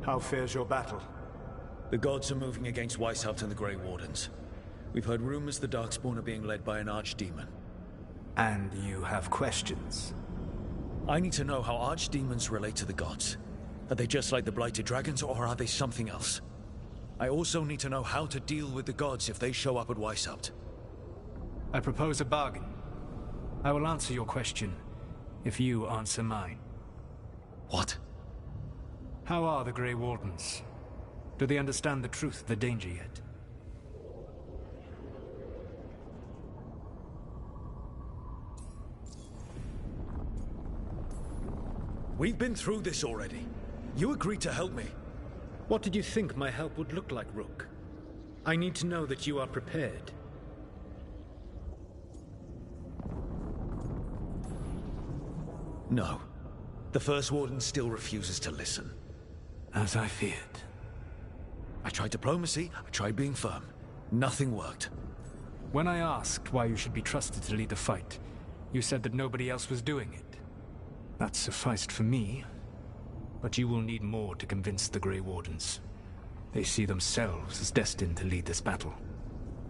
How fares your battle? The gods are moving against Weishaupt and the Grey Wardens. We've heard rumors the Darkspawn are being led by an archdemon. And you have questions? I need to know how archdemons relate to the gods. Are they just like the Blighted Dragons, or are they something else? I also need to know how to deal with the gods if they show up at Weishaupt. I propose a bargain. I will answer your question if you answer mine. What? How are the Grey Wardens? Do they understand the truth of the danger yet? We've been through this already. You agreed to help me. What did you think my help would look like, Rook? I need to know that you are prepared. No. The First Warden still refuses to listen. As I feared. I tried diplomacy, I tried being firm. Nothing worked. When I asked why you should be trusted to lead the fight, you said that nobody else was doing it. That sufficed for me, but you will need more to convince the Grey Wardens. They see themselves as destined to lead this battle.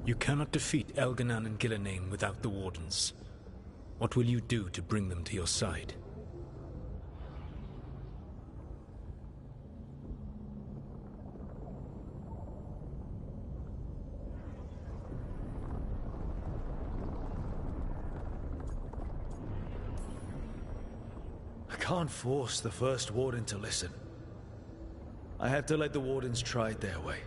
You cannot defeat Elganan and Gillenane without the Wardens. What will you do to bring them to your side? I can't force the First Warden to listen. I have to let the Wardens try it their way.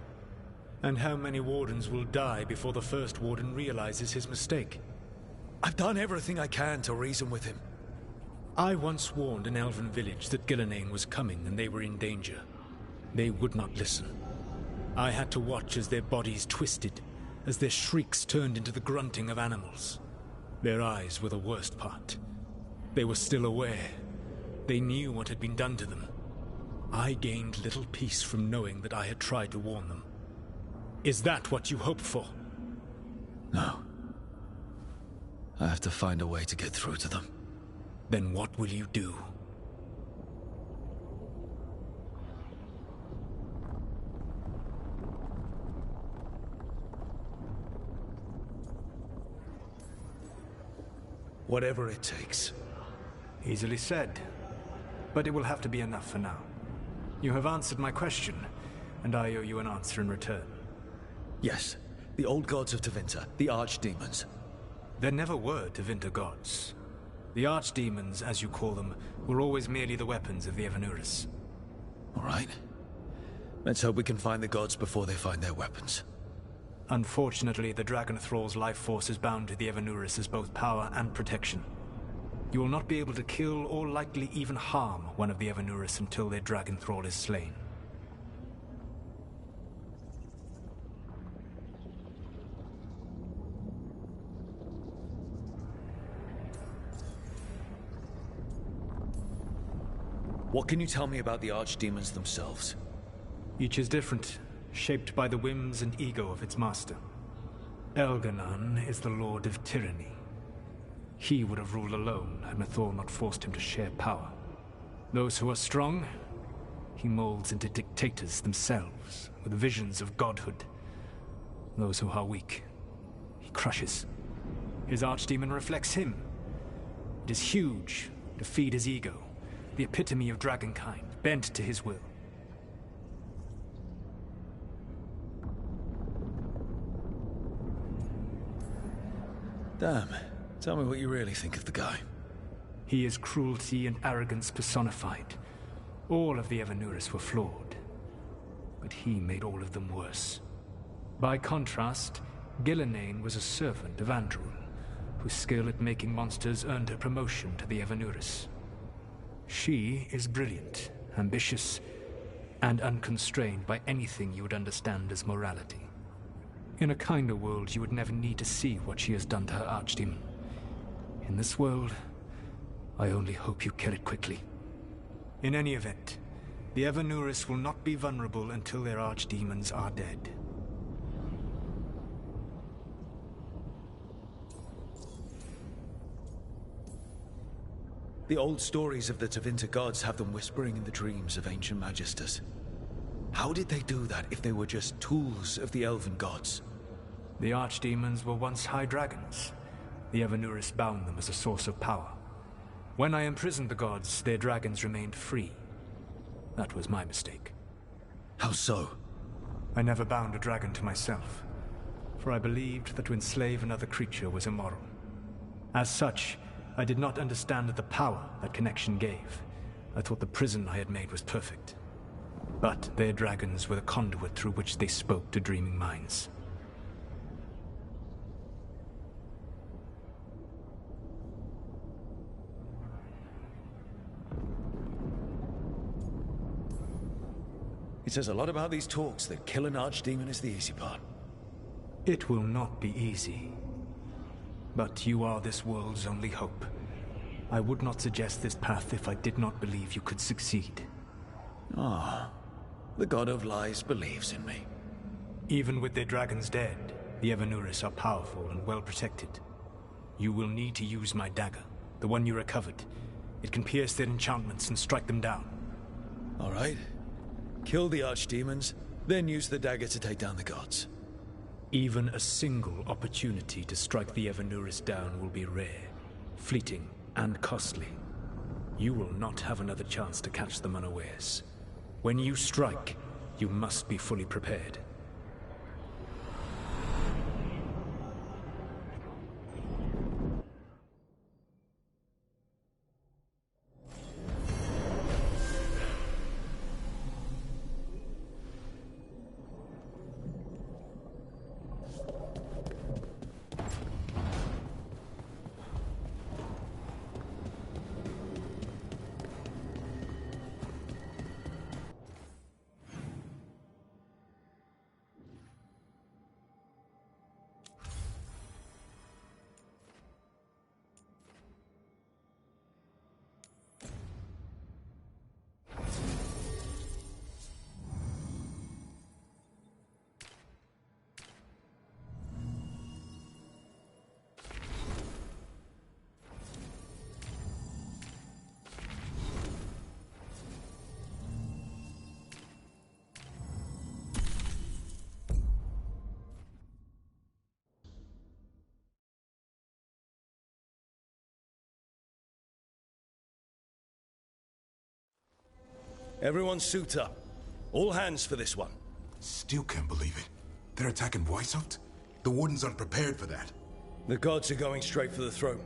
And how many Wardens will die before the First Warden realizes his mistake? I've done everything I can to reason with him. I once warned an elven village that Gillenane was coming and they were in danger. They would not listen. I had to watch as their bodies twisted, as their shrieks turned into the grunting of animals. Their eyes were the worst part. They were still aware. They knew what had been done to them. I gained little peace from knowing that I had tried to warn them. Is that what you hoped for? No. I have to find a way to get through to them. Then what will you do? Whatever it takes. Easily said. But it will have to be enough for now. You have answered my question, and I owe you an answer in return. Yes, the old gods of Tevinter, the archdemons. There never were Tevinter gods. The archdemons, as you call them, were always merely the weapons of the Evanurus. All right. Let's hope we can find the gods before they find their weapons. Unfortunately, the Dragon Thrall's life force is bound to the Evanurus as both power and protection. You will not be able to kill or likely even harm one of the Evanurus until their Dragon Thrall is slain. What can you tell me about the archdemons themselves? Each is different, shaped by the whims and ego of its master. Elganan is the Lord of Tyranny. He would have ruled alone had Mythor not forced him to share power. Those who are strong, he molds into dictators themselves, with visions of godhood. Those who are weak, he crushes. His archdemon reflects him. It is huge, to feed his ego, the epitome of dragonkind, bent to his will. Damn. Tell me what you really think of the guy. He is cruelty and arrogance personified. All of the Evanurus were flawed, but he made all of them worse. By contrast, Gillenane was a servant of Andruil, whose skill at making monsters earned her promotion to the Evanurus. She is brilliant, ambitious, and unconstrained by anything you would understand as morality. In a kinder world, you would never need to see what she has done to her archdemon. In this world, I only hope you kill it quickly. In any event, the Evanurus will not be vulnerable until their archdemons are dead. The old stories of the Tevinter gods have them whispering in the dreams of ancient magisters. How did they do that if they were just tools of the elven gods? The archdemons were once high dragons. The Evanuris bound them as a source of power. When I imprisoned the gods, their dragons remained free. That was my mistake. How so? I never bound a dragon to myself, for I believed that to enslave another creature was immoral. As such, I did not understand the power that connection gave. I thought the prison I had made was perfect. But their dragons were the conduit through which they spoke to dreaming minds. It says a lot about these talks that killing an archdemon is the easy part. It will not be easy. But you are this world's only hope. I would not suggest this path if I did not believe you could succeed. Ah, the God of Lies believes in me. Even with their dragons dead, the Evanuris are powerful and well protected. You will need to use my dagger, the one you recovered. It can pierce their enchantments and strike them down. All right. Kill the archdemons, then use the dagger to take down the gods. Even a single opportunity to strike the Evanuris down will be rare, fleeting, and costly. You will not have another chance to catch them unawares. When you strike, you must be fully prepared. Everyone suit up. All hands for this one. Still can't believe it. They're attacking Weishaupt? The Warden's unprepared for that. The gods are going straight for the throne.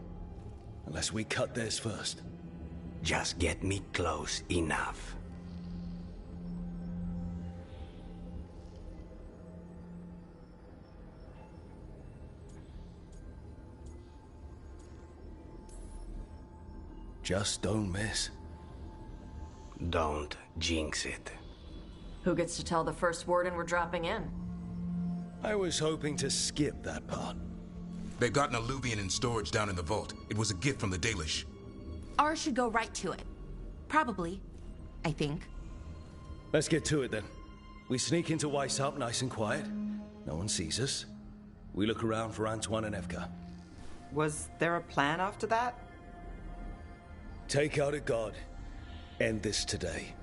Unless we cut theirs first. Just get me close enough. Just don't miss. Don't jinx it. Who gets to tell the First Warden we're dropping in? I was hoping to skip that part. They've got an alluvian in storage down in the vault. It was a gift from the Dalish. Ours should go right to it. Probably. I think. Let's get to it then. We sneak into Weishaupt nice and quiet. No one sees us. We look around for Antoine and Evgar. Was there a plan after that? Take out a god. End this today.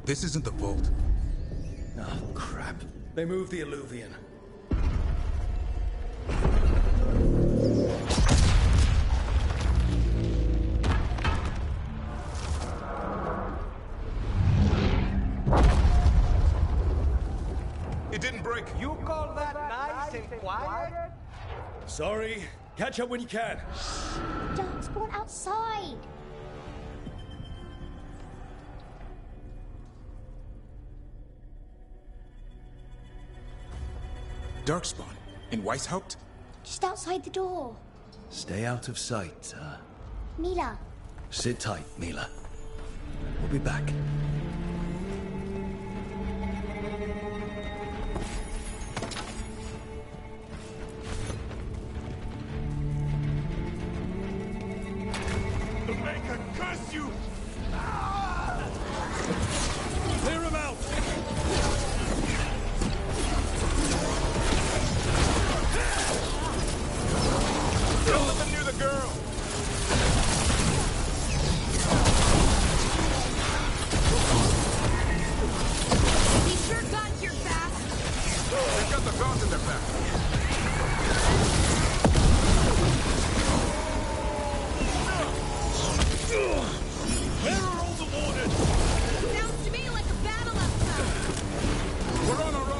This isn't the vault. Oh, crap. They moved the alluvian. It didn't break. You call that nice and quiet? Sorry. Catch up when you can. Darkspawn outside! Darkspawn? In Weishaupt? Just outside the door. Stay out of sight, Mila. Sit tight, Mila. We'll be back. The Maker curse you! Clear him John's in their back. Where are all the wardens? Sounds to me like a battle outside. We're on our own.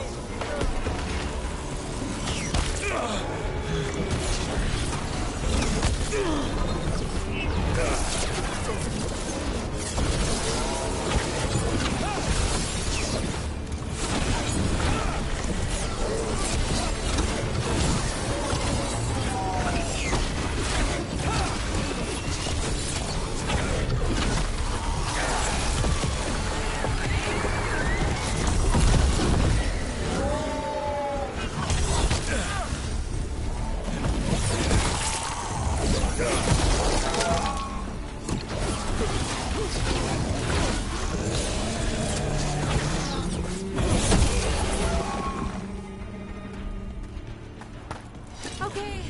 Okay,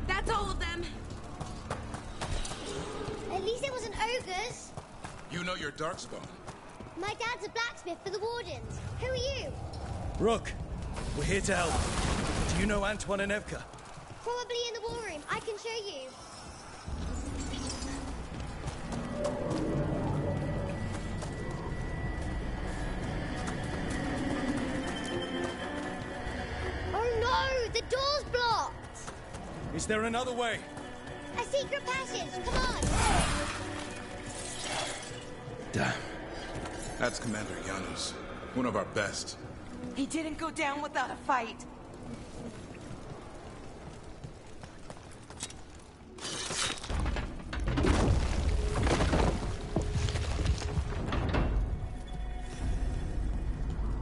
that's all of them. At least it wasn't ogres. You know your Darkspawn. My dad's a blacksmith for the Wardens. Who are you? Rook, we're here to help. Do you know Antoine and Evka? Probably in the war room. I can show you. Oh no! The door's blocked! Is there another way? A secret passage! Come on! Damn. That's Commander Janus. One of our best. He didn't go down without a fight.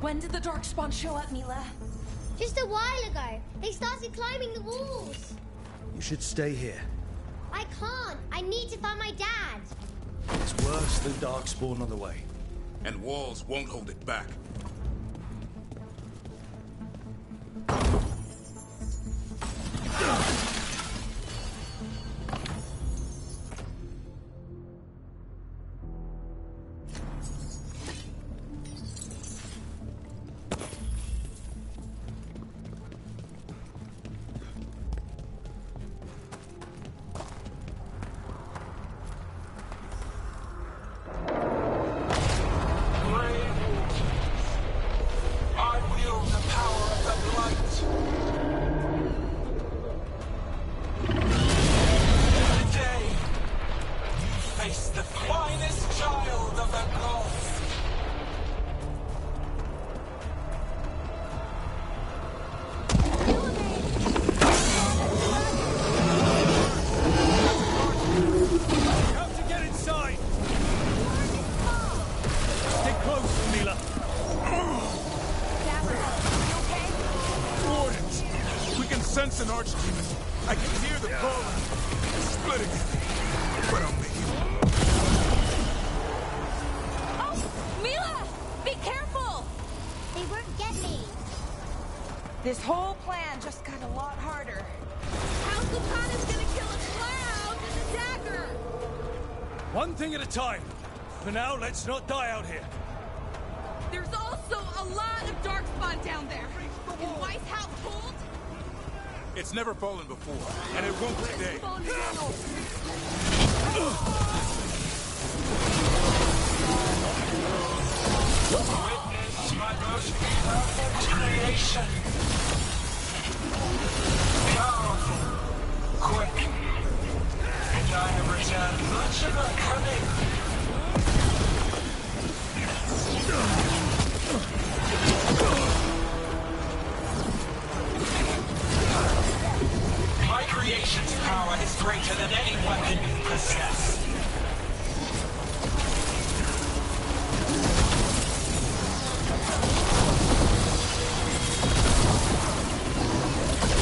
When did the Darkspawn show up, Mila? Just a while ago, they started climbing the walls. You should stay here. I can't. I need to find my dad. It's worse than Darkspawn on the way. And walls won't hold it back. Sense an archdemon. I can hear the bone splitting. But I'll make you. Oh! Mila! Be careful! They won't get me. This whole plan just got a lot harder. How's Lucana's gonna kill a cloud with a dagger? One thing at a time. For now, let's not die out here. There's also a lot of Darkspawn down there. Is Weiss household? It's never fallen before, and it won't today. Witness my most perfect creation. Powerful, quick, and I have returned much of her cunning. My creation's power is greater than any weapon you possess.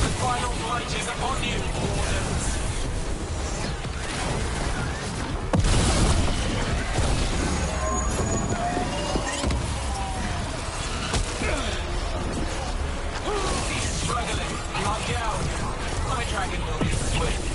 The final blight is upon you, Wardens. He's struggling, not down. My dragon will be swift.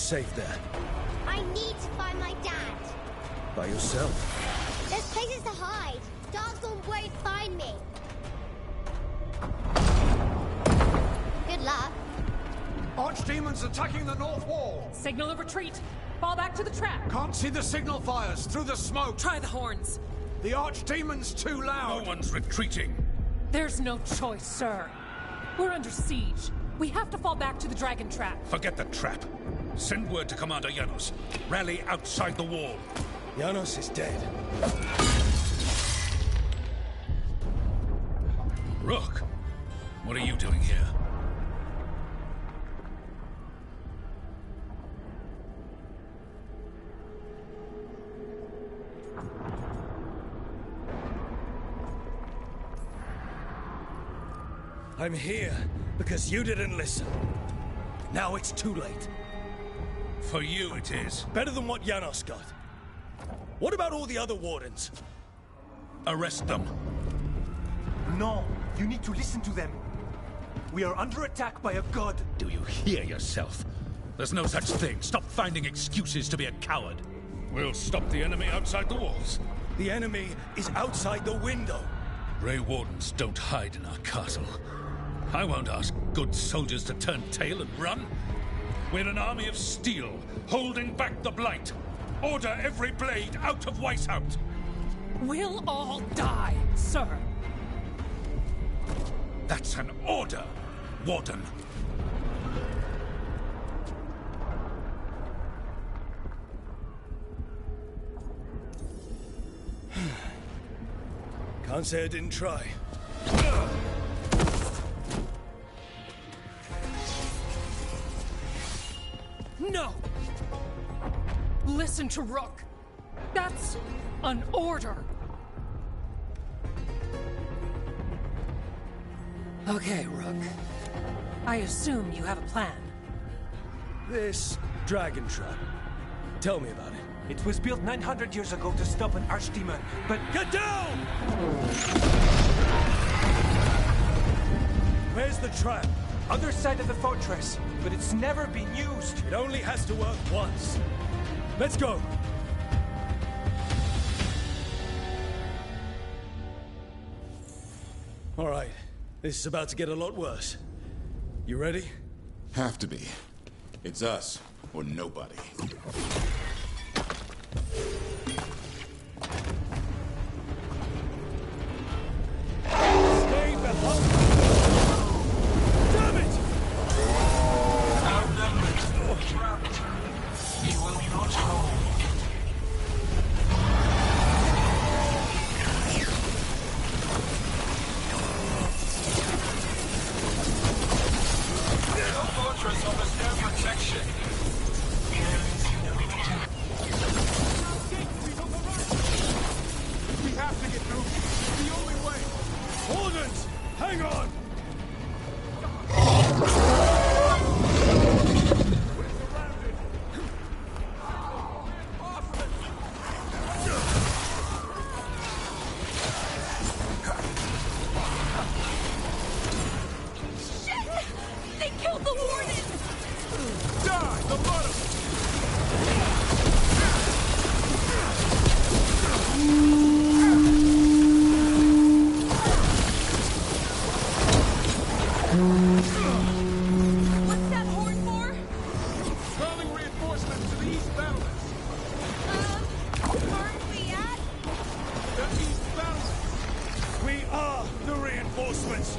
safe there? I need to find my dad. By yourself? There's places to hide. Darkstorm won't find me. Good luck. Archdemons attacking the north wall! Signal of retreat! Fall back to the trap! Can't see the signal fires through the smoke! Try the horns! The Archdemon's too loud! No one's retreating! There's no choice, sir. We're under siege. We have to fall back to the dragon trap. Forget the trap. Send word to Commander Janos. Rally outside the wall. Janos is dead. Rook, what are you doing here? I'm here because you didn't listen. Now it's too late. For you it is. Better than what Janos got. What about all the other wardens? Arrest them. No, you need to listen to them. We are under attack by a god. Do you hear yourself? There's no such thing. Stop finding excuses to be a coward. We'll stop the enemy outside the walls. The enemy is outside the window. Grey Wardens don't hide in our castle. I won't ask good soldiers to turn tail and run. We're an army of steel, holding back the Blight. Order every blade out of Weishaupt. We'll all die, sir. That's an order, Warden. Can't say I didn't try. No! Listen to Rook. That's an order. Okay, Rook. I assume you have a plan. This dragon trap. Tell me about it. It was built 900 years ago to stop an archdemon, but... Get down! Where's the trap? Other side of the fortress, but it's never been used. It only has to work once. Let's go! All right. This is about to get a lot worse. You ready? Have to be. It's us, or nobody. Stay behind! Damn it! Outnumbered, trapped. You will not hold. The fortress offers no protection. We have to get through. It's the only way. Wardens! Hang on! Shit! They killed the warden! Die! The bottom! What's that horn for? Calling reinforcements to the east battlements. Aren't we at? The east battlements. We are the reinforcements!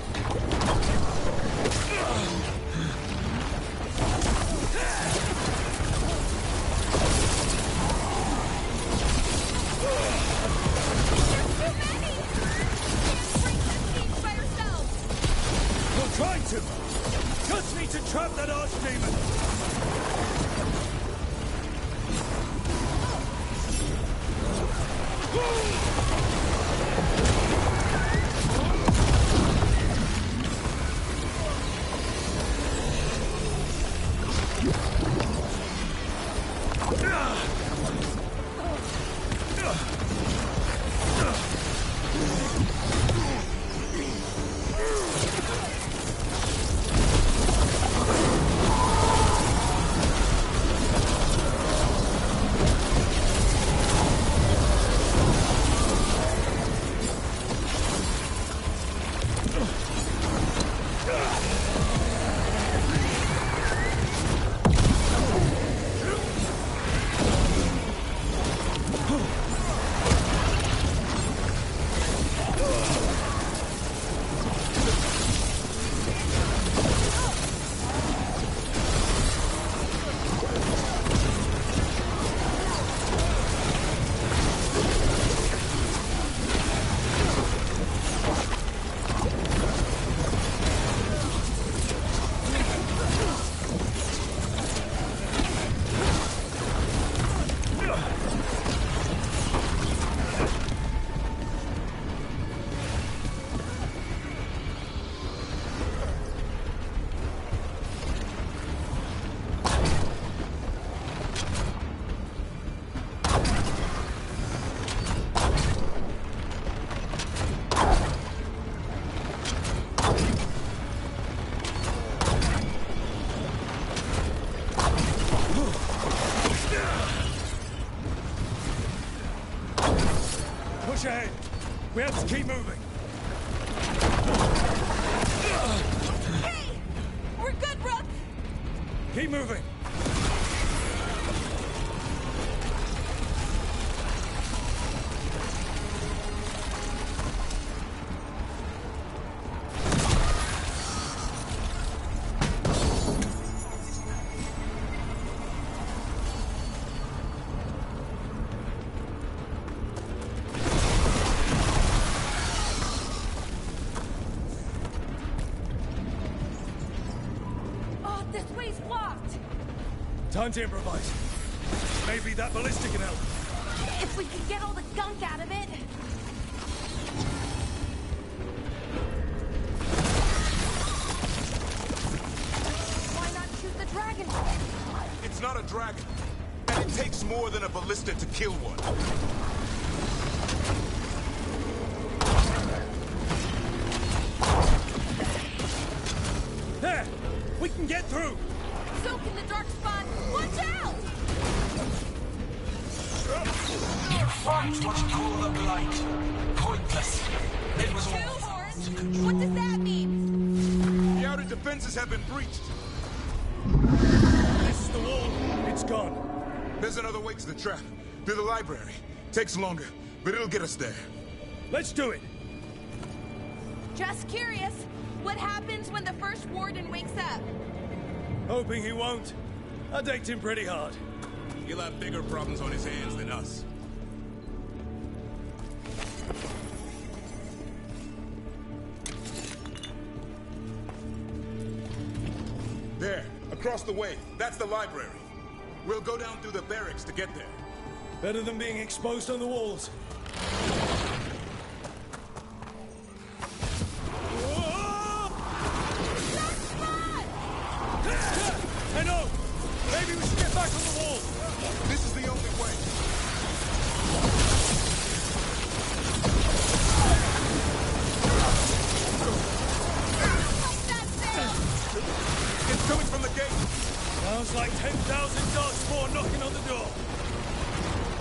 We'll try to! Just need to trap that archdemon! Push ahead. We have to keep moving. Hey! We're good, Rook! Keep moving. Time to improvise. Maybe that ballista can help. If we could get all the gunk out of it. Why not shoot the dragon? It's not a dragon. And it takes more than a ballista to kill one. There! We can get through! So can the Darkspawn. Watch out! You fight what you call the Blight. Pointless. It was all... Orange? What does that mean? The outer defenses have been breached. This is the wall. It's gone. There's another way to the trap. Through the library. Takes longer, but it'll get us there. Let's do it. Just curious. What happens when the first warden wakes up? Hoping he won't. I decked him pretty hard. He'll have bigger problems on his hands than us. There, across the way. That's the library. We'll go down through the barracks to get there. Better than being exposed on the walls. I know! Maybe we should get back on the wall! This is the only way. It's coming from the gate! Sounds like 10,000 Darkspawn knocking on the door.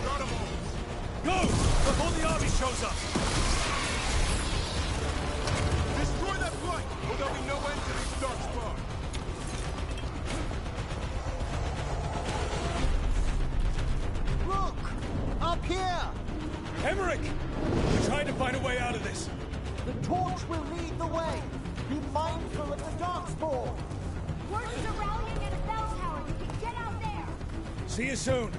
Got 'em all! Go! Before the army shows up! Destroy that blight, or there'll be no end to these Darkspawn! Up here! Emmerich! We're trying to find a way out of this. The torch will lead the way. Be mindful of the Darkspawn. Wardens are rallying at a bell tower. You can get out there. See you soon.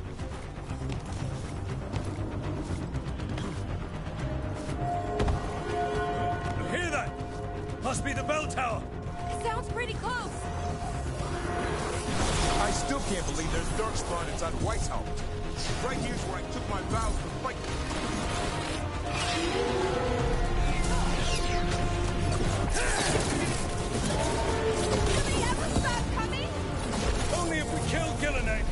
You hear that? Must be the bell tower. Sounds pretty close. I still can't believe there's Darkspawn inside Weishaupt. Right here's where I took my vows to fight. Do they ever stop coming? Only if we kill Gillenane.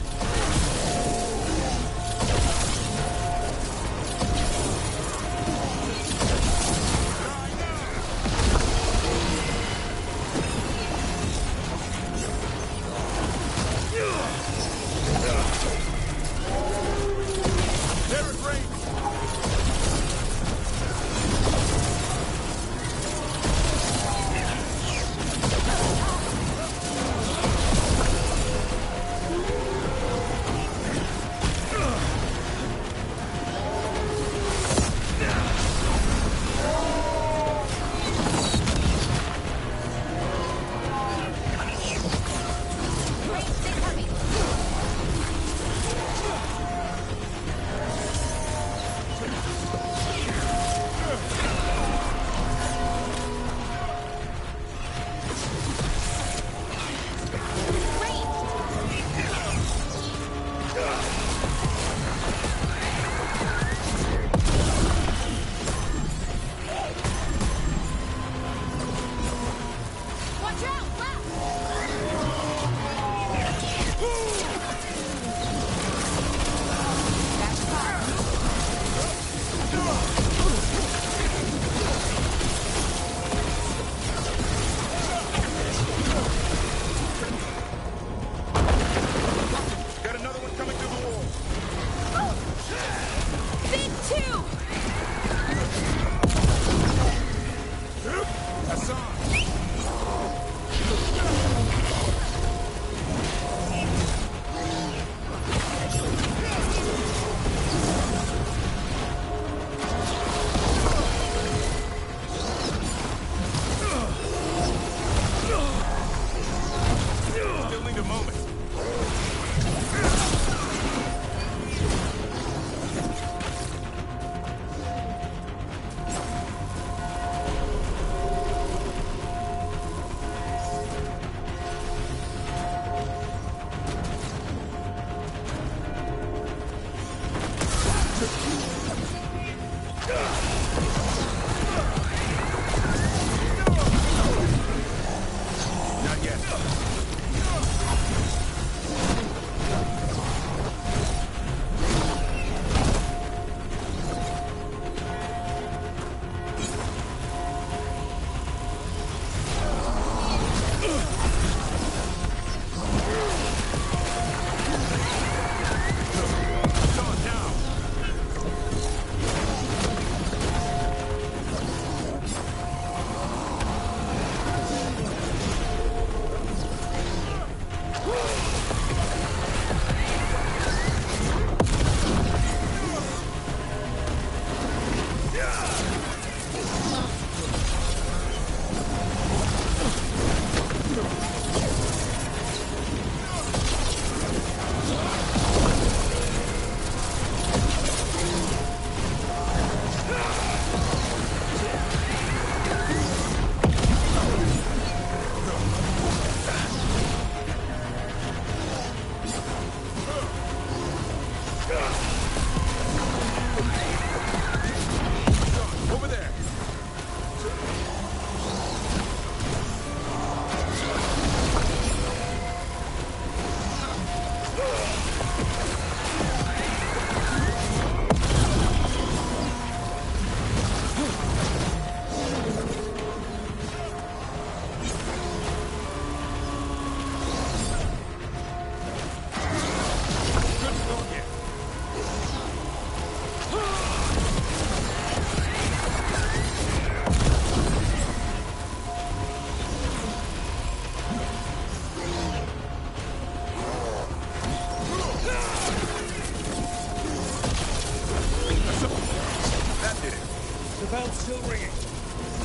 bell's still ringing.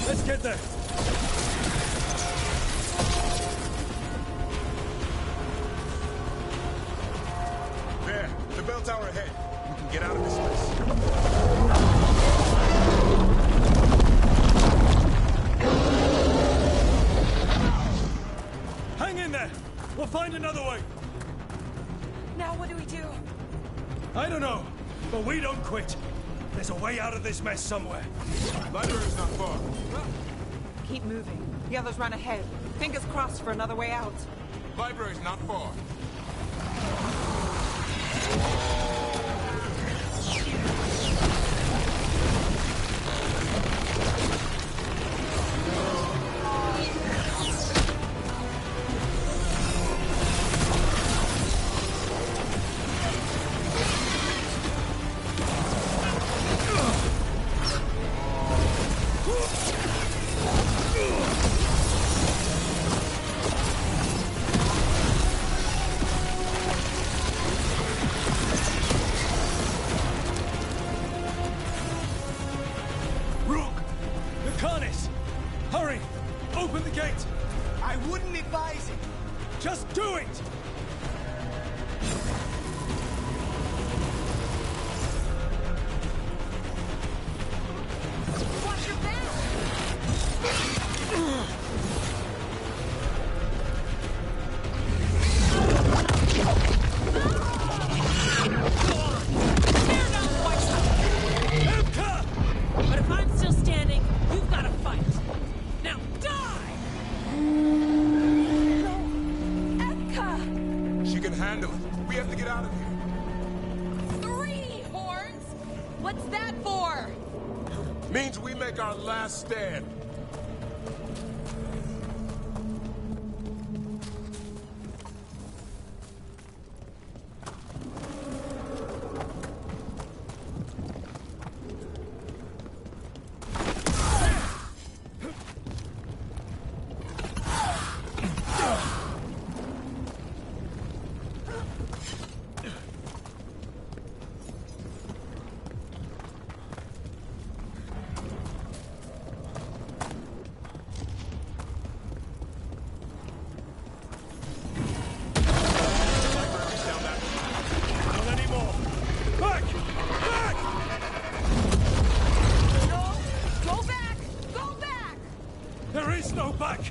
Let's get there. There, the bell tower ahead. We can get out of this mess. Hang in there! We'll find another way! Now what do we do? I don't know, but we don't quit. There's a way out of this mess somewhere. Library's not far. Keep moving. The others run ahead. Fingers crossed for another way out. Library's not far. Hurry! Open the gate! I wouldn't advise it! Just do it! Watch your back! But if I'm still standing, you've got to fight. Now die! No! Etka! She can handle it. We have to get out of here. 3 horns? What's that for? Means we make our last stand. There is no back!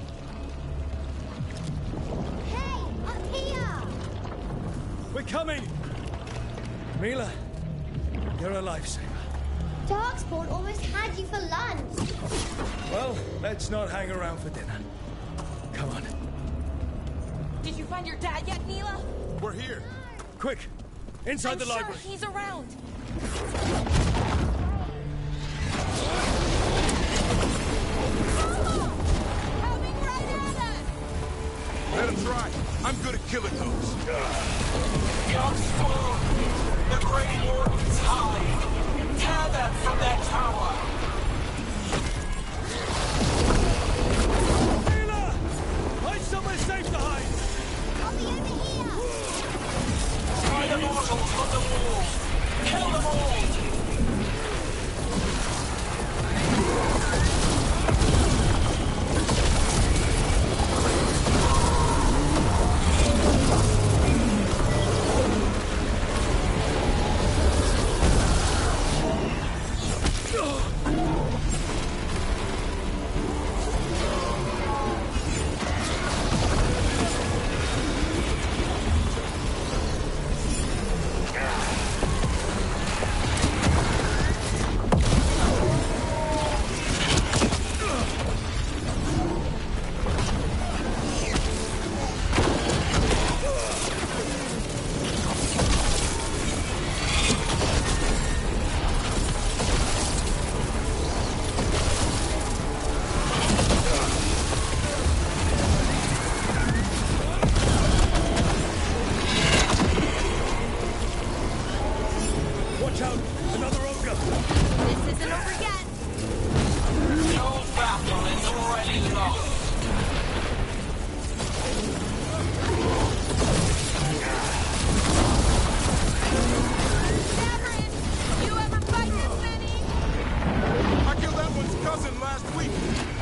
Hey, up here! We're coming! Mila, you're a lifesaver. Darkspawn almost had you for lunch. Well, let's not hang around for dinner. Come on. Did you find your dad yet, Mila? We're here. Quick! Inside the library! I'm sure he's around. Let him try. I'm good at killing those. Darkspawn! The Grey Wardens hide! Tear them from their tower! Mila! Find somewhere safe to hide! I'll be over here! Try the mortals on the wall! Kill them all!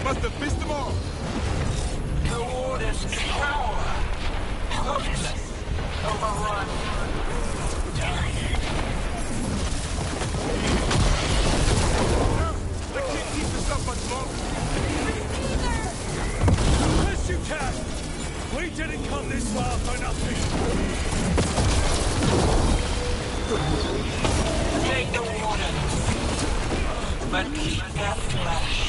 Must have missed them all. The Warden's power. Hopeless. Overrun. I can't keep this up much longer. Yes, you can! We didn't come this far for nothing! Take the Warden. But keep that flesh.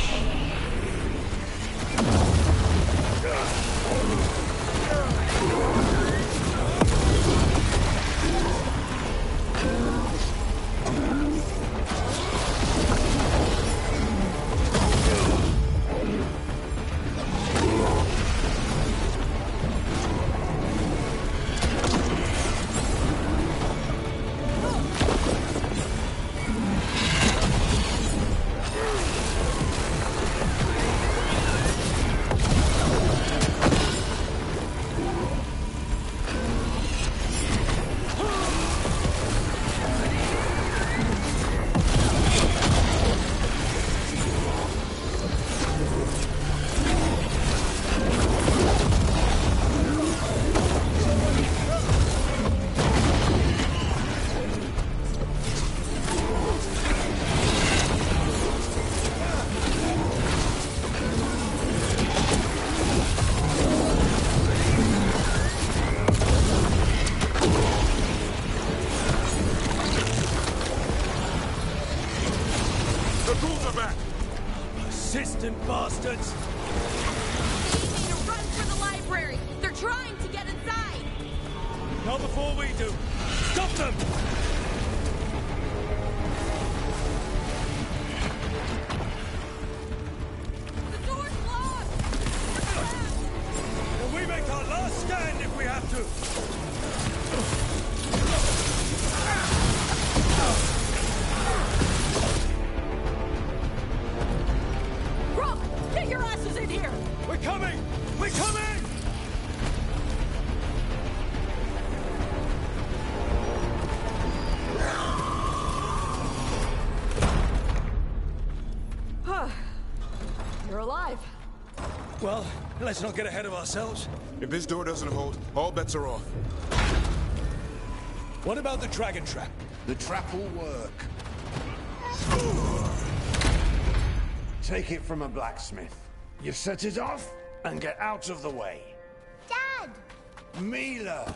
Persistent bastards! They need to run for the library! They're trying to get inside! Not before we do! Stop them! The door's locked! And we make our last stand if we have to! Get your asses in here! We're coming! We're coming! You're alive. Well, let's not get ahead of ourselves. If this door doesn't hold, all bets are off. What about the dragon trap? The trap will work. Take it from a blacksmith. You set it off and get out of the way. Dad! Mila!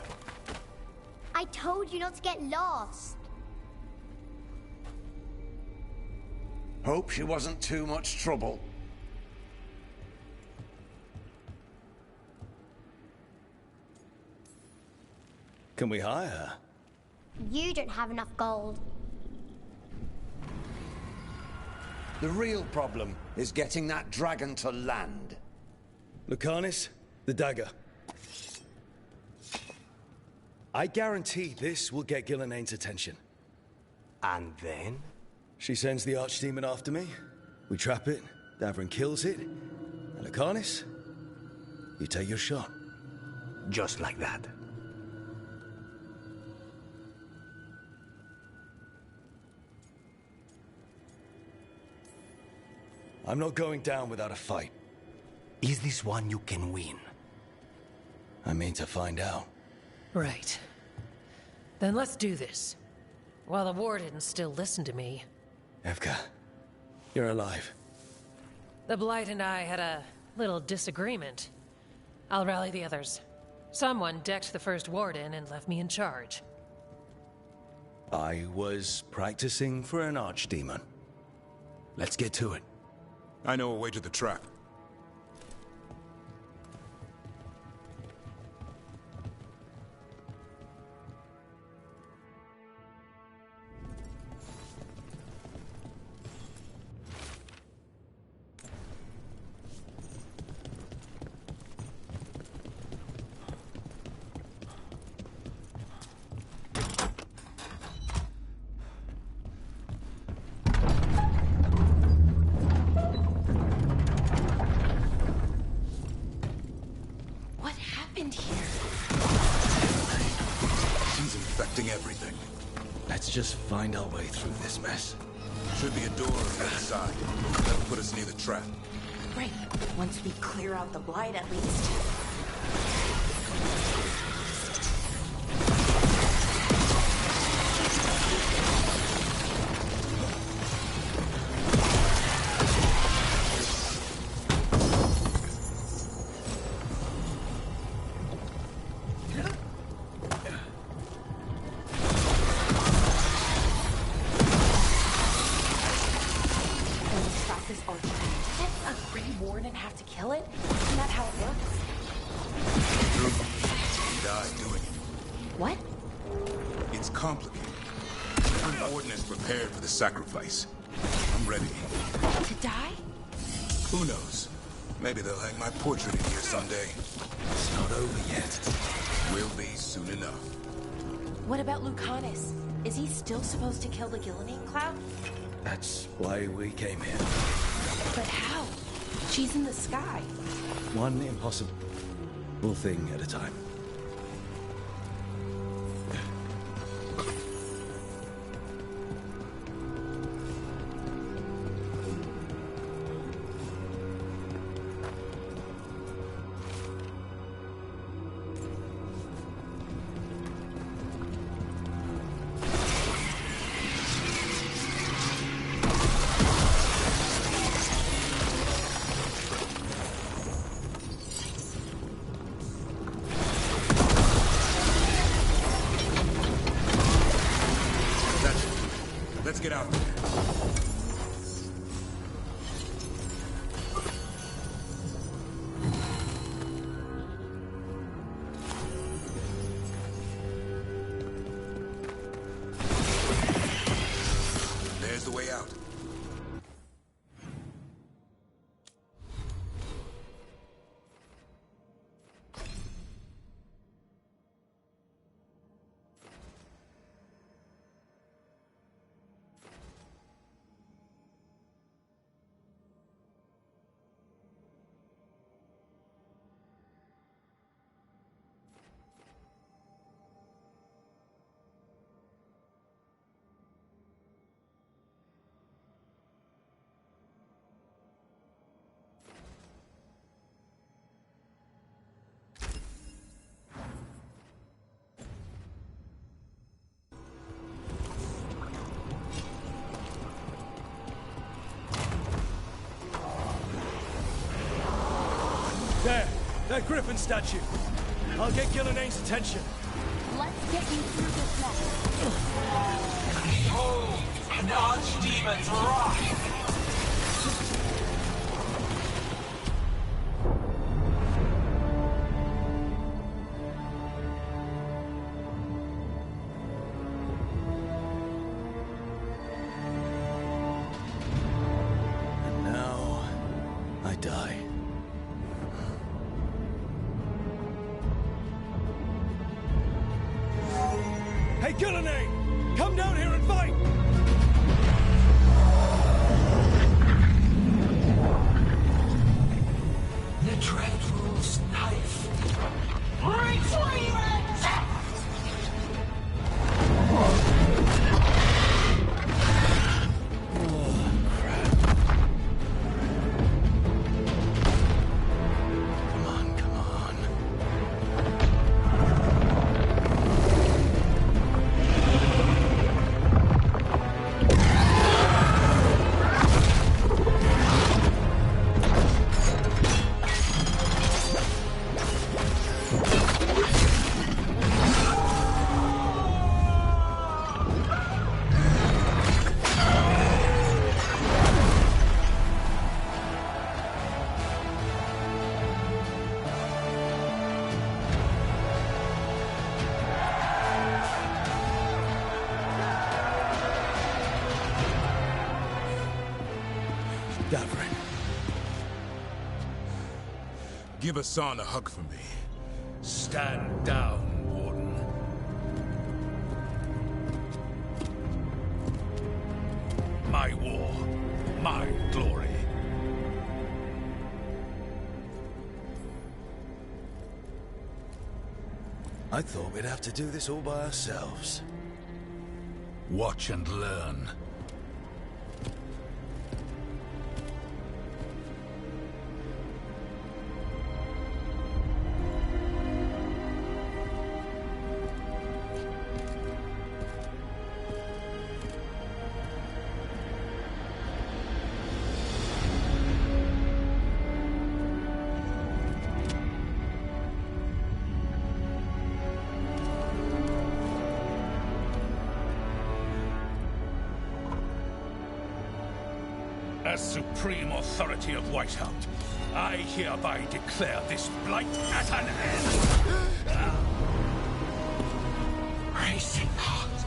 I told you not to get lost. Hope she wasn't too much trouble. Can we hire her? You don't have enough gold. The real problem is getting that dragon to land. Lucanis, the dagger. I guarantee this will get Ghilanaine's attention. And then? She sends the Archdemon after me. We trap it, Davrin kills it. And Lucanis, you take your shot. Just like that. I'm not going down without a fight. Is this one you can win? I mean to find out. Right. Then let's do this. While the Warden still listen to me. Evka, you're alive. The Blight and I had a little disagreement. I'll rally the others. Someone decked the first Warden and left me in charge. I was practicing for an Archdemon. Let's get to it. I know a way to the trap. Everything. Let's just find our way through this mess. Should be a door on the other side. That'll put us near the trap. Great. Once we clear out the blight, at least. Sacrifice. I'm ready. To die? Who knows? Maybe they'll hang my portrait in here someday. It's not over yet. Will be soon enough. What about Lucanus? Is he still supposed to kill the Gillenane cloud? That's why we came here. But how? She's in the sky. One impossible thing at a time. Let's get out there. There's the way out. There! That Griffin statue! I'll get Gillenane's attention. Let's get you through this mess. Behold, an archdemon's wrath! And now, I die. Hey, Gillenane! Come down here and fight! The Dreadful's knife. Retreat! Davrin. Give Hassan a hug for me. Stand down, Warden. My war, my glory. I thought we'd have to do this all by ourselves. Watch and learn. As supreme authority of Whitehound, I hereby declare this blight at an end! Racing heart,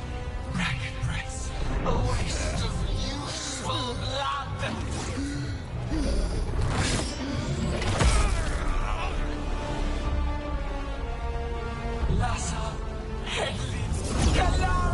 ragged race, a waste of useful blood! Lassa, Hedley, Galara!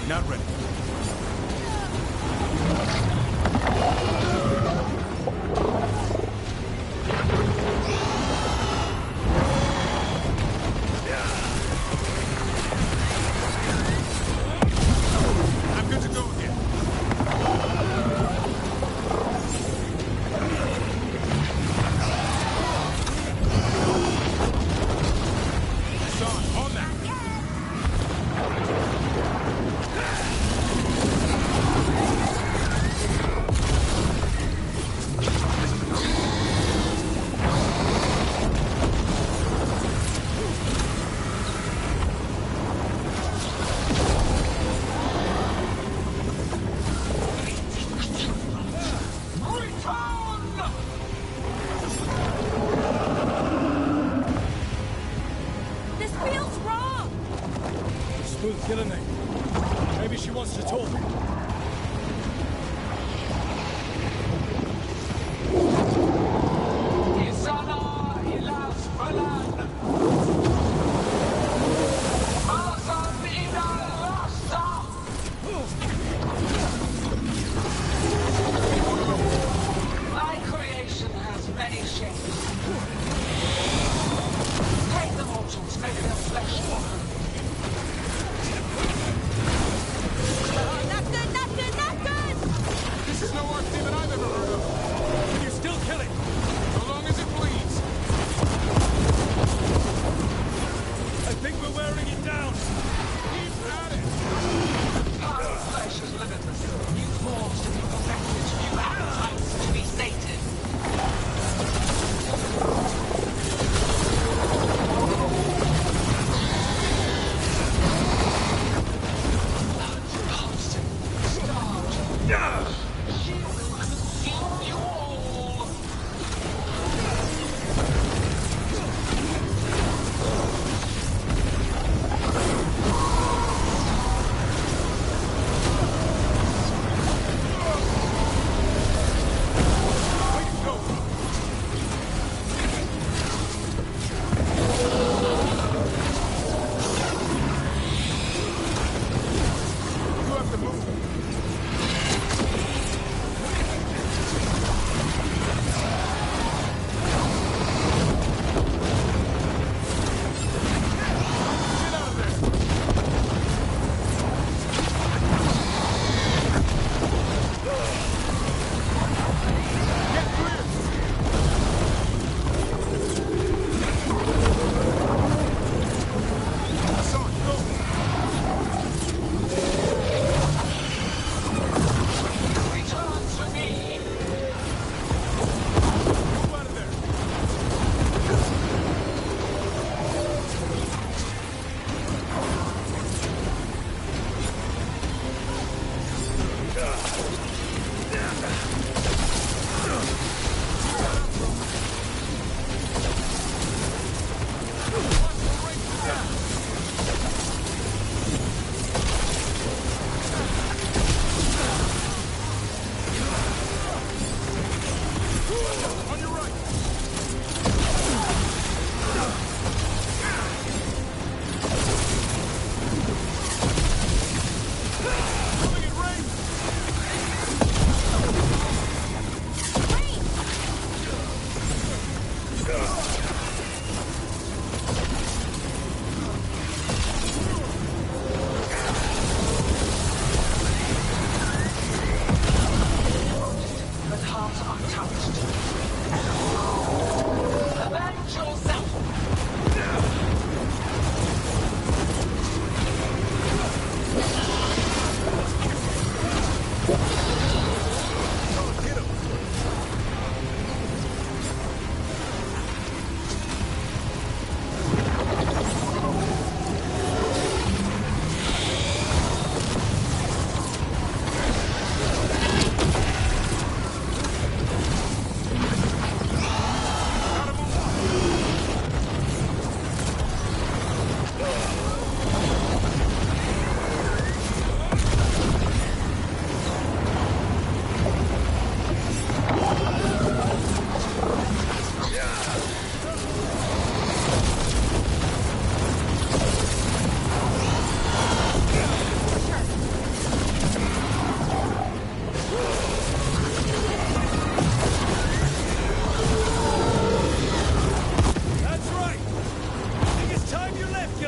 Not ready. I'm good to go again. Son, on that. This feels wrong! Spook Gillenay. Maybe she wants to talk. My creation has many shapes. Take the mortals, make their flesh walk. Not good, not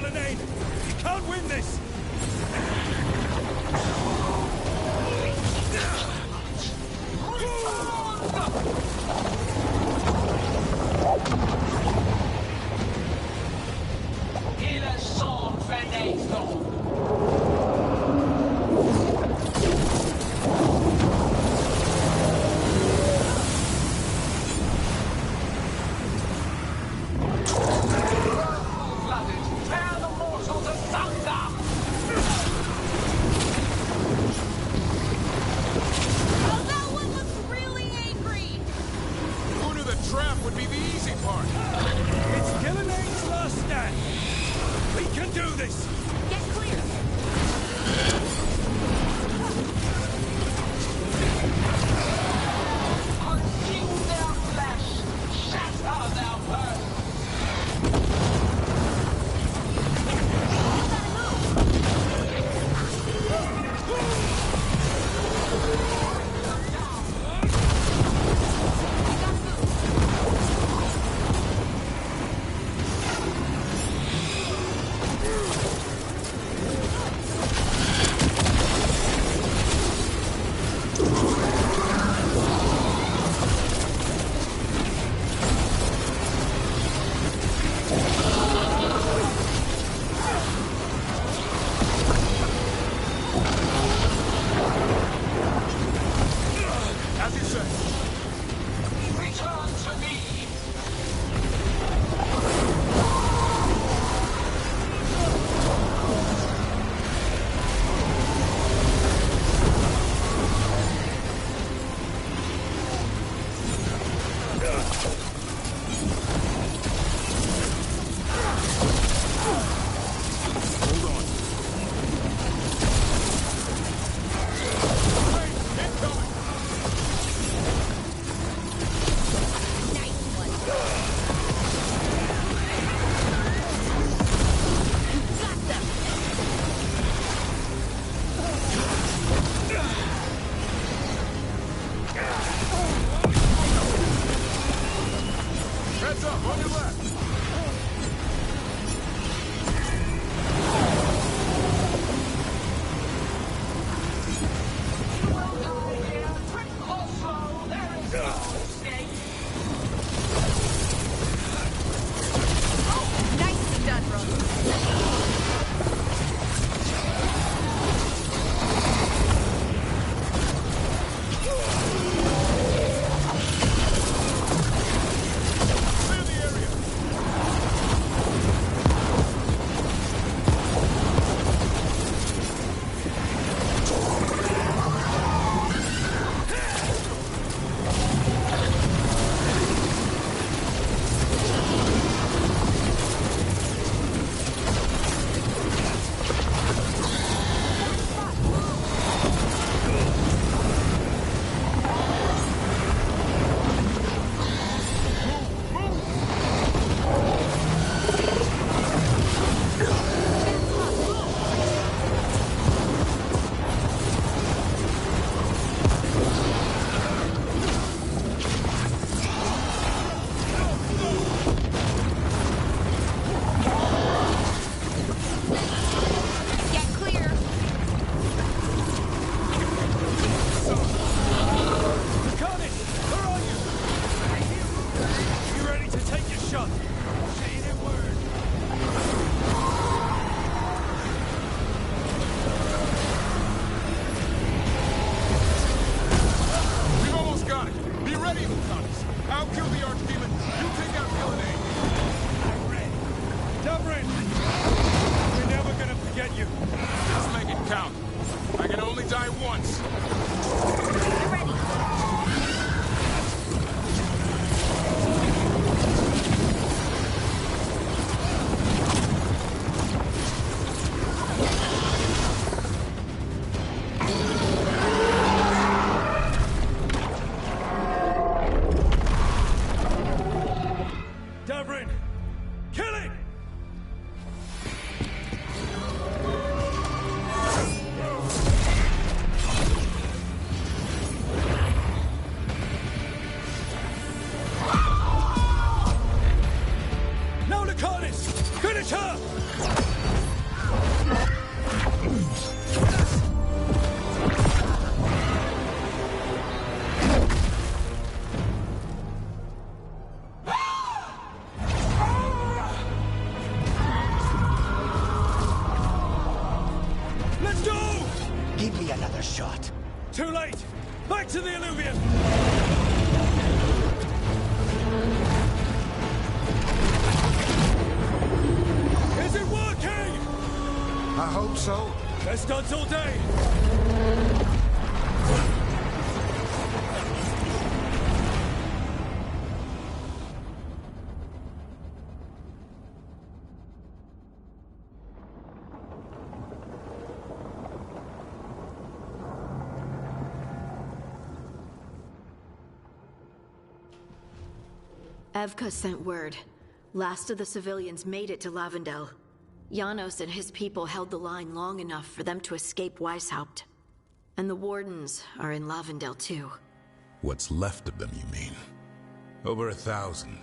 Gillenade! You can't win this! Il son fenestro! Trap would be the easy part. It's Gillenade's last stand. We can do this. Get clear. Consume their flesh. Shatter their birth. Let's go! Give me another shot. Too late! Back to the Illuvian! Is it working? I hope so. Best odds all day! Evka sent word. Last of the civilians made it to Lavendel. Janos and his people held the line long enough for them to escape Weishaupt. And the Wardens are in Lavendel too. What's left of them, you mean? Over 1,000.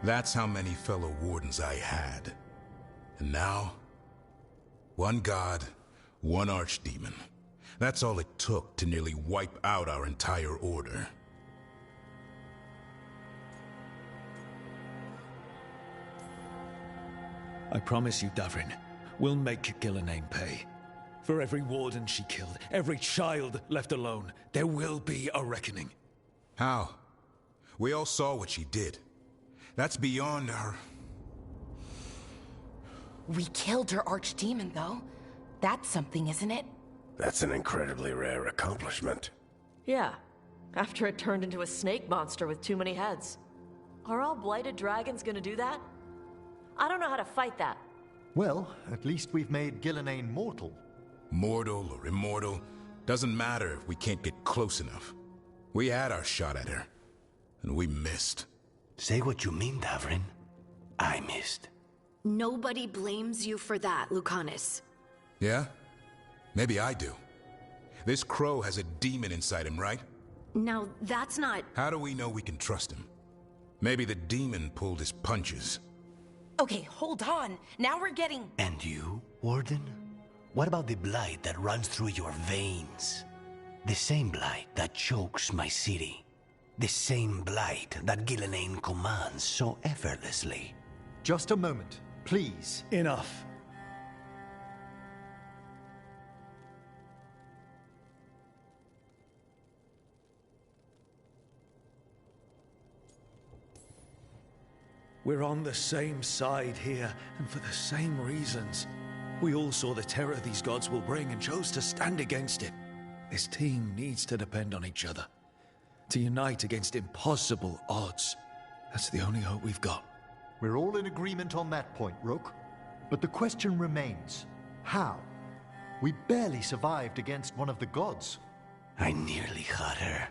That's how many fellow Wardens I had. And now? One god, one archdemon. That's all it took to nearly wipe out our entire order. I promise you, Davrin, we'll make Gillenane pay. For every warden she killed, every child left alone, there will be a reckoning. How? We all saw what she did. That's beyond our... We killed her archdemon, though. That's something, isn't it? That's an incredibly rare accomplishment. Yeah, after it turned into a snake monster with too many heads. Are all blighted dragons gonna do that? I don't know how to fight that. Well, at least we've made Gillenane mortal. Mortal or immortal, doesn't matter if we can't get close enough. We had our shot at her, and we missed. Say what you mean, Davrin. I missed. Nobody blames you for that, Lucanus. Yeah? Maybe I do. This crow has a demon inside him, right? Now, that's not... How do we know we can trust him? Maybe the demon pulled his punches. Okay, hold on. Now we're getting... And you, Warden? What about the blight that runs through your veins? The same blight that chokes my city. The same blight that Gillenane commands so effortlessly. Just a moment, please. Enough. We're on the same side here, and for the same reasons. We all saw the terror these gods will bring and chose to stand against it. This team needs to depend on each other. To unite against impossible odds. That's the only hope we've got. We're all in agreement on that point, Rook. But the question remains, how? We barely survived against one of the gods. I nearly had her.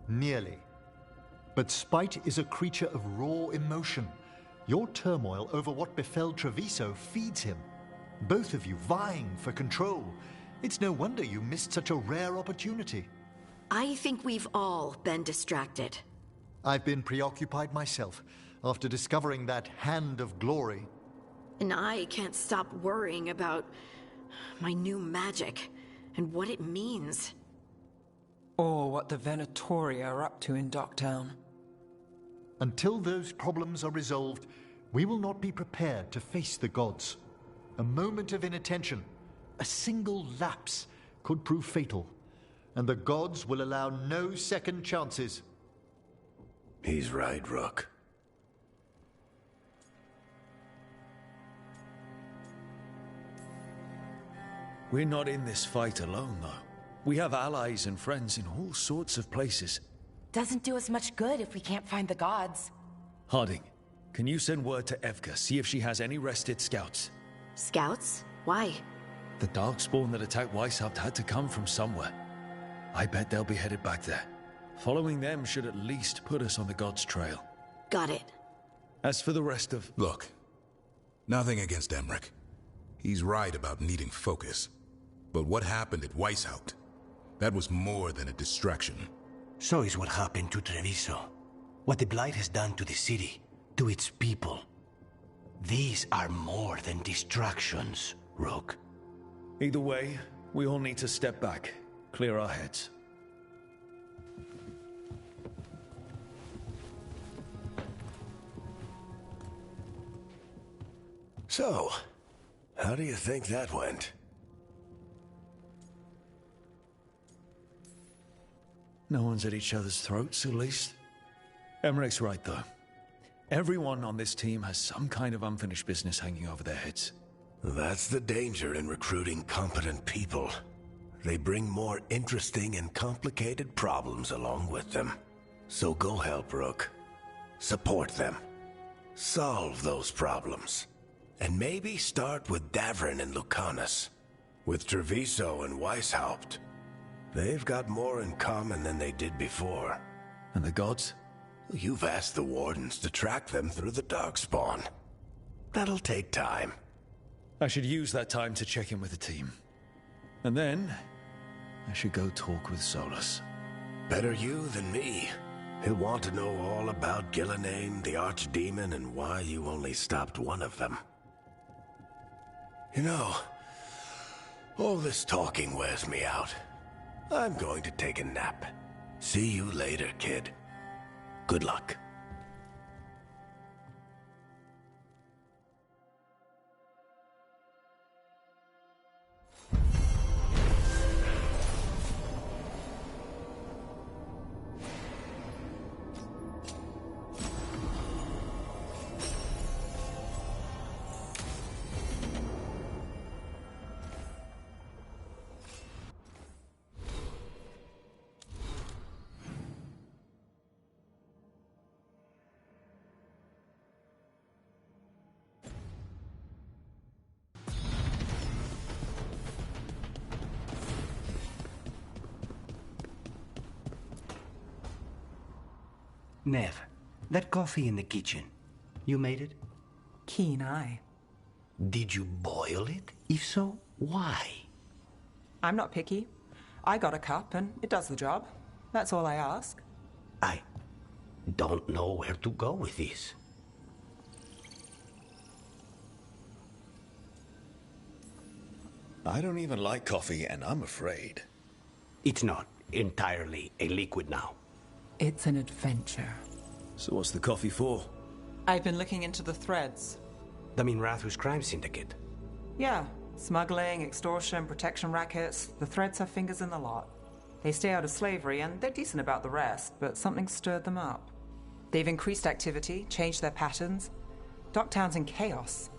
Nearly. But spite is a creature of raw emotion. Your turmoil over what befell Treviso feeds him. Both of you vying for control. It's no wonder you missed such a rare opportunity. I think we've all been distracted. I've been preoccupied myself after discovering that Hand of Glory. And I can't stop worrying about my new magic and what it means. Or what the Venatori are up to in Docktown. Until those problems are resolved, we will not be prepared to face the gods. A moment of inattention, a single lapse, could prove fatal, and the gods will allow no second chances. He's right, Rook. We're not in this fight alone, though. We have allies and friends in all sorts of places. Doesn't do us much good if we can't find the gods. Harding, can you send word to Evka, see if she has any rested scouts? Scouts? Why? The Darkspawn that attacked Weishaupt had to come from somewhere. I bet they'll be headed back there. Following them should at least put us on the gods' trail. Got it. As for the rest of... Look, nothing against Emmerich. He's right about needing focus. But what happened at Weishaupt? That was more than a distraction. So is what happened to Treviso. What the Blight has done to the city, to its people. These are more than distractions, Rook. Either way, we all need to step back, clear our heads. So, how do you think that went? No one's at each other's throats, at least. Emmerich's right, though. Everyone on this team has some kind of unfinished business hanging over their heads. That's the danger in recruiting competent people. They bring more interesting and complicated problems along with them. So go help, Rook. Support them. Solve those problems. And maybe start with Davrin and Lucanus. With Treviso and Weishaupt. They've got more in common than they did before. And the gods? You've asked the Wardens to track them through the Darkspawn. That'll take time. I should use that time to check in with the team. And then, I should go talk with Solas. Better you than me. He'll want to know all about Gillenane, the Archdemon, and why you only stopped one of them. You know, all this talking wears me out. I'm going to take a nap. See you later, kid. Good luck. Nev, that coffee in the kitchen, you made it? Keen eye. Did you boil it? If so, why? I'm not picky. I got a cup and it does the job. That's all I ask. I don't know where to go with this. I don't even like coffee, and I'm afraid. It's not entirely a liquid now. It's an adventure. So what's the coffee for? I've been looking into the threads. The Minrathous crime syndicate? Yeah. Smuggling, extortion, protection rackets. The threads have fingers in the lot. They stay out of slavery, and they're decent about the rest, but something stirred them up. They've increased activity, changed their patterns. Docktown's in chaos.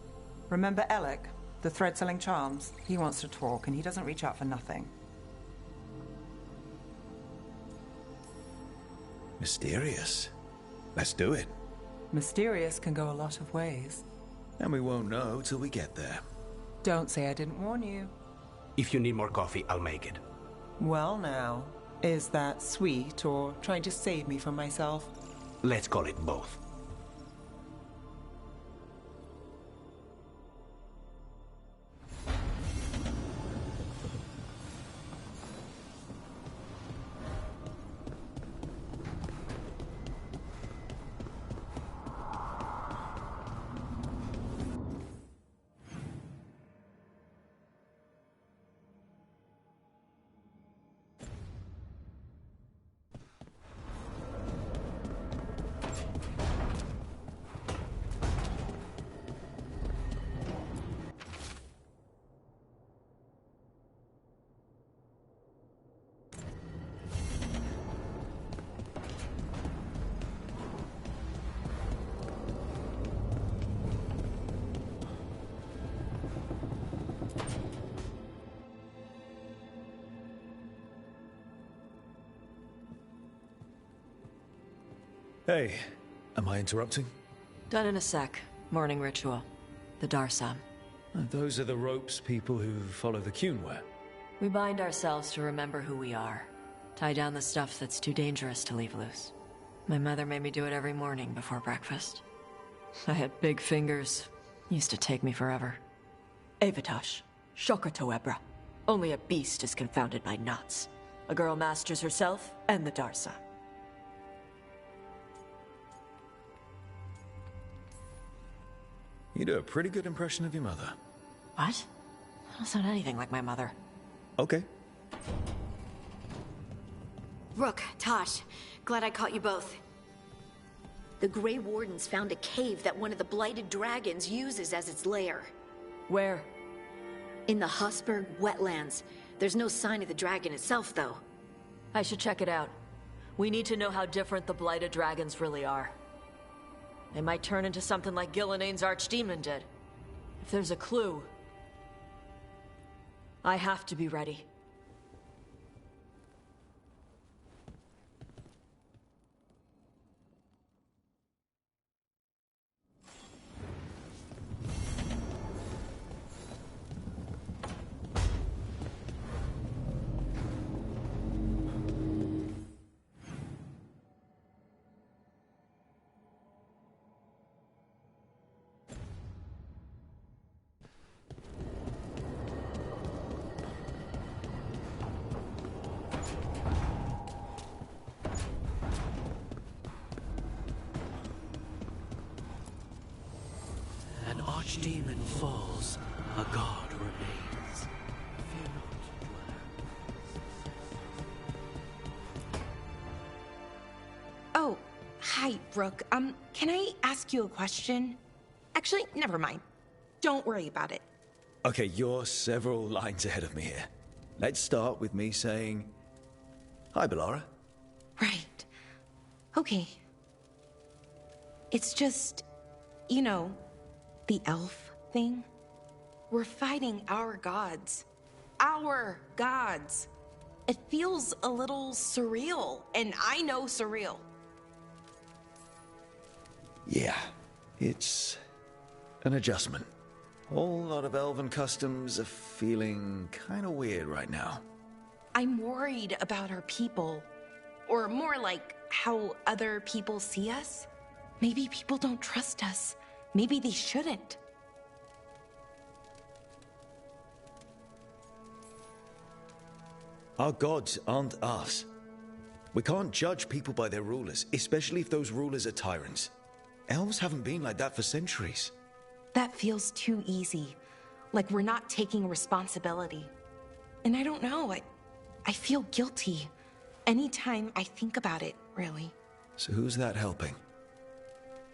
Remember Alec, the thread-selling charms? He wants to talk, and he doesn't reach out for nothing. Mysterious. Let's do it. Mysterious can go a lot of ways. And we won't know till we get there. Don't say I didn't warn you. If you need more coffee, I'll make it. Well now, is that sweet or trying to save me from myself? Let's call it both. Hey, am I interrupting? Done in a sec. Morning ritual. The Darsam. Those are the ropes people who follow the Qun wear. We bind ourselves to remember who we are. Tie down the stuff that's too dangerous to leave loose. My mother made me do it every morning before breakfast. I had big fingers. Used to take me forever. Avatosh. Shokratoebra. Only a beast is confounded by knots. A girl masters herself and the Darsam. You do a pretty good impression of your mother. What? I don't sound anything like my mother. Okay. Rook, Tosh, glad I caught you both. The Grey Wardens found a cave that one of the Blighted Dragons uses as its lair. Where? In the Husberg wetlands. There's no sign of the dragon itself, though. I should check it out. We need to know how different the Blighted Dragons really are. They might turn into something like Gilnenane's archdemon did. If there's a clue, I have to be ready. Archdemon falls, a god remains. Fear not, dweller. Oh, hi, Rook. Can I ask you a question? Actually, never mind. Don't worry about it. Okay, you're several lines ahead of me here. Let's start with me saying, hi, Bellara. Right. Okay. It's just, you know, the elf thing. We're fighting our gods. Our gods. It feels a little surreal, and I know surreal. Yeah, it's an adjustment. Whole lot of elven customs are feeling kind of weird right now. I'm worried about our people. Or more like how other people see us. Maybe people don't trust us. Maybe they shouldn't. Our gods aren't us. We can't judge people by their rulers, especially if those rulers are tyrants. Elves haven't been like that for centuries. That feels too easy. Like we're not taking responsibility. And I don't know, I feel guilty. Anytime I think about it, really. So who's that helping?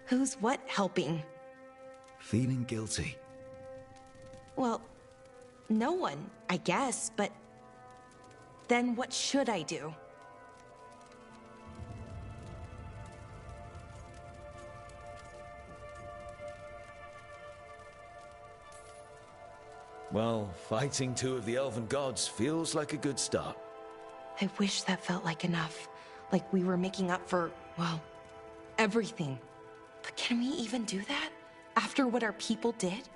Who's what helping? Feeling guilty. Well, no one, I guess, but then what should I do? Well, fighting two of the elven gods feels like a good start. I wish that felt like enough. Like we were making up for, well, everything. But can we even do that? After what our people did?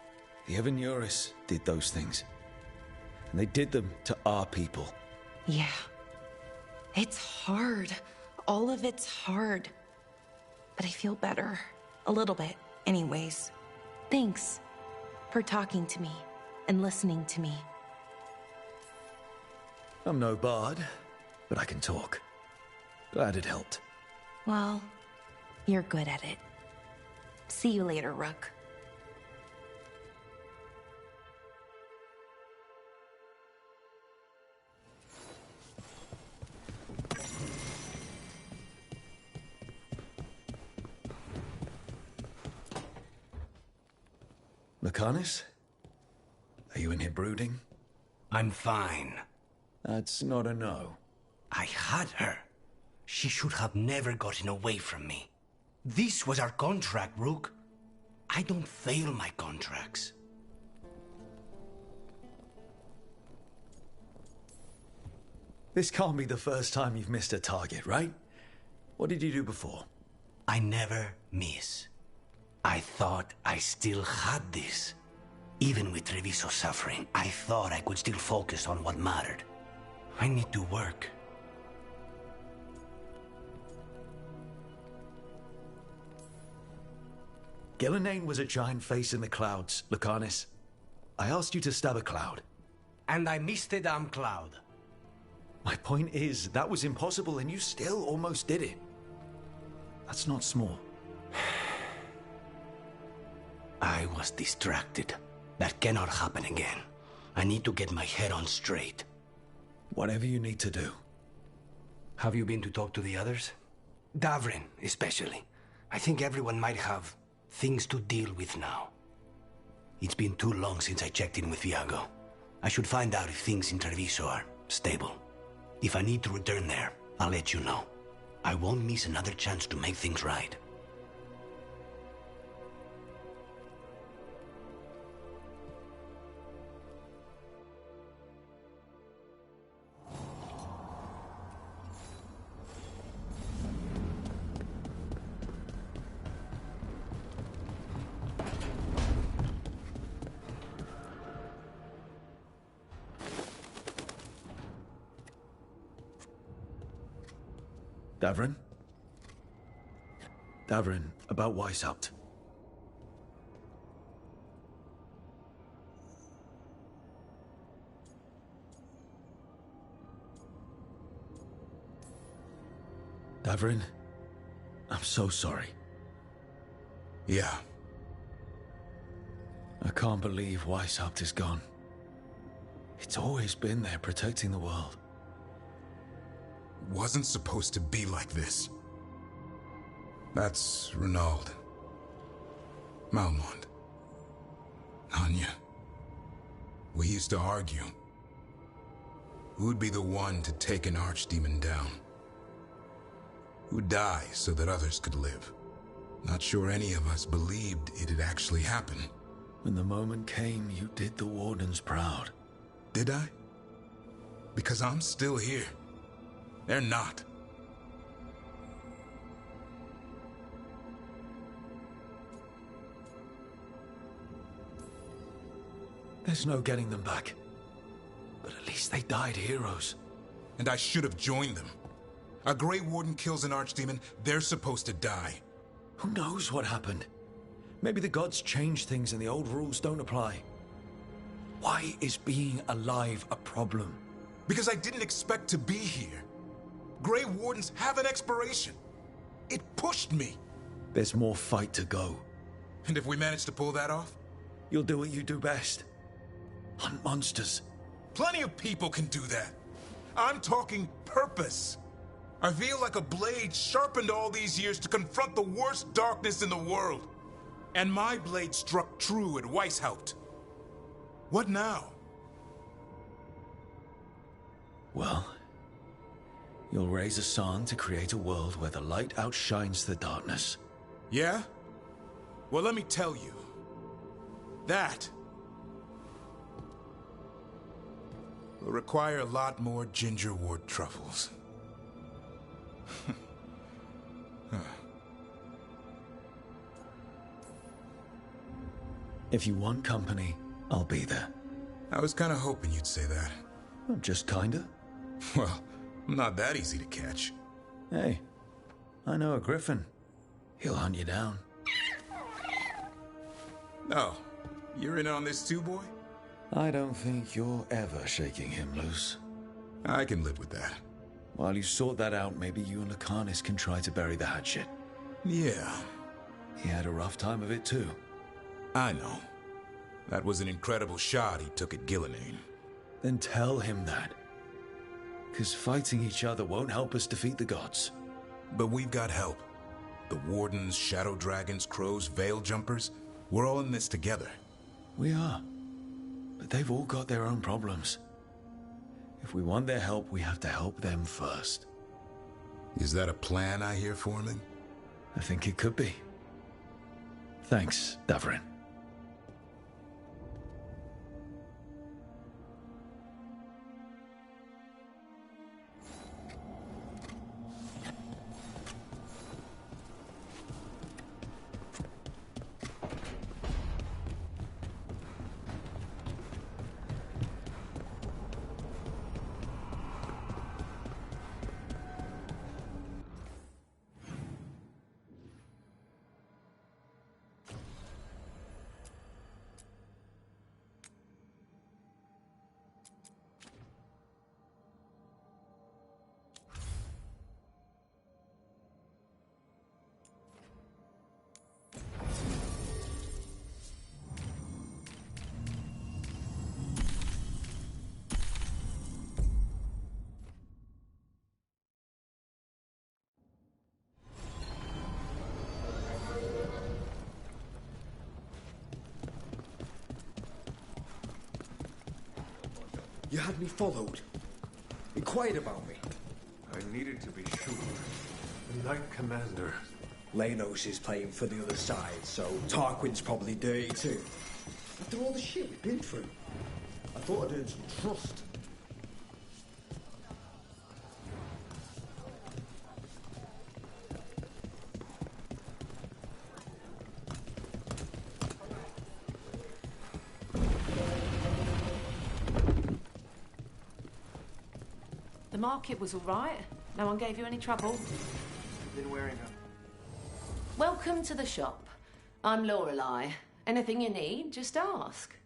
The Evanuris did those things. And they did them to our people. Yeah. It's hard. All of it's hard. But I feel better. A little bit, anyways. Thanks for talking to me and listening to me. I'm no bard, but I can talk. Glad it helped. Well, you're good at it. See you later, Rook. Lucanus? Are you in here brooding? I'm fine. That's not a no. I had her. She should have never gotten away from me. This was our contract, Rook. I don't fail my contracts. This can't be the first time you've missed a target, right? What did you do before? I never miss. I thought I still had this. Even with Treviso suffering, I thought I could still focus on what mattered. I need to work. Gillenane was a giant face in the clouds, Lucanus. I asked you to stab a cloud. And I missed the damn cloud. My point is, that was impossible and you still almost did it. That's not small. I was distracted. That cannot happen again. I need to get my head on straight. Whatever you need to do. Have you been to talk to the others? Davrin, especially. I think everyone might have things to deal with now. It's been too long since I checked in with Viago. I should find out if things in Treviso are stable. If I need to return there, I'll let you know. I won't miss another chance to make things right. Davrin? Davrin, about Weishaupt. Davrin, I'm so sorry. Yeah. I can't believe Weishaupt is gone. It's always been there protecting the world. Wasn't supposed to be like this. That's Renaud. Malmont. Anya. We used to argue. Who'd be the one to take an archdemon down? Who'd die so that others could live? Not sure any of us believed it'd actually happen. When the moment came, you did the Wardens proud. Did I? Because I'm still here. They're not. There's no getting them back. But at least they died heroes. And I should have joined them. A Grey Warden kills an archdemon, they're supposed to die. Who knows what happened? Maybe the gods changed things and the old rules don't apply. Why is being alive a problem? Because I didn't expect to be here. Grey Wardens have an expiration. It pushed me. There's more fight to go. And if we manage to pull that off? You'll do what you do best. Hunt monsters. Plenty of people can do that. I'm talking purpose. I feel like a blade sharpened all these years to confront the worst darkness in the world. And my blade struck true at Weishaupt. What now? Well, you'll raise a song to create a world where the light outshines the darkness. Yeah? Well, let me tell you. That will require a lot more gingerwort truffles. If you want company, I'll be there. I was kind of hoping you'd say that. Well, just kinda. Well, I'm not that easy to catch. Hey, I know a griffin. He'll hunt you down. Oh, you're in on this too, boy? I don't think you're ever shaking him loose. I can live with that. While you sort that out, maybe you and Lucanus can try to bury the hatchet. Yeah. He had a rough time of it too. I know. That was an incredible shot he took at Gillenane. Then tell him that. 'Cause fighting each other won't help us defeat the gods. But we've got help. The Wardens, Shadow Dragons, Crows, Veil Jumpers, we're all in this together. We are. But they've all got their own problems. If we want their help, we have to help them first. Is that a plan I hear forming? I think it could be. Thanks, Davrin. You had me followed. Inquired about me. I needed to be sure. The Knight Commander. Lanos is playing for the other side, so Tarquin's probably dirty too. After all the shit we've been through, I thought I'd earned some trust. The market was all right. No one gave you any trouble. Been wearing them. Welcome to the shop. I'm Lorelei. Anything you need, just ask.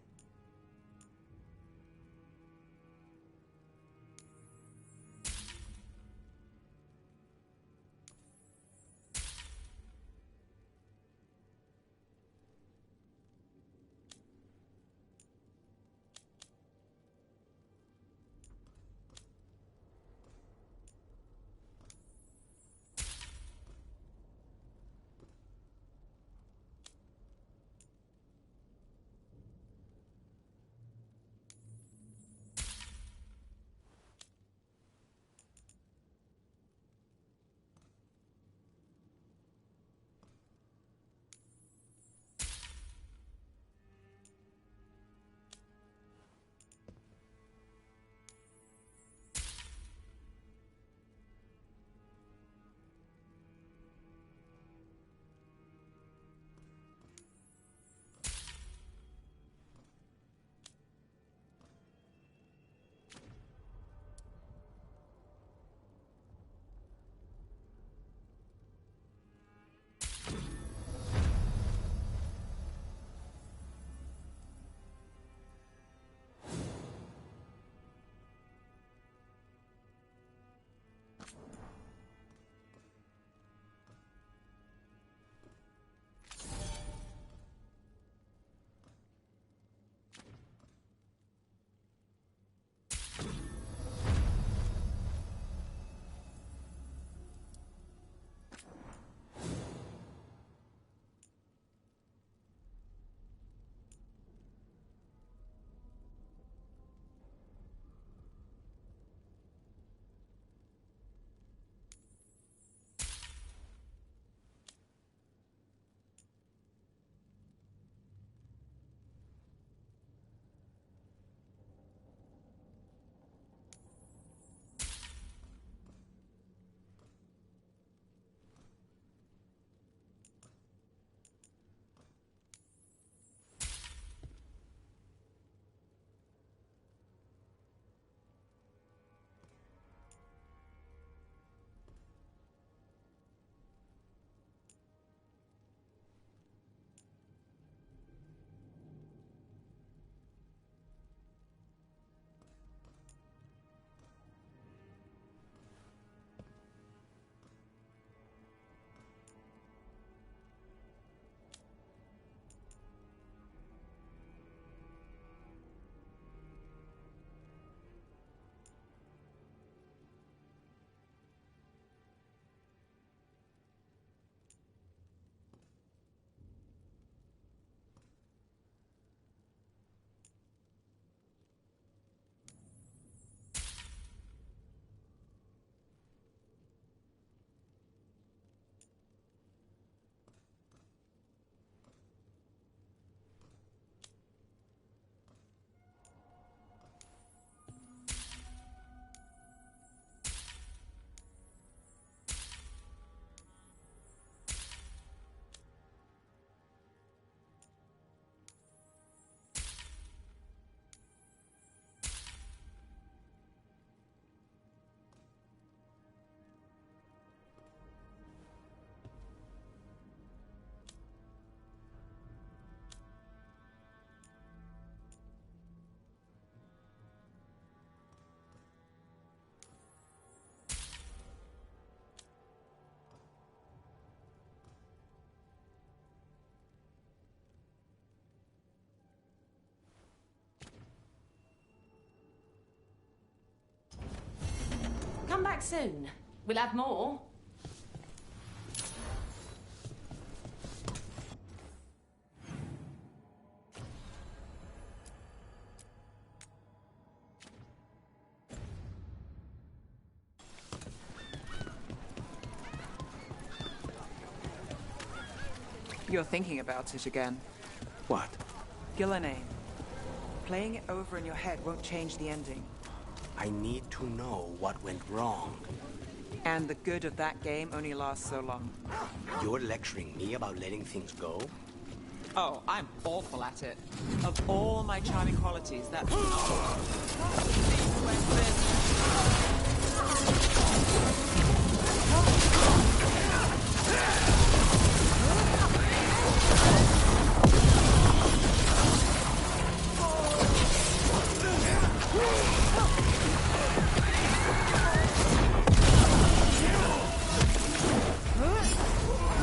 Come back soon. We'll have more. You're thinking about it again. What? Gillenane. Playing it over in your head won't change the ending. I need to know what went wrong. And the good of that game only lasts so long. You're lecturing me about letting things go? Oh, I'm awful at it. Of all my charming qualities, that's not.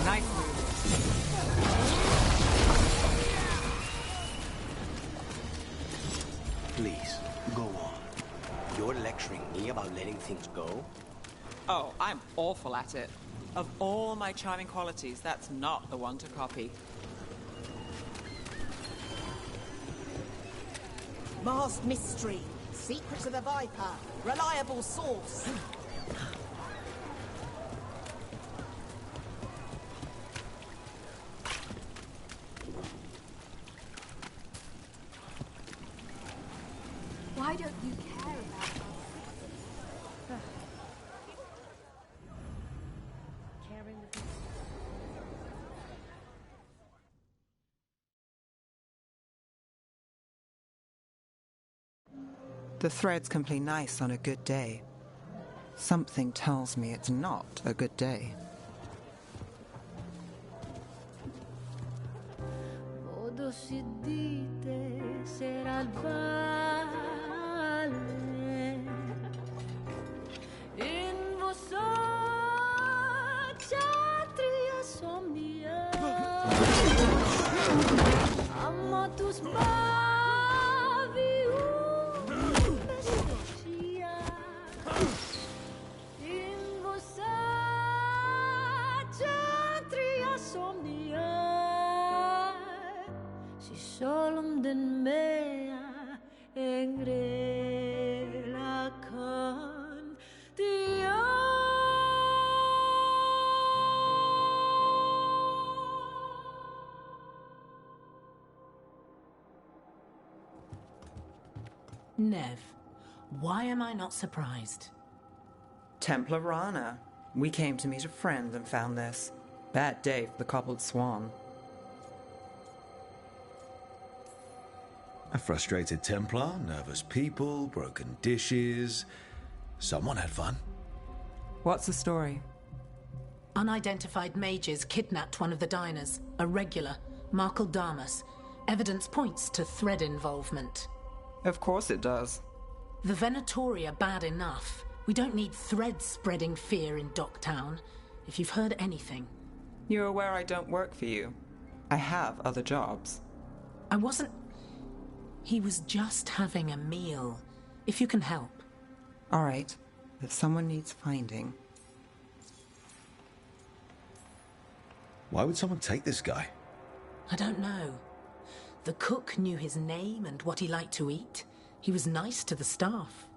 Nice move. Please, go on. You're lecturing me about letting things go? Oh, I'm awful at it. Of all my charming qualities, that's not the one to copy. Masked mystery. Secrets of the Viper. Reliable source. Why don't you care about us? The threads can play nice on a good day. Something tells me it's not a good day. Modo si dite sarà il vale in vostra chatria somnia amo tus bavi bestia in vostra chatria somnia si solum den mea engrela kan dia. Nev, why am I not surprised? Templar Rana. We came to meet a friend and found this. Bad day for the cobbled swan. A frustrated Templar, nervous people, broken dishes. Someone had fun. What's the story? Unidentified mages kidnapped one of the diners, a regular, Markle Damas. Evidence points to thread involvement. Of course it does. The Venatori are bad enough. We don't need threads spreading fear in Docktown. If you've heard anything. You're aware I don't work for you. I have other jobs. I wasn't... He was just having a meal. If you can help. All right. If someone needs finding. Why would someone take this guy? I don't know. The cook knew his name and what he liked to eat. He was nice to the staff.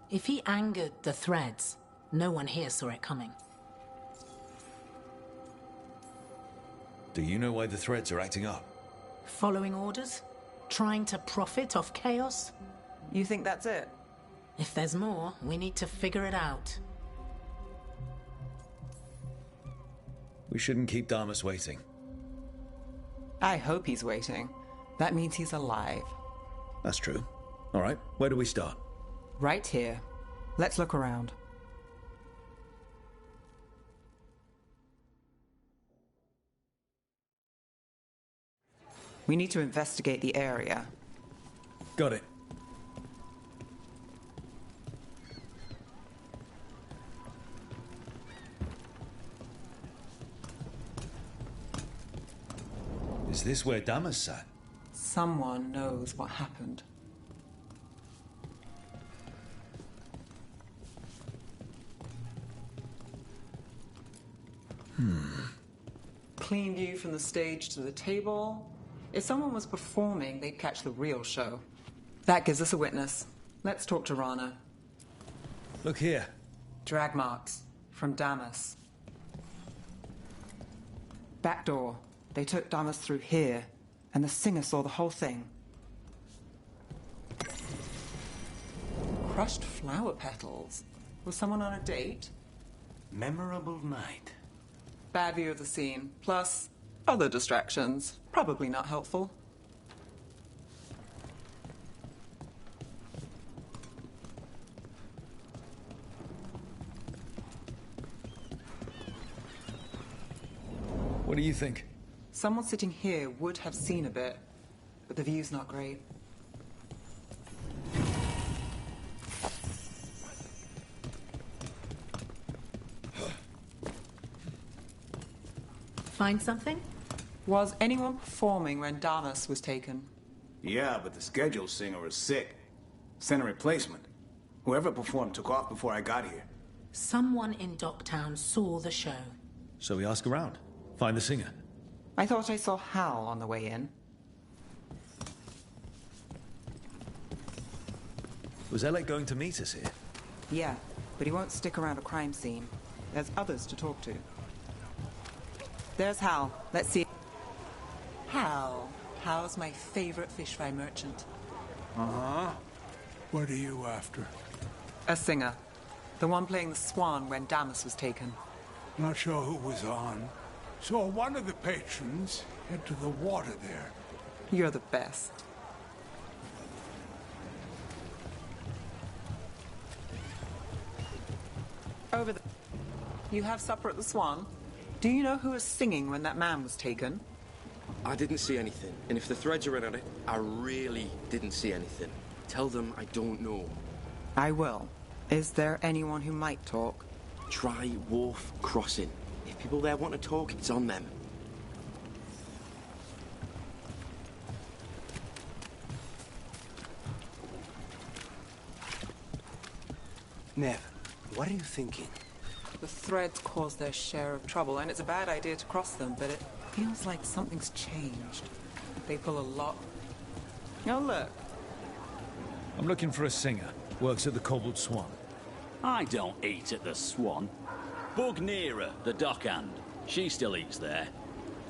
If he angered the threads, no one here saw it coming. Do you know why the threads are acting up? Following orders? Trying to profit off chaos? You think that's it? If there's more, we need to figure it out. We shouldn't keep Damas waiting. I hope he's waiting. That means he's alive. That's true. All right, where do we start? Right here. Let's look around. We need to investigate the area. Got it. Is this where Damas sat? Someone knows what happened. Clean view from the stage to the table. If someone was performing, they'd catch the real show. That gives us a witness. Let's talk to Rana. Look here. Drag marks from Damas. Back door. They took Damas through here, and the singer saw the whole thing. Crushed flower petals. Was someone on a date? Memorable night. Bad view of the scene, plus other distractions. Probably not helpful. What do you think? Someone sitting here would have seen a bit, but the view's not great. Find something? Was anyone performing when Damas was taken? Yeah, but the scheduled singer was sick. Sent a replacement. Whoever performed took off before I got here. Someone in Docktown saw the show. So we ask around. Find the singer. I thought I saw Hal on the way in. Was Alec going to meet us here? Yeah, but he won't stick around a crime scene. There's others to talk to. There's Hal. Let's see. Hal. Hal's my favorite fish fry merchant. Uh-huh. What are you after? A singer. The one playing the swan when Damas was taken. Not sure who was on. Saw one of the patrons head to the water there. You're the best. Over there. You have supper at the Swan? Do you know who was singing when that man was taken? I didn't see anything, and if the threads are in on it, I really didn't see anything. Tell them I don't know. I will. Is there anyone who might talk? Try Wharf Crossing. If people there want to talk, it's on them. Nev, what are you thinking? The threads cause their share of trouble, and it's a bad idea to cross them, but it feels like something's changed. They pull a lot. Oh, look. I'm looking for a singer. Works at the Cobbled Swan. I don't eat at the Swan. Bugnera, the dockhand. She still eats there.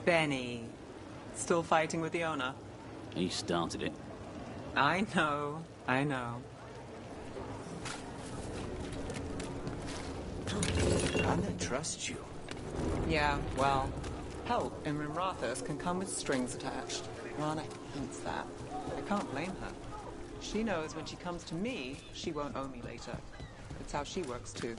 Benny. Still fighting with the owner? He started it. I know. I know. Anna trusts you. Yeah, well, help in Rimrathos can come with strings attached. Rana hates that. I can't blame her. She knows when she comes to me, she won't owe me later. It's how she works, too.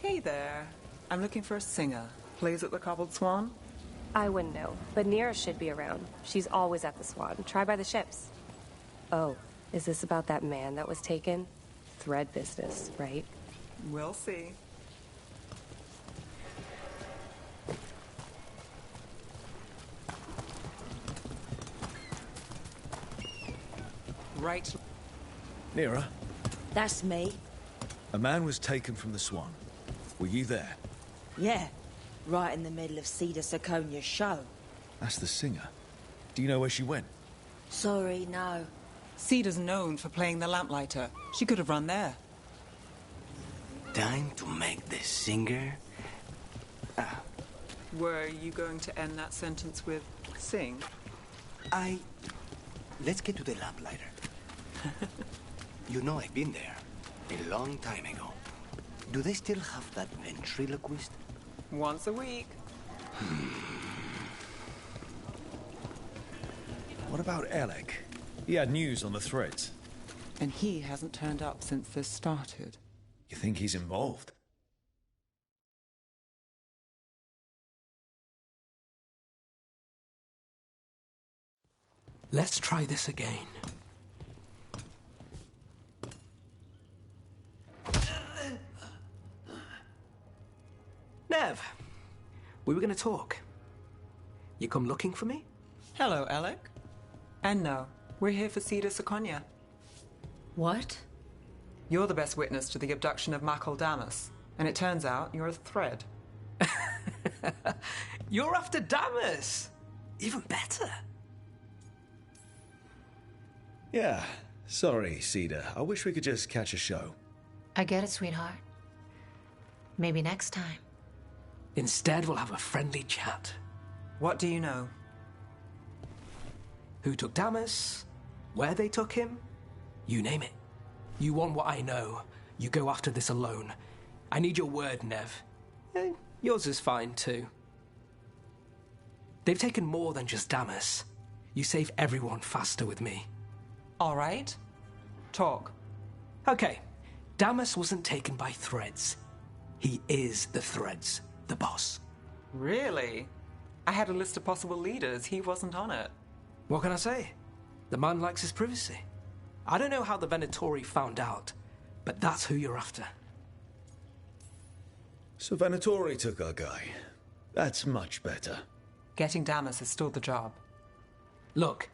Hey there. I'm looking for a singer. Plays at the Cobbled Swan? I wouldn't know, but Nira should be around. She's always at the Swan. Try by the ships. Oh, is this about that man that was taken? Thread business, right? We'll see. right... Nira, That's me. a man was taken from the Swan. Were you there? Yeah. Right in the middle of Cedar Siconia's show. That's the singer. Do you know where she went? Sorry, no. Cedar's known for playing the lamplighter. She could have run there. Time to make the singer... Were you going to end that sentence with sing? Let's get to the lamplighter. You know I've been there. A long time ago. Do they still have that ventriloquist? Once a week. What about Alec? He had news on the threads. And he hasn't turned up since this started. You think he's involved? Let's try this again. Nev, we were going to talk. You come looking for me? Hello, Alec. And no, we're here for Cedar Siconia. What? You're the best witness to the abduction of Makal Damas, and it turns out you're a thread. You're after Damas! Even better. Yeah. Sorry, Cedar. I wish we could just catch a show. I get it, sweetheart. Maybe next time. Instead, we'll have a friendly chat. What do you know? Who took Damas? Where they took him? You name it. You want what I know. You go after this alone. I need your word, Nev. Yours is fine, too. They've taken more than just Damas. You save everyone faster with me. All right. Talk. Okay. Damas wasn't taken by Threads. He is the Threads, the boss. Really? I had a list of possible leaders. He wasn't on it. What can I say? The man likes his privacy. I don't know how the Venatori found out, but that's who you're after. So Venatori took our guy. That's much better. Getting Damas is still the job. Look,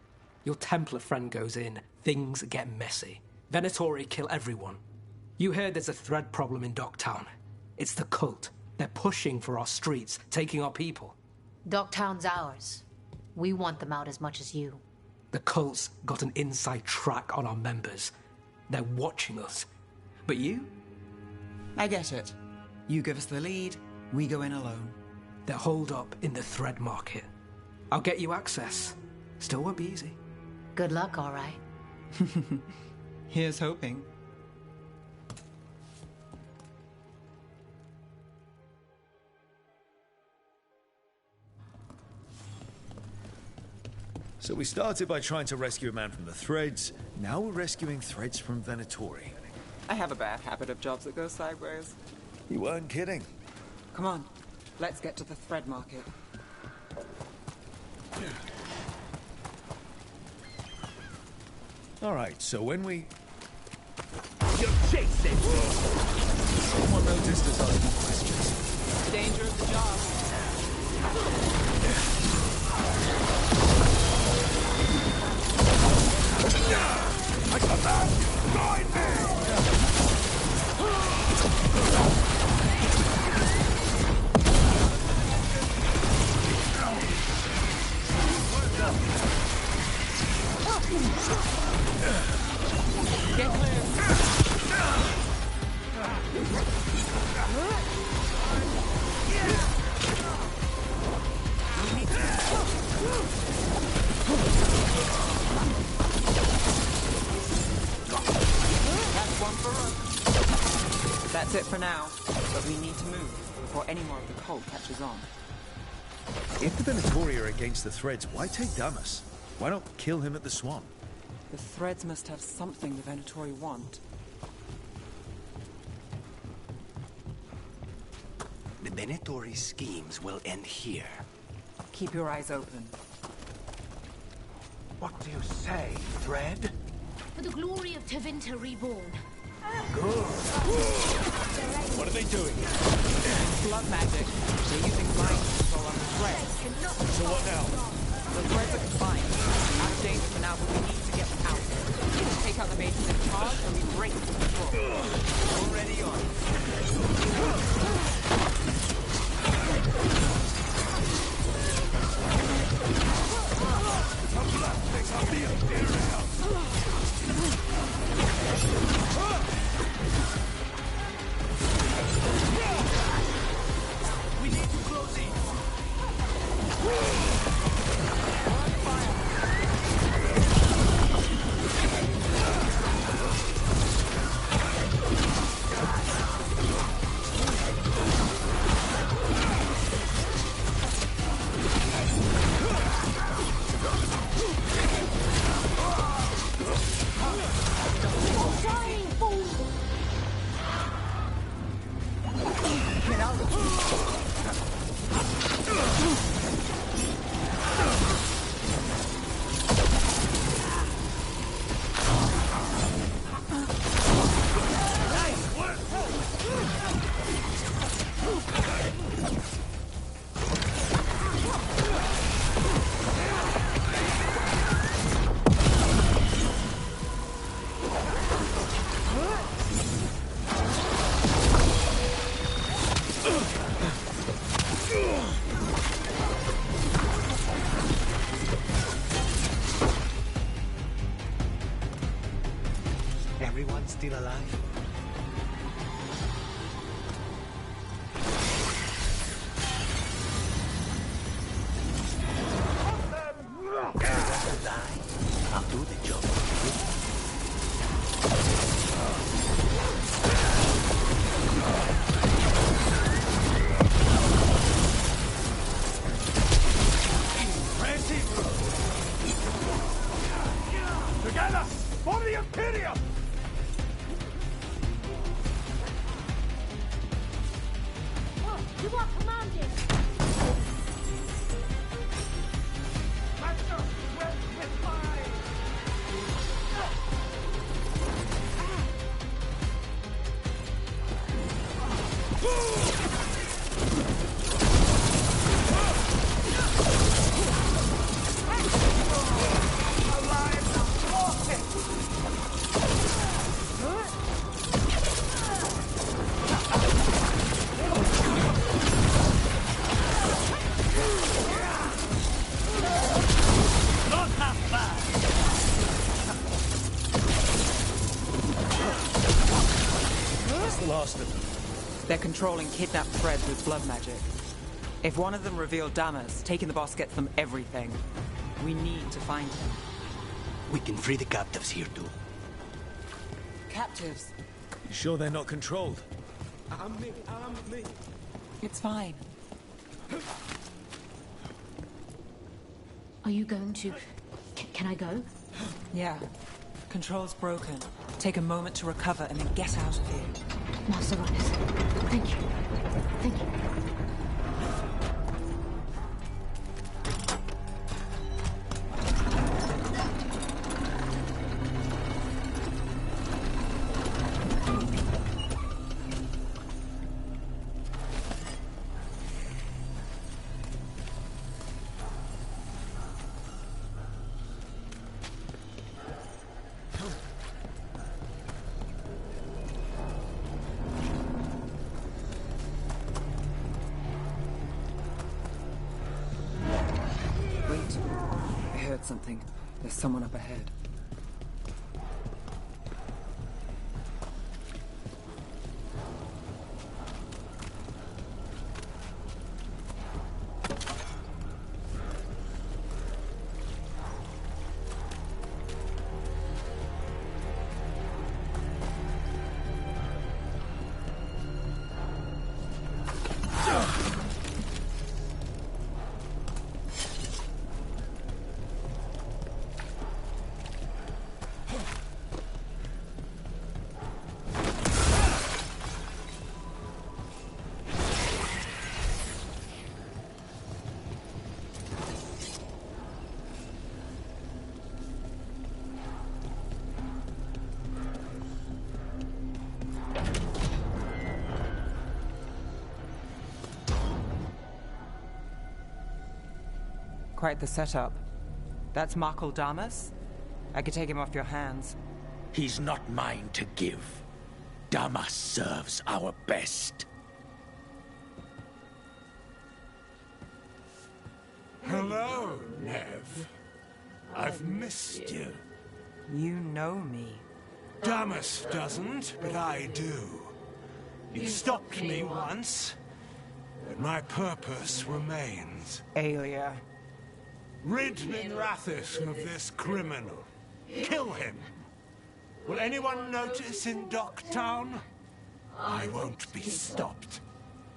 your Templar friend goes in, things get messy. Venatori kill everyone. You heard there's a thread problem in Docktown. It's the cult. They're pushing for our streets, taking our people. Docktown's ours. We want them out as much as you. The cult's got an inside track on our members. They're watching us. But you? I get it. You give us the lead, we go in alone. They're holed up in the thread market. I'll get you access. Still won't be easy. Good luck, all right. Here's hoping. So we started by trying to rescue a man from the Threads. Now we're rescuing Threads from Venatori. I have a bad habit of jobs that go sideways. You weren't kidding. Come on, let's get to the thread market. All right, so when we... You're chasing! Someone noticed us asking questions. Danger of the job. I got that! Join me! Get clear! That's one for us. That's it for now, but we need to move before any more of the cult catches on. If the Venatori are against the Threads, why take Damas? Why not kill him at the Swan? The Threads must have something the Venatori want. The Venatori schemes will end here. Keep your eyes open. What do you say, Thread? For the glory of Tevinter reborn. Good. What are they doing? Blood magic. They're using mind control on the Threads. So what now? The Threads are confined. Out of danger for now, but we need to get them out. pause and we break the control. Already on. We need to close in. Everyone still alive? Everyone to die? I'll do the job. Together for the Imperium! You are commanded! Master, with mine! They're controlling kidnapped threads with blood magic. If one of them revealed Damas, taking the boss gets them everything. We need to find him. We can free the captives here too. Captives? You sure they're not controlled? I'm me. It's fine. Are you going to... Can I go? Yeah. Control's broken. Take a moment to recover and then get out of here. Master Runners, thank you. Thank you. Something. There's someone up ahead. Quite the setup. That's Markle Damas? I could take him off your hands. He's not mine to give. Damas serves our best. Hello, Nev. I've missed you. You know me. Damas doesn't, but I do. You stopped me once, but my purpose remains. Aelia. Rid Minrathous of this criminal. Kill him. Will anyone notice in Docktown? I won't be stopped.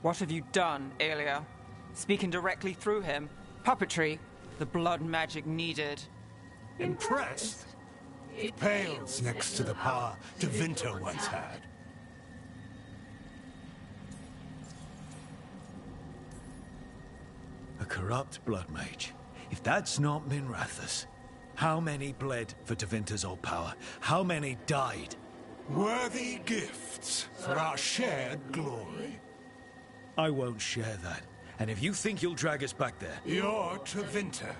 What have you done, Aelia? Speaking directly through him? Puppetry? The blood magic needed. Impressed? It pales next to the power Tevinter once had. A corrupt blood mage. If that's not Minrathous, how many bled for Tevinter's old power? How many died? Worthy gifts for our shared glory. I won't share that. And if you think you'll drag us back there... You're Tevinter,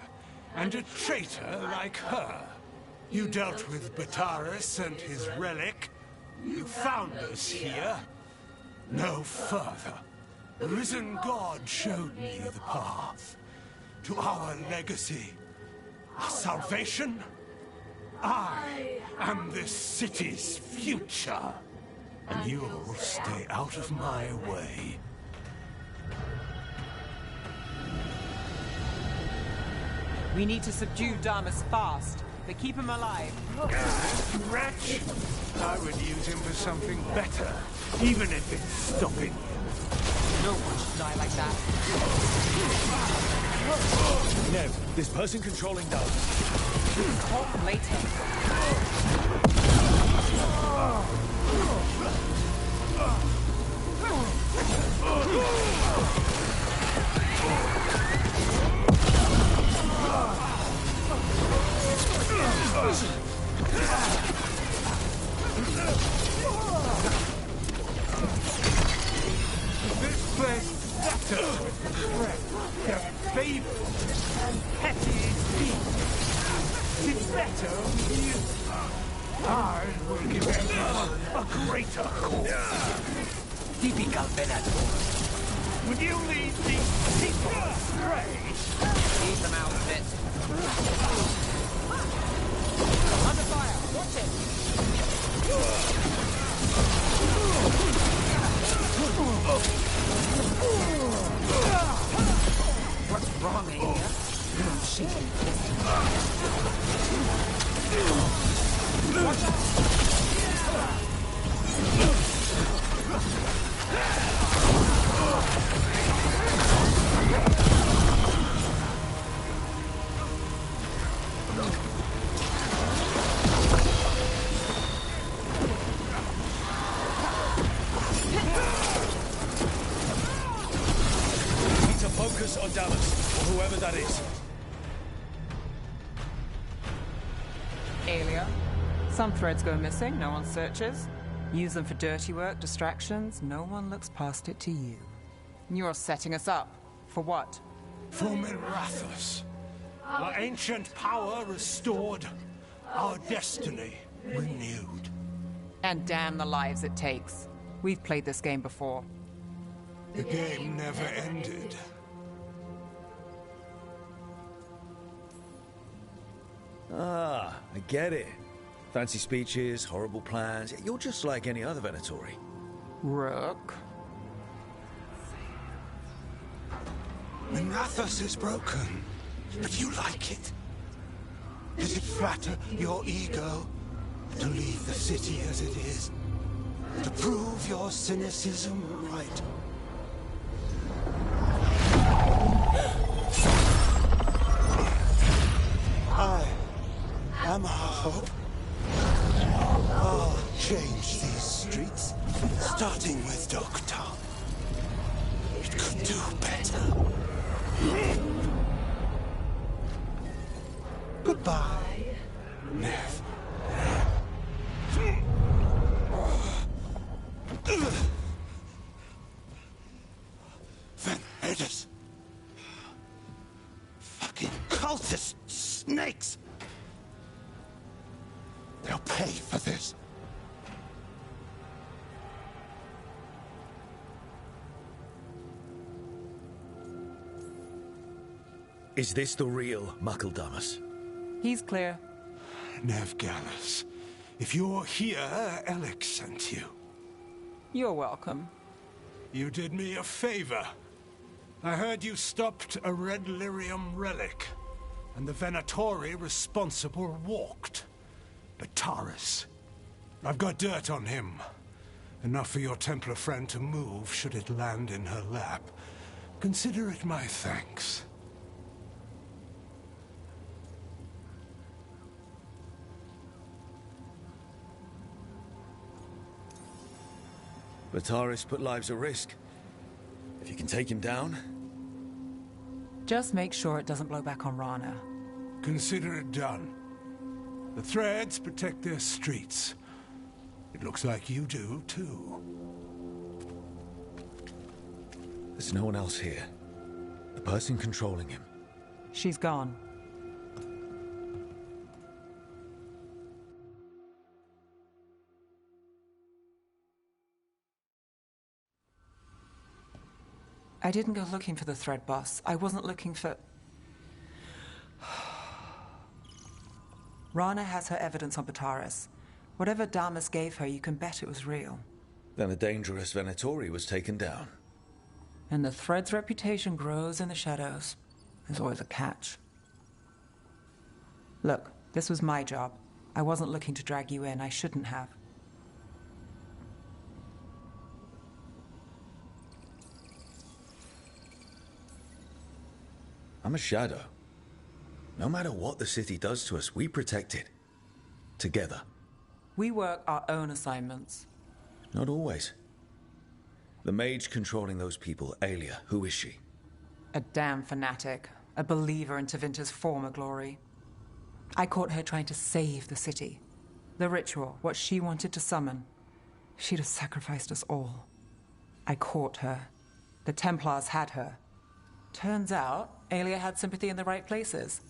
and a traitor like her. You dealt with Bataris and his relic. You found us here. No further. The risen God showed me the path. To our legacy. Our salvation. I am this city's future. And you'll stay out of my way. We need to subdue Damas fast, but keep him alive. Wretch! I would use him for something better, even if it's stopping you. No one should die like that. Nev, this person controlling Damas. Talk later. This place better with their fables and petty deeds. It's better with you. I will give everyone a greater cause. Typical Venator. Would you lead these people astray? Keep them out of it. Under fire! Watch it! What's wrong, Aelia? You're shaking. Watch out! Focus on Damas, or whoever that is. Aelia, some threads go missing, no one searches. Use them for dirty work, distractions, no one looks past it to you. You're setting us up. For what? For Minrathous. Our ancient power restored, our destiny renewed. And damn the lives it takes. We've played this game before. The game never ended. Ah, I get it. Fancy speeches, horrible plans. You're just like any other Venatori. Rook. Minrathous is broken, but you like it. Does it flatter your ego to leave the city as it is? To prove your cynicism right? I am our hope. I'll change these streets, starting with Docktown. It could do better. Goodbye, Nev. Van Herders. Fucking cultist snakes. They'll pay for this. Is this the real Muckledamus? He's clear. Nev Gallus, if you're here, Alec sent you. You're welcome. You did me a favor. I heard you stopped a Red Lyrium relic, and the Venatori responsible walked. Bataris. I've got dirt on him. Enough for your Templar friend to move should it land in her lap. Consider it my thanks. Bataris put lives at risk. If you can take him down... Just make sure it doesn't blow back on Rana. Consider it done. The Threads protect their streets. It looks like you do, too. There's no one else here. The person controlling him. She's gone. I didn't go looking for the Thread boss. I wasn't looking for... Rana has her evidence on Bataris. Whatever Damas gave her, you can bet it was real. Then a dangerous Venatori was taken down. And the Thread's reputation grows in the shadows. There's always a catch. Look, this was my job. I wasn't looking to drag you in. I shouldn't have. I'm a shadow. No matter what the city does to us, we protect it. Together. We work our own assignments. Not always. The mage controlling those people, Aelia, who is she? A damn fanatic. A believer in Tevinter's former glory. I caught her trying to save the city. The ritual, what she wanted to summon. She'd have sacrificed us all. I caught her. The Templars had her. Turns out, Aelia had sympathy in the right places.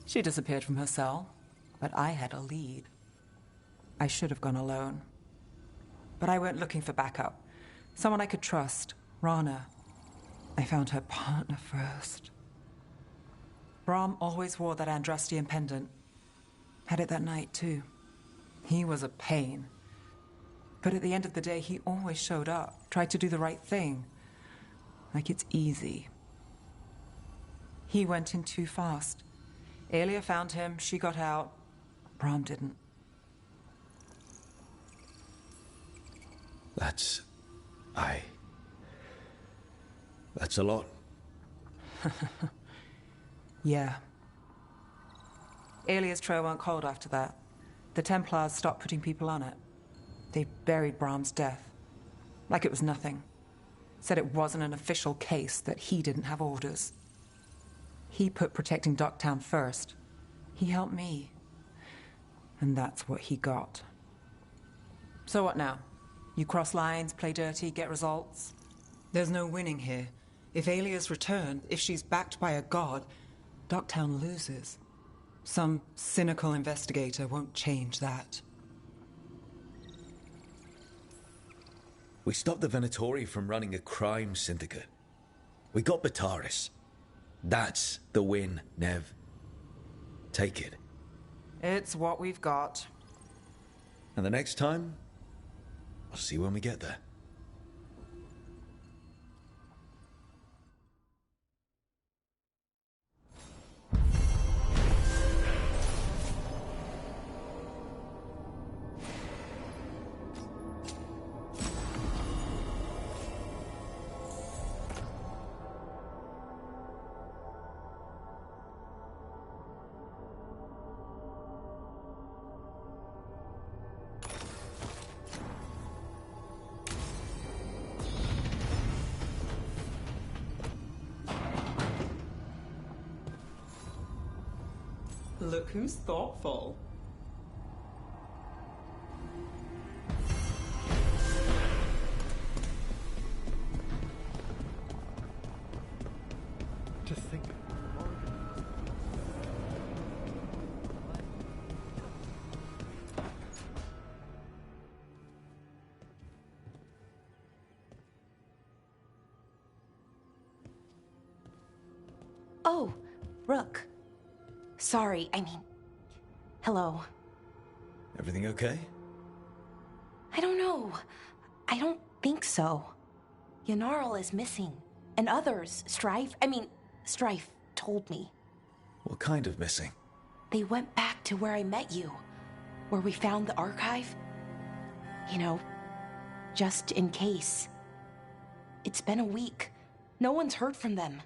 She disappeared from her cell, but I had a lead. I should have gone alone. But I went looking for backup. Someone I could trust. Rana. I found her partner first. Brahm always wore that Andrastian pendant. Had it that night, too. He was a pain. But at the end of the day, he always showed up, tried to do the right thing. Like it's easy. He went in too fast. Aelia found him, she got out. Brahm didn't. That's a lot. Yeah. Aelia's trail went cold after that. The Templars stopped putting people on it. They buried Brahm's death. Like it was nothing. Said it wasn't an official case, that he didn't have orders. He put protecting Docktown first. He helped me. And that's what he got. So what now? You cross lines, play dirty, get results? There's no winning here. If Aelia's returned, if she's backed by a god, Docktown loses. Some cynical investigator won't change that. We stopped the Venatori from running a crime syndicate. We got Bataris. That's the win, Nev. Take it. It's what we've got. And the next time, I'll see when we get there. Look who's thoughtful. To think. Oh, Rook. Sorry, I mean... Hello. Everything okay? I don't know. I don't think so. Ynnarl is missing. And others, Strife told me. What kind of missing? They went back to where I met you. Where we found the archive. You know, just in case. It's been a week. No one's heard from them.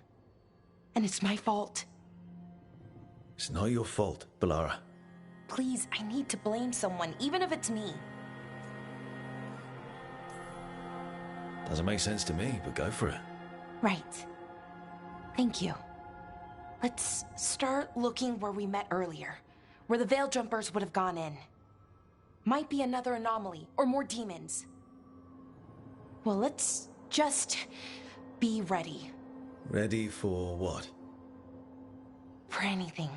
And it's my fault. It's not your fault, Bellara. Please, I need to blame someone, even if it's me. Doesn't make sense to me, but go for it. Right. Thank you. Let's start looking where we met earlier. Where the Veil Jumpers would have gone in. Might be another anomaly, or more demons. Well, let's just be ready. Ready for what? For anything.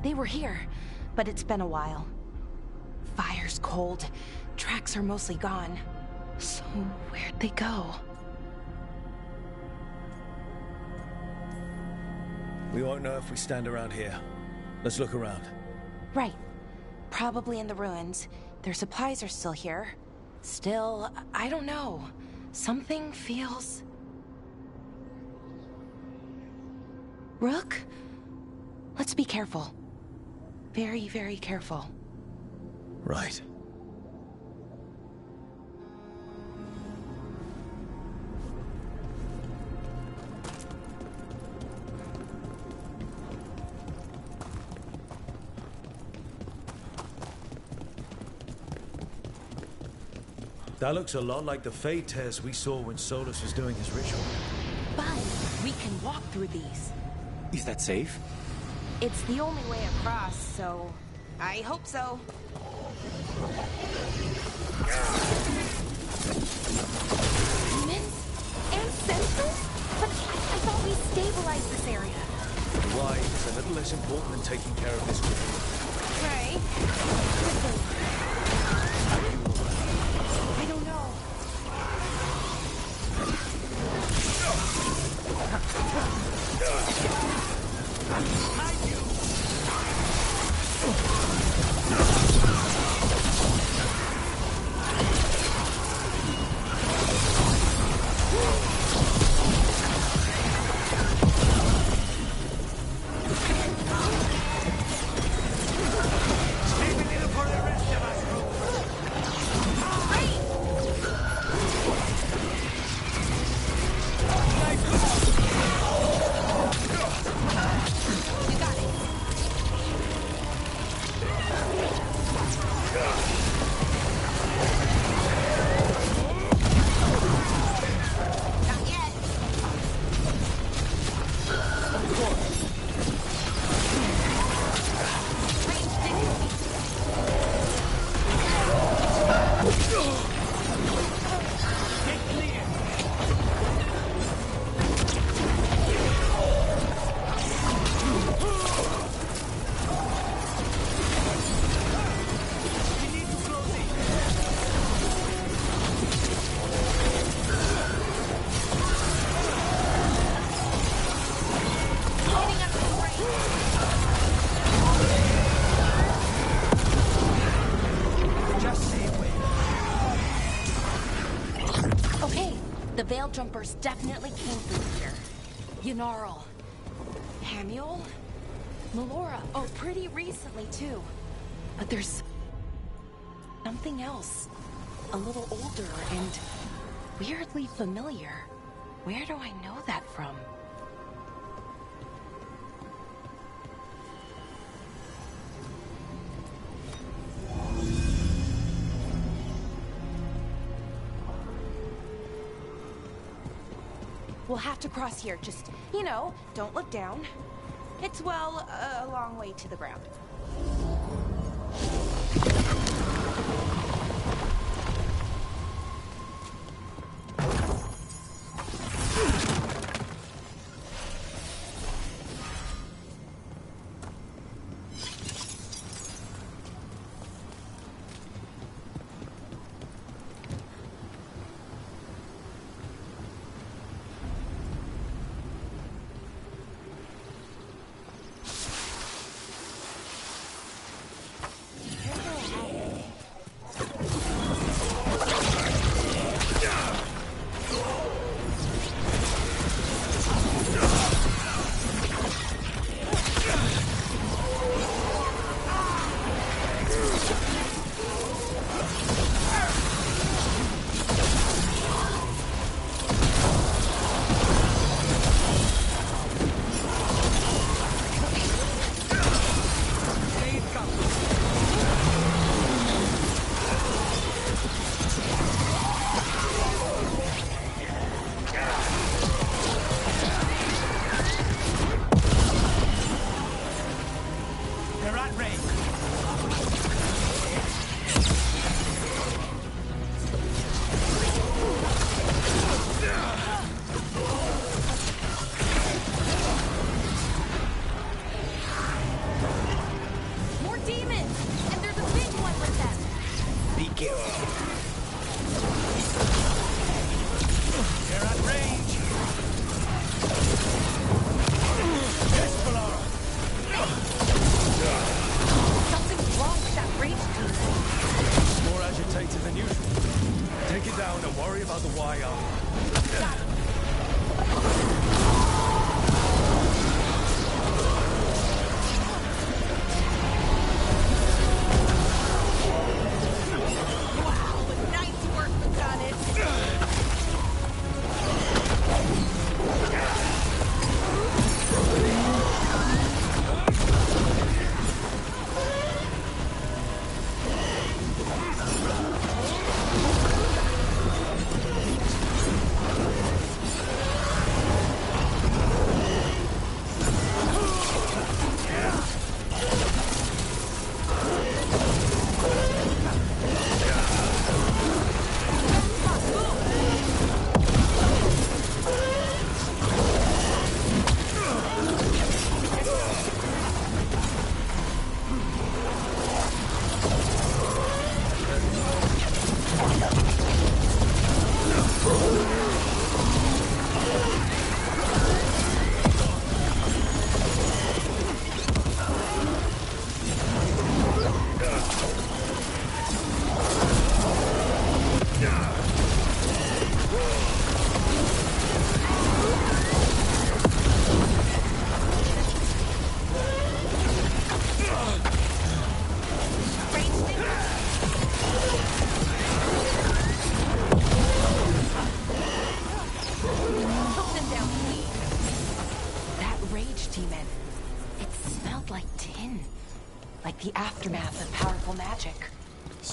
They were here, but it's been a while. Fire's cold. Tracks are mostly gone. So where'd they go? We won't know if we stand around here. Let's look around. Right. Probably in the ruins. Their supplies are still here. Still, I don't know. Something feels... Rook? Let's be careful. Very, very careful. Right. That looks a lot like the Fade Tears we saw when Solas was doing his ritual. But we can walk through these. Is that safe? It's the only way across, so... I hope so. Demons? And Sentinels? But I thought we stabilized this area. Why is a little less important than taking care of this group. Right. I don't know. Veil Jumpers definitely came through here. Ynnarl. Hamuel? Melora. Oh, pretty recently, too. But there's something else. A little older and weirdly familiar. Where do I know that from? We'll have to cross here. Just, you know, don't look down. It's, well, a long way to the ground.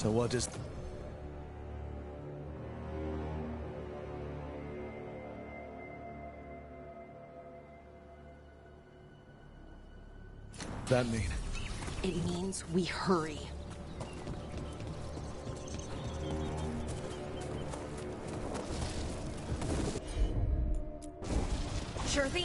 So what is... that mean? It means we hurry. Sure thing.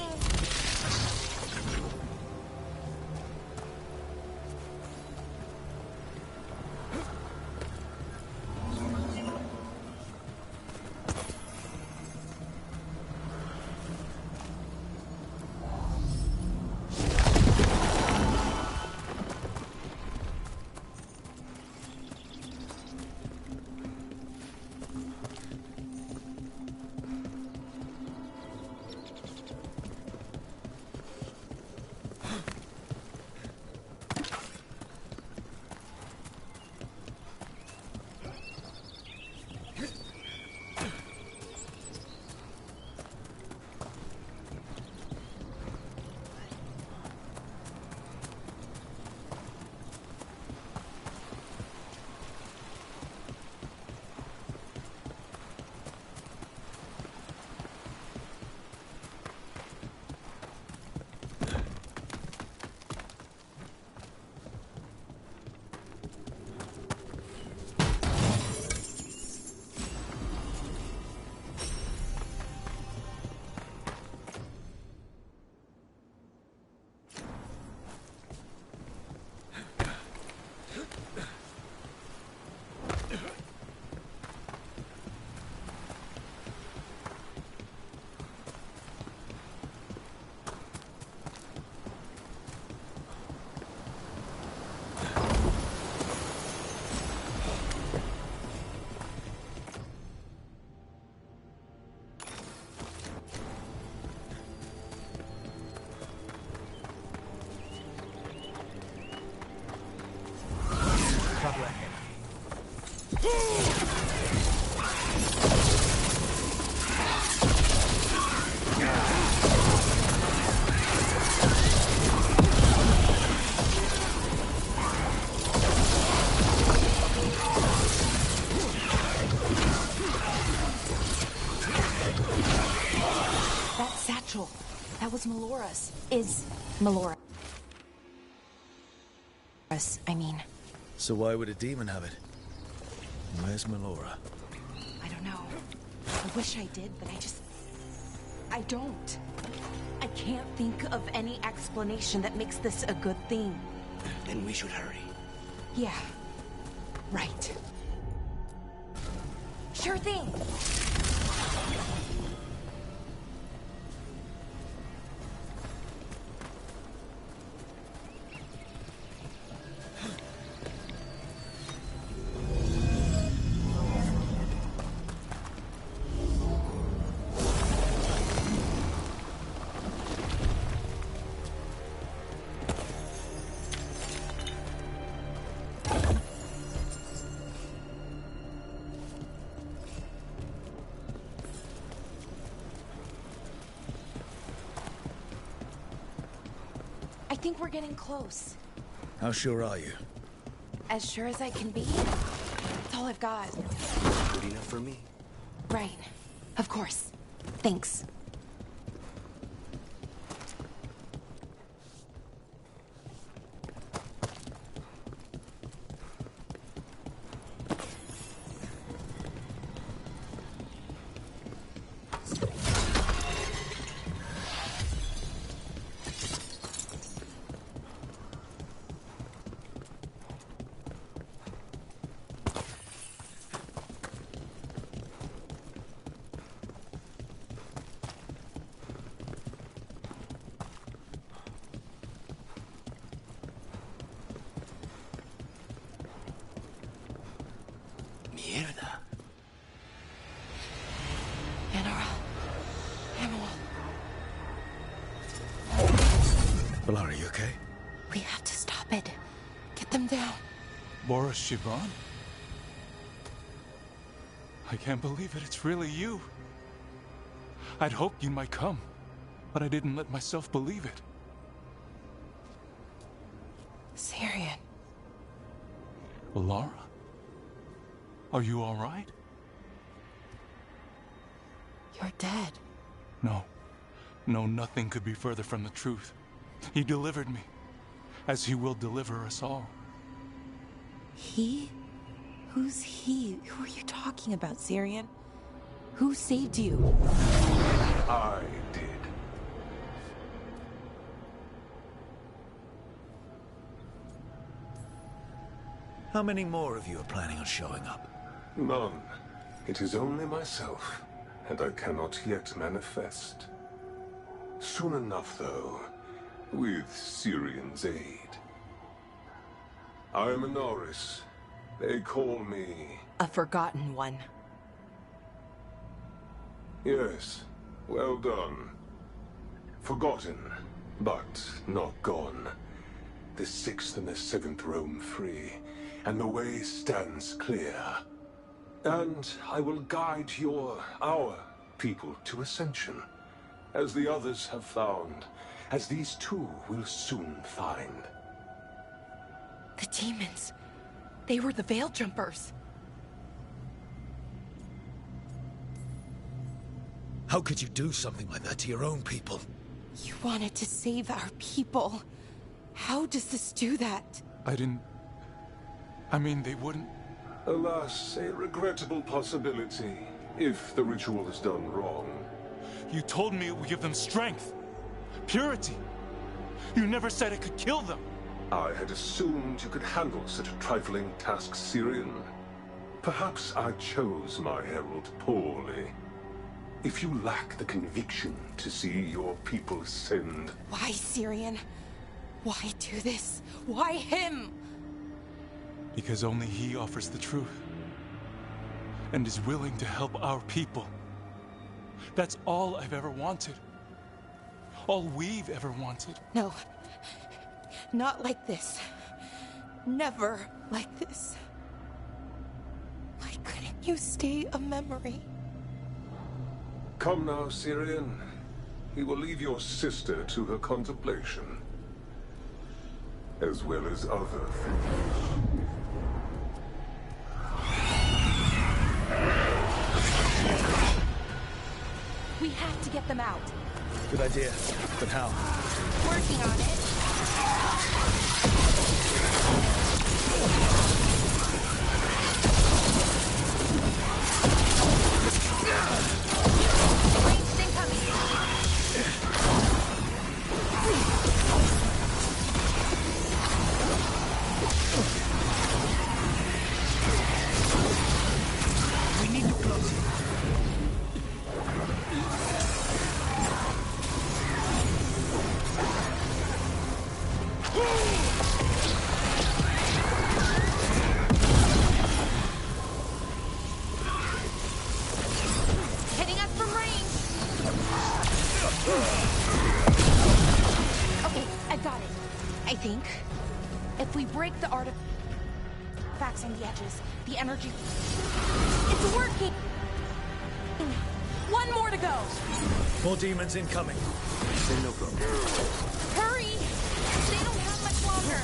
satchel. That was Melora's. Is Melora. I mean. So why would a demon have it? Where's Melora? I don't know. I wish I did, but I don't. I can't think of any explanation that makes this a good thing. Then we should hurry. Yeah. Right. Sure thing. I think we're getting close. How sure are you? As sure as I can be. That's all I've got. Good enough for me? Right. Of course. Thanks. Valara, you okay? We have to stop it. Get them down. Boris Shivan? I can't believe it. It's really you. I'd hoped you might come, but I didn't let myself believe it. Sirian. Valara? Are you all right? You're dead. No. No, nothing could be further from the truth. He delivered me, as he will deliver us all. He? Who's he? Who are you talking about, Sirian? Who saved you? I did. How many more of you are planning on showing up? None. It is only myself, and I cannot yet manifest. Soon enough, though, with Sirian's aid. I am Anaris. They call me... A forgotten one. Yes, well done. Forgotten, but not gone. The 6th and the 7th roam free, and the way stands clear. And I will guide our people to ascension, as the others have found, as these two will soon find. The demons. They were the Veil Jumpers. How could you do something like that to your own people? You wanted to save our people. How does this do that? I mean, they wouldn't... Alas, a regrettable possibility, if the ritual is done wrong. You told me it would give them strength, purity. You never said it could kill them. I had assumed you could handle such a trifling task, Sirian. Perhaps I chose my herald poorly. If you lack the conviction to see your people ascend... Why, Sirian? Why do this? Why him? Because only he offers the truth. And is willing to help our people. That's all I've ever wanted. All we've ever wanted. No. Not like this. Never like this. Why couldn't you stay a memory? Come now, Sirian. We will leave your sister to her contemplation. As well as other things. We have to get them out. Good idea. But how? Working on it. Ranged incoming. We need to close it. Hitting us from range. Okay, I've got it. I think if we break the artifacts on the edges, the energy... It's working! One more to go! More demons incoming. No problem. Hurry! They don't have much longer.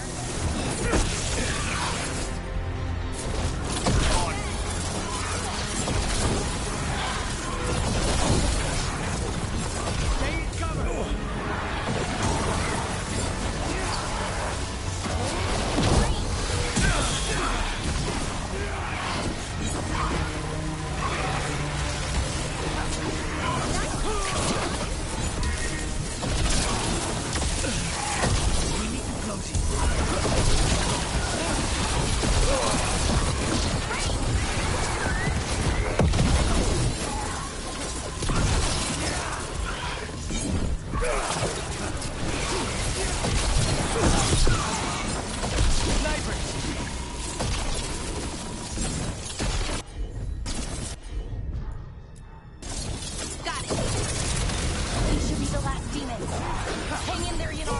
Got it. These should be the last demons. Hang in there, you know.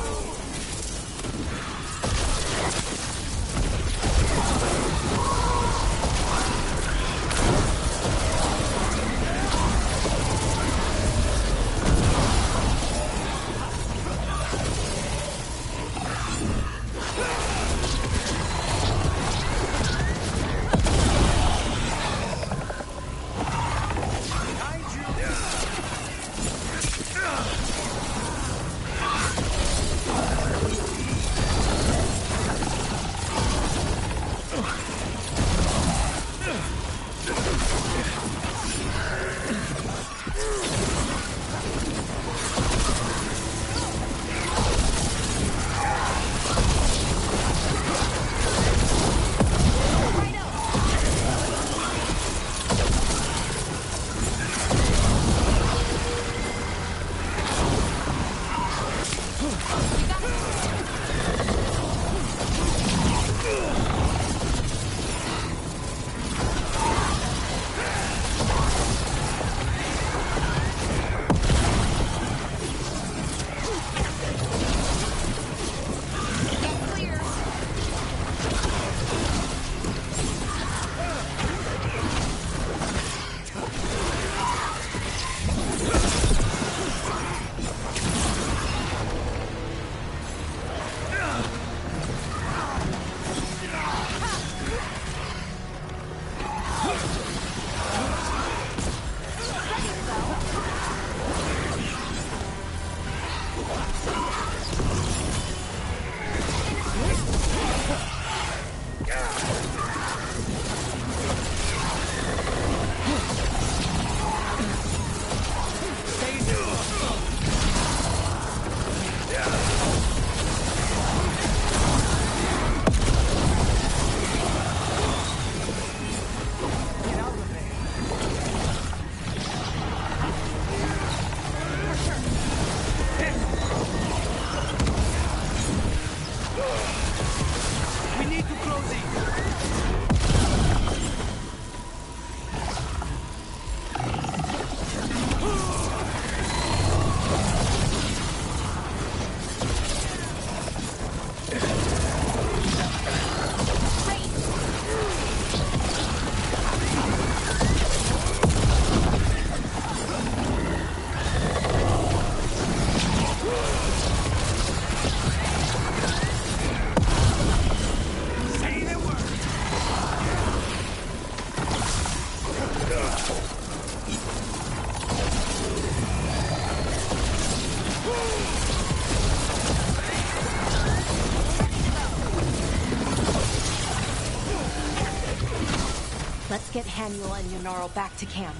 Haniel and Yunaro back to camp.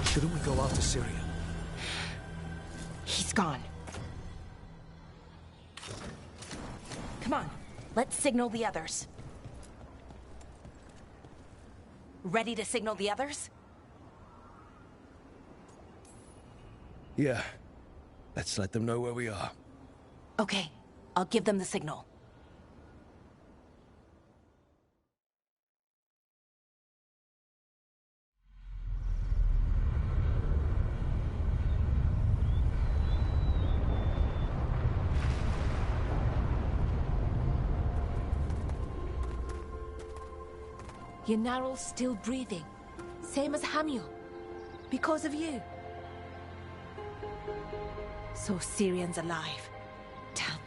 Shouldn't we go after Syria? He's gone. Come on, let's signal the others. Ready to signal the others? Yeah. Let's let them know where we are. Okay, I'll give them the signal. Yunaro's still breathing. Same as Hamiel. Because of you. So Syrian's alive. Damn.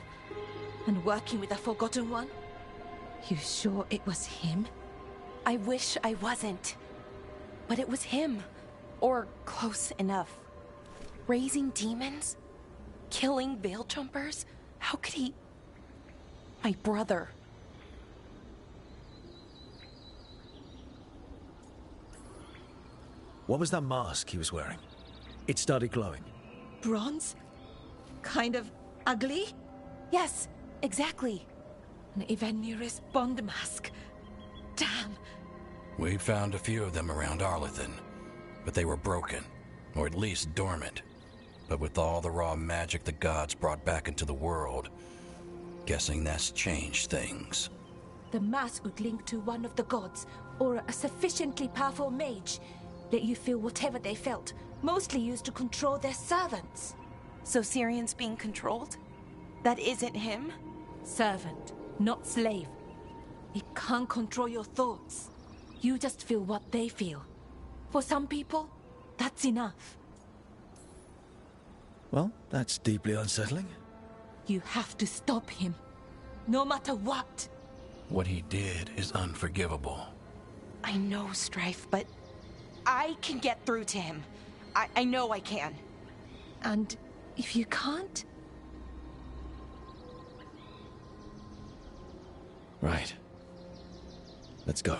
And working with the Forgotten One? You sure it was him? I wish I wasn't. But it was him. Or close enough. Raising demons? Killing veil jumpers? How could he... My brother. What was that mask he was wearing? It started glowing. Bronze? Kind of ugly? Yes, exactly. An Ivanir's Bond mask. Damn. We found a few of them around Arlathan, but they were broken, or at least dormant. But with all the raw magic the gods brought back into the world, guessing that's changed things. The mask would link to one of the gods, or a sufficiently powerful mage. Let you feel whatever they felt, mostly used to control their servants. So Syrian's being controlled? That isn't him? Servant, not slave. It can't control your thoughts. You just feel what they feel. For some people, that's enough. Well, that's deeply unsettling. You have to stop him, no matter what. What he did is unforgivable. I know, Strife, but I can get through to him. I know I can. And if you can't? Right. Let's go.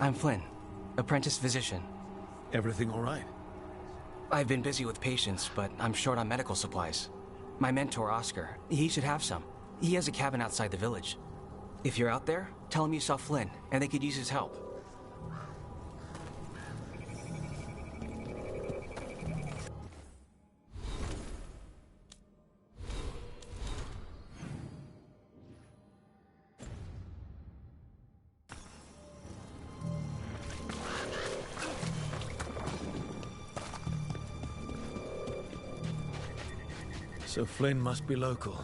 I'm Flynn, apprentice physician. Everything all right? I've been busy with patients, but I'm short on medical supplies. My mentor, Oscar, he should have some. He has a cabin outside the village. If you're out there, tell him you saw Flynn, and they could use his help. So Flynn must be local.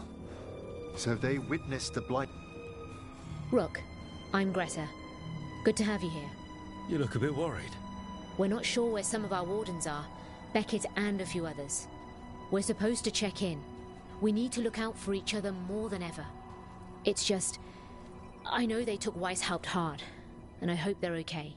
So they witnessed the blight. Rook, I'm Greta. Good to have you here. You look a bit worried. We're not sure where some of our wardens are, Beckett and a few others. We're supposed to check in. We need to look out for each other more than ever. It's just, I know they took Weishaupt hard, and I hope they're okay.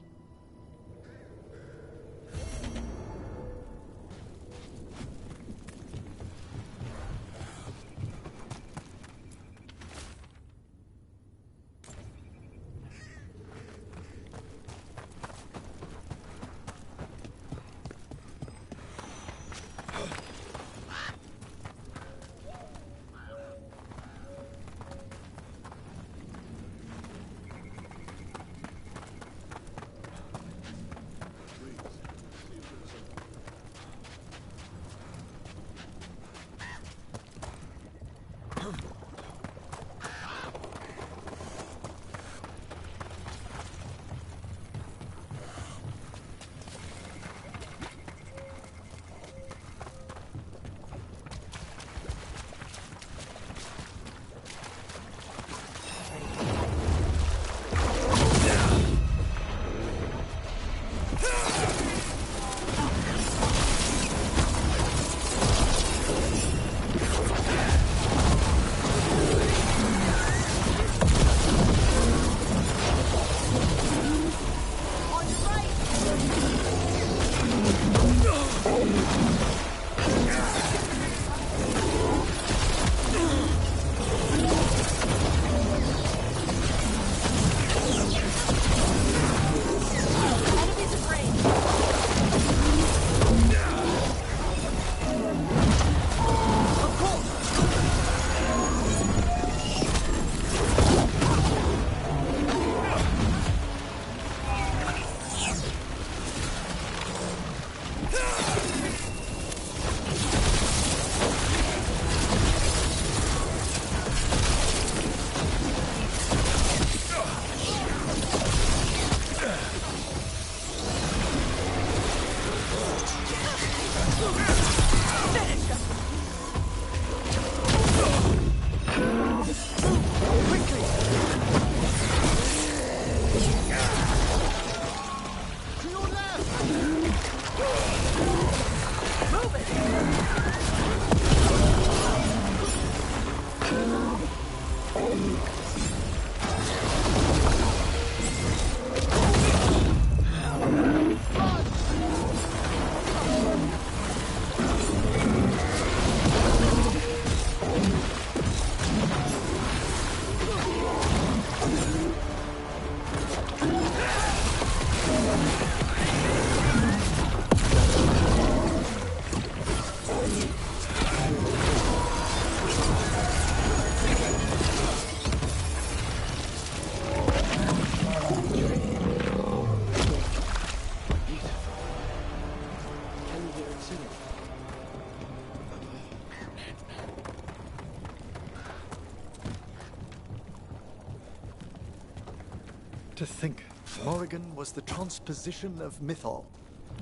To think, Morrigan was the transposition of Mythal.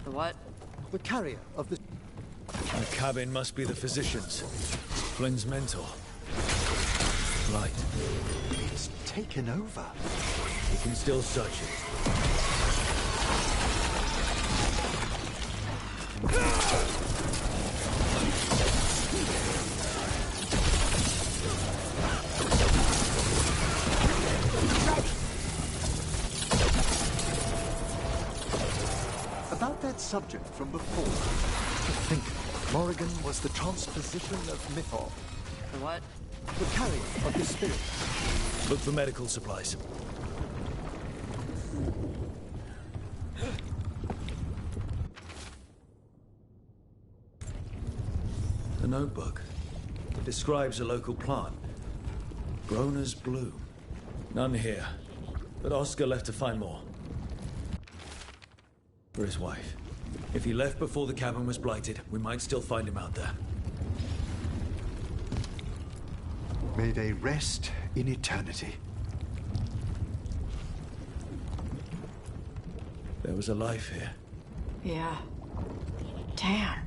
The what? The carrier of the... The cabin must be the physician's. Flynn's mentor. Right. It's taken over. We can still search it. About that subject from before. To think, Morrigan was the transposition of Mythal. The what? The carrier of the spirit. Look for medical supplies. The notebook. It describes a local plant. Groner's Bloom. None here. But Oscar left to find more. For his wife. If he left before the cabin was blighted, we might still find him out there. May they rest in eternity. There was a life here. Yeah. Damn.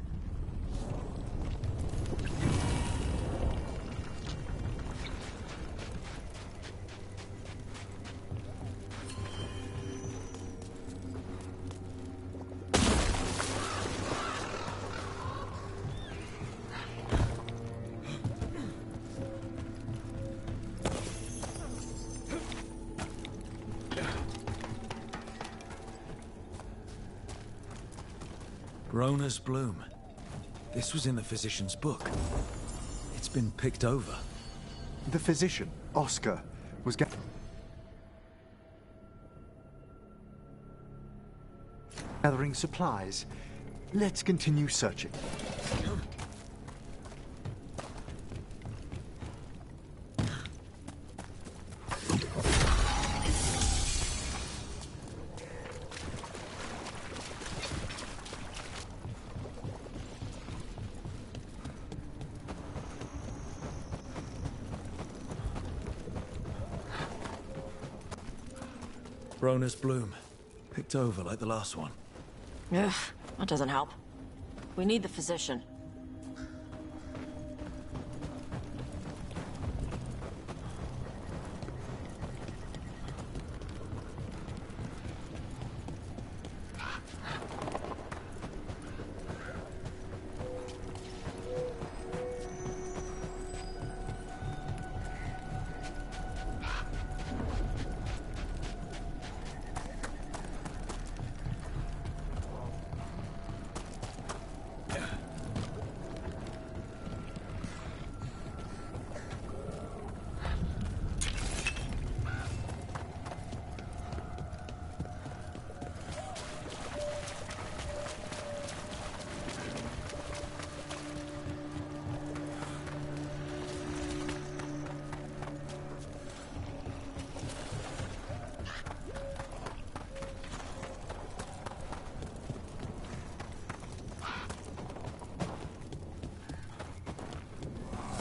Groner's Bloom. This was in the physician's book. It's been picked over. The physician, Oscar, was gathering supplies. Let's continue searching. Groner's Bloom. Picked over like the last one. Ugh, that doesn't help. We need the physician.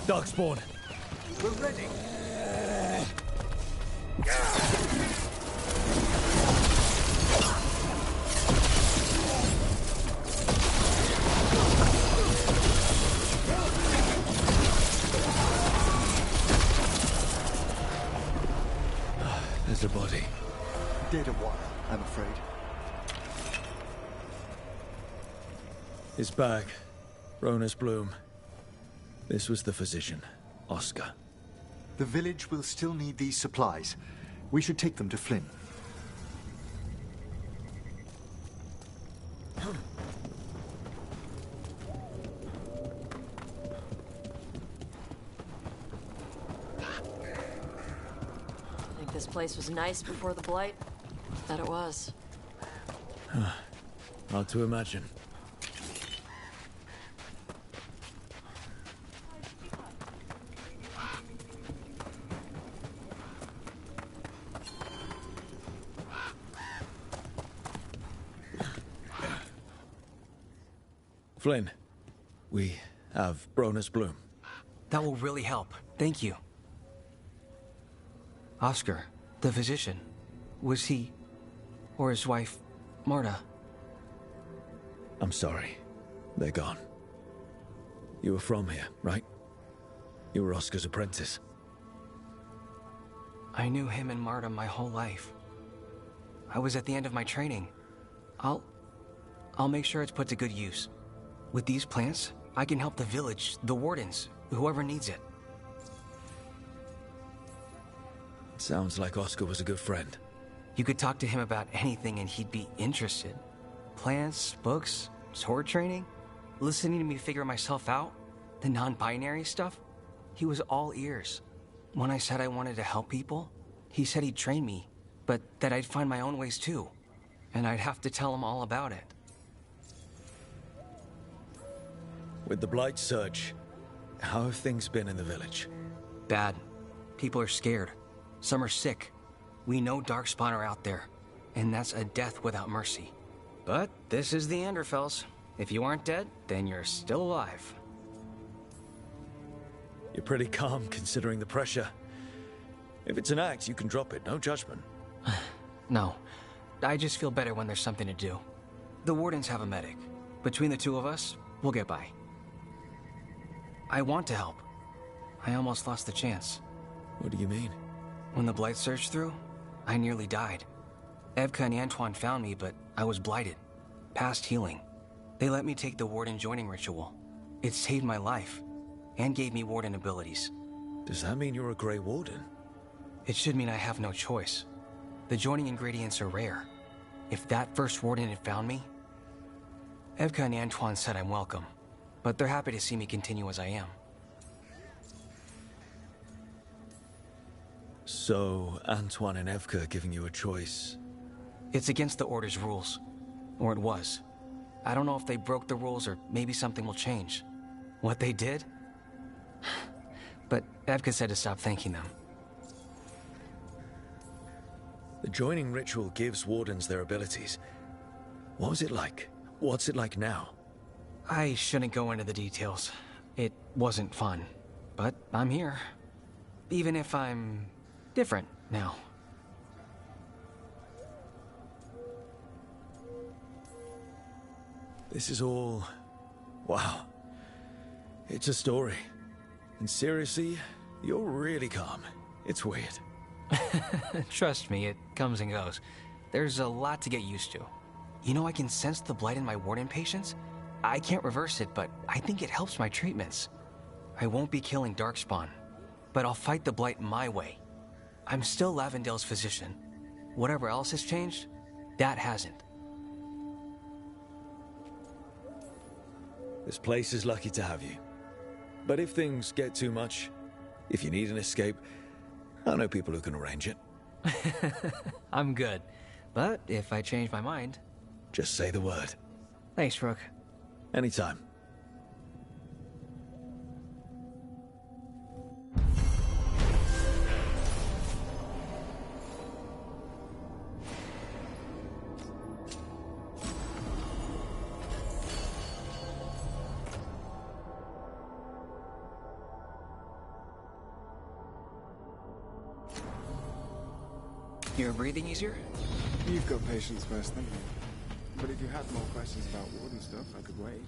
Darkspawn. We're ready. There's a body. Dead a while, I'm afraid. His bag. Groner's Bloom. This was the physician, Oscar. The village will still need these supplies. We should take them to Flynn. Think this place was nice before the Blight? Bet it was. Hard to imagine. Flynn, we have Groner's Bloom. That will really help. Thank you. Oscar, the physician, was he, or his wife, Marta? I'm sorry. They're gone. You were from here, right? You were Oscar's apprentice. I knew him and Marta my whole life. I was at the end of my training. I'll make sure it's put to good use. With these plants, I can help the village, the wardens, whoever needs it. Sounds like Oscar was a good friend. You could talk to him about anything and he'd be interested. Plants, books, sword training, listening to me figure myself out, the non-binary stuff. He was all ears. When I said I wanted to help people, he said he'd train me, but that I'd find my own ways too. And I'd have to tell him all about it. With the Blight Surge, How have things been in the village? Bad. People are scared. Some are sick. We know Darkspawn are out there, and that's a death without mercy. But this is the Anderfels. If you aren't dead, then you're still alive. You're pretty calm considering the pressure. If it's an axe, you can drop it, no judgment. No. I just feel better when there's something to do. The Wardens have a medic. Between the two of us, we'll get by. I want to help. I almost lost the chance. What do you mean? When the Blight surged through, I nearly died. Evka and Antoine found me, but I was blighted. Past healing. They let me take the Warden joining ritual. It saved my life, and gave me Warden abilities. Does that mean you're a Grey Warden? It should mean I have no choice. The joining ingredients are rare. If that first Warden had found me... Evka and Antoine said I'm welcome, but they're happy to see me continue as I am. So, Antoine and Evka are giving you a choice? It's against the Order's rules. Or it was. I don't know if they broke the rules or maybe something will change. What they did? But Evka said to stop thanking them. The joining ritual gives Wardens their abilities. What was it like? What's it like now? I shouldn't go into the details. It wasn't fun. But I'm here. Even if I'm... different now. This is all... wow. It's a story. And seriously, you're really calm. It's weird. Trust me, it comes and goes. There's a lot to get used to. You know, I can sense the blight in my Warden patients. I can't reverse it, but I think it helps my treatments. I won't be killing Darkspawn, but I'll fight the blight my way. I'm still Lavendale's physician. Whatever else has changed, that hasn't. This place is lucky to have you. But if things get too much, if you need an escape, I know people who can arrange it. I'm good. But if I change my mind... Just say the word. Thanks, Rook. Anytime. You're breathing easier? You've got patience first, then. But if you had more questions about Warden stuff, I could wait.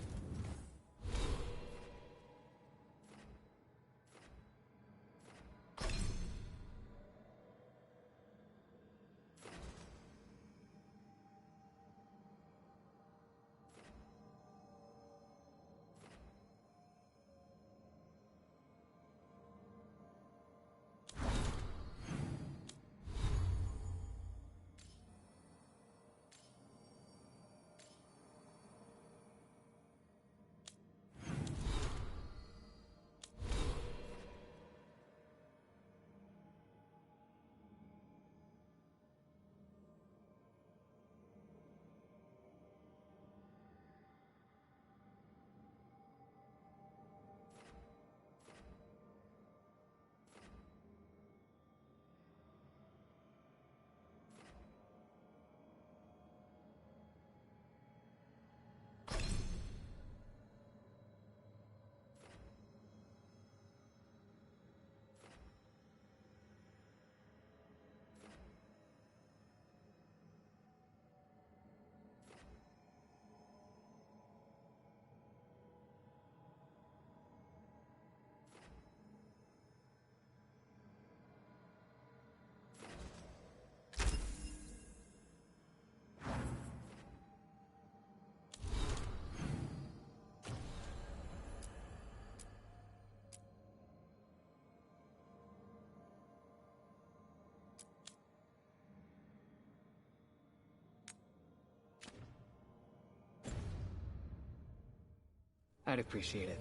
I'd appreciate it.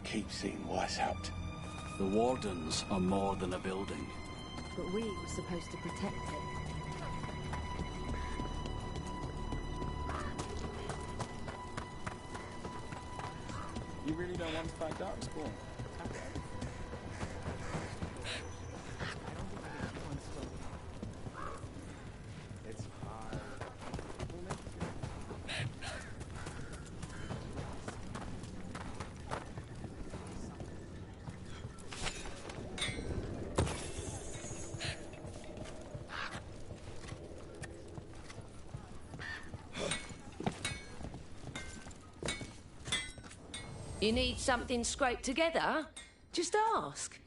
keep seeing worse out. The Wardens are more than a building. But we were supposed to protect it. You really don't want to fight Darkspawn? It's hard. You need something scraped together? Just ask.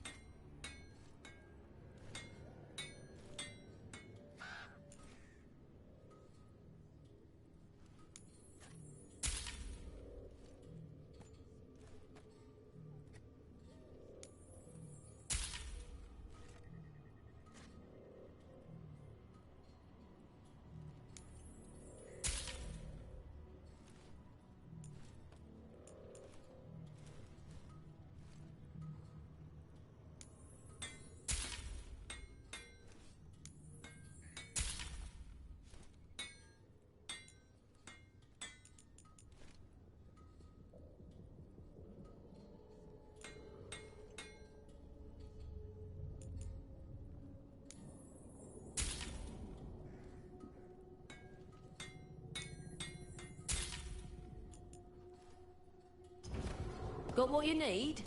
Got what you need?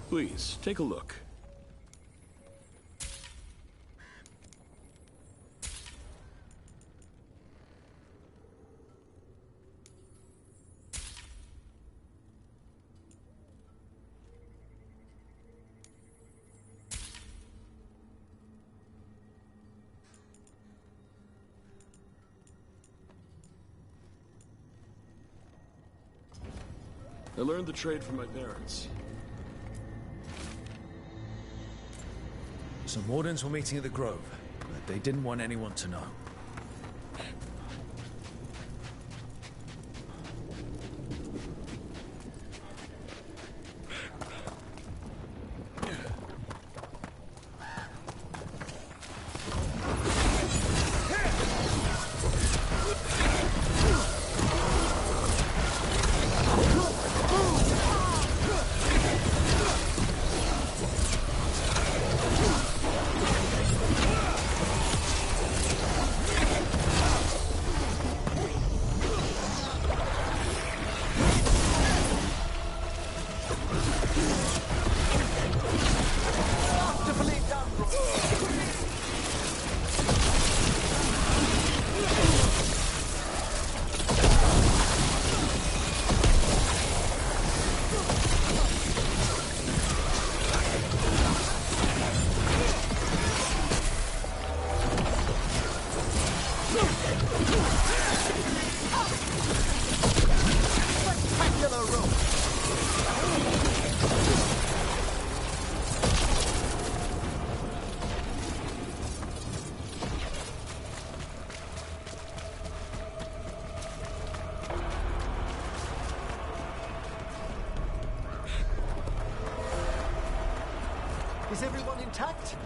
Please, take a look. I learned the trade from my parents. Some Wardens were meeting at the Grove, but they didn't want anyone to know. Is everyone intact?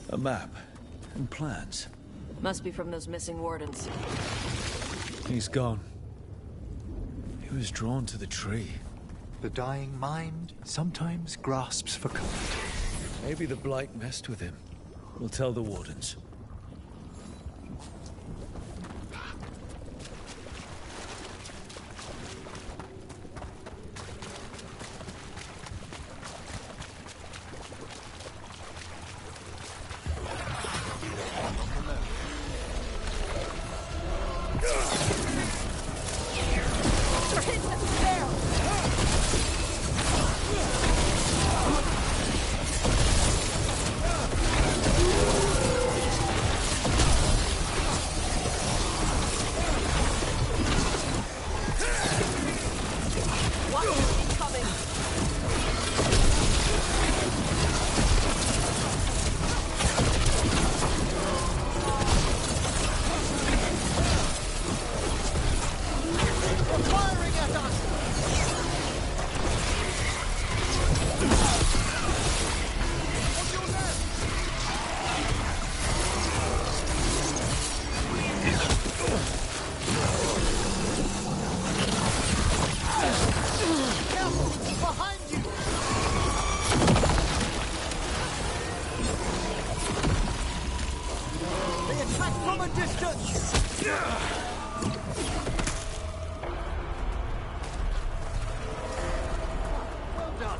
A map and plans. Must be from those missing Wardens. He's gone. He was drawn to the tree. The dying mind sometimes grasps for comfort. Maybe the Blight messed with him. We'll tell the Wardens. Princess Sarah! Attack from a distance! Well done.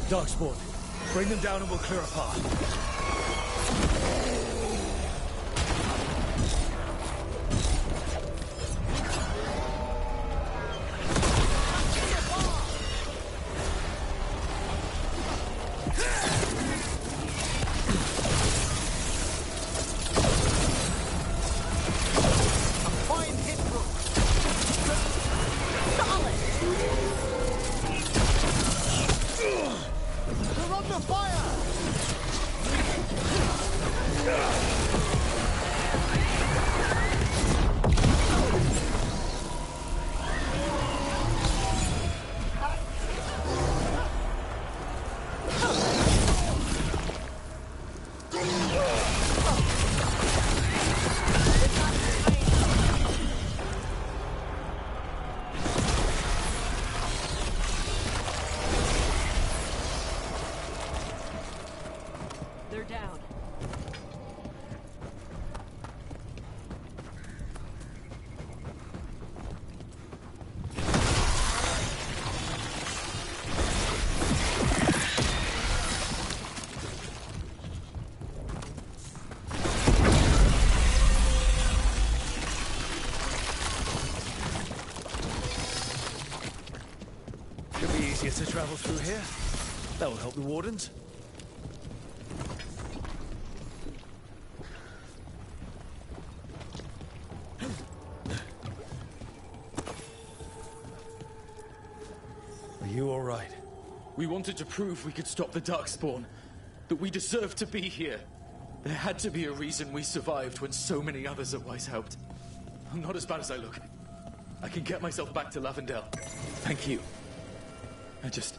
Darkspawn, bring them down and we'll clear a path. They're down. Should be easier to travel through here. That will help the Wardens. Are you all right? We wanted to prove we could stop the Darkspawn, that we deserved to be here. There had to be a reason we survived when so many others at Weiss helped. I'm not as bad as I look. I can get myself back to Lavendel. Thank you. I just...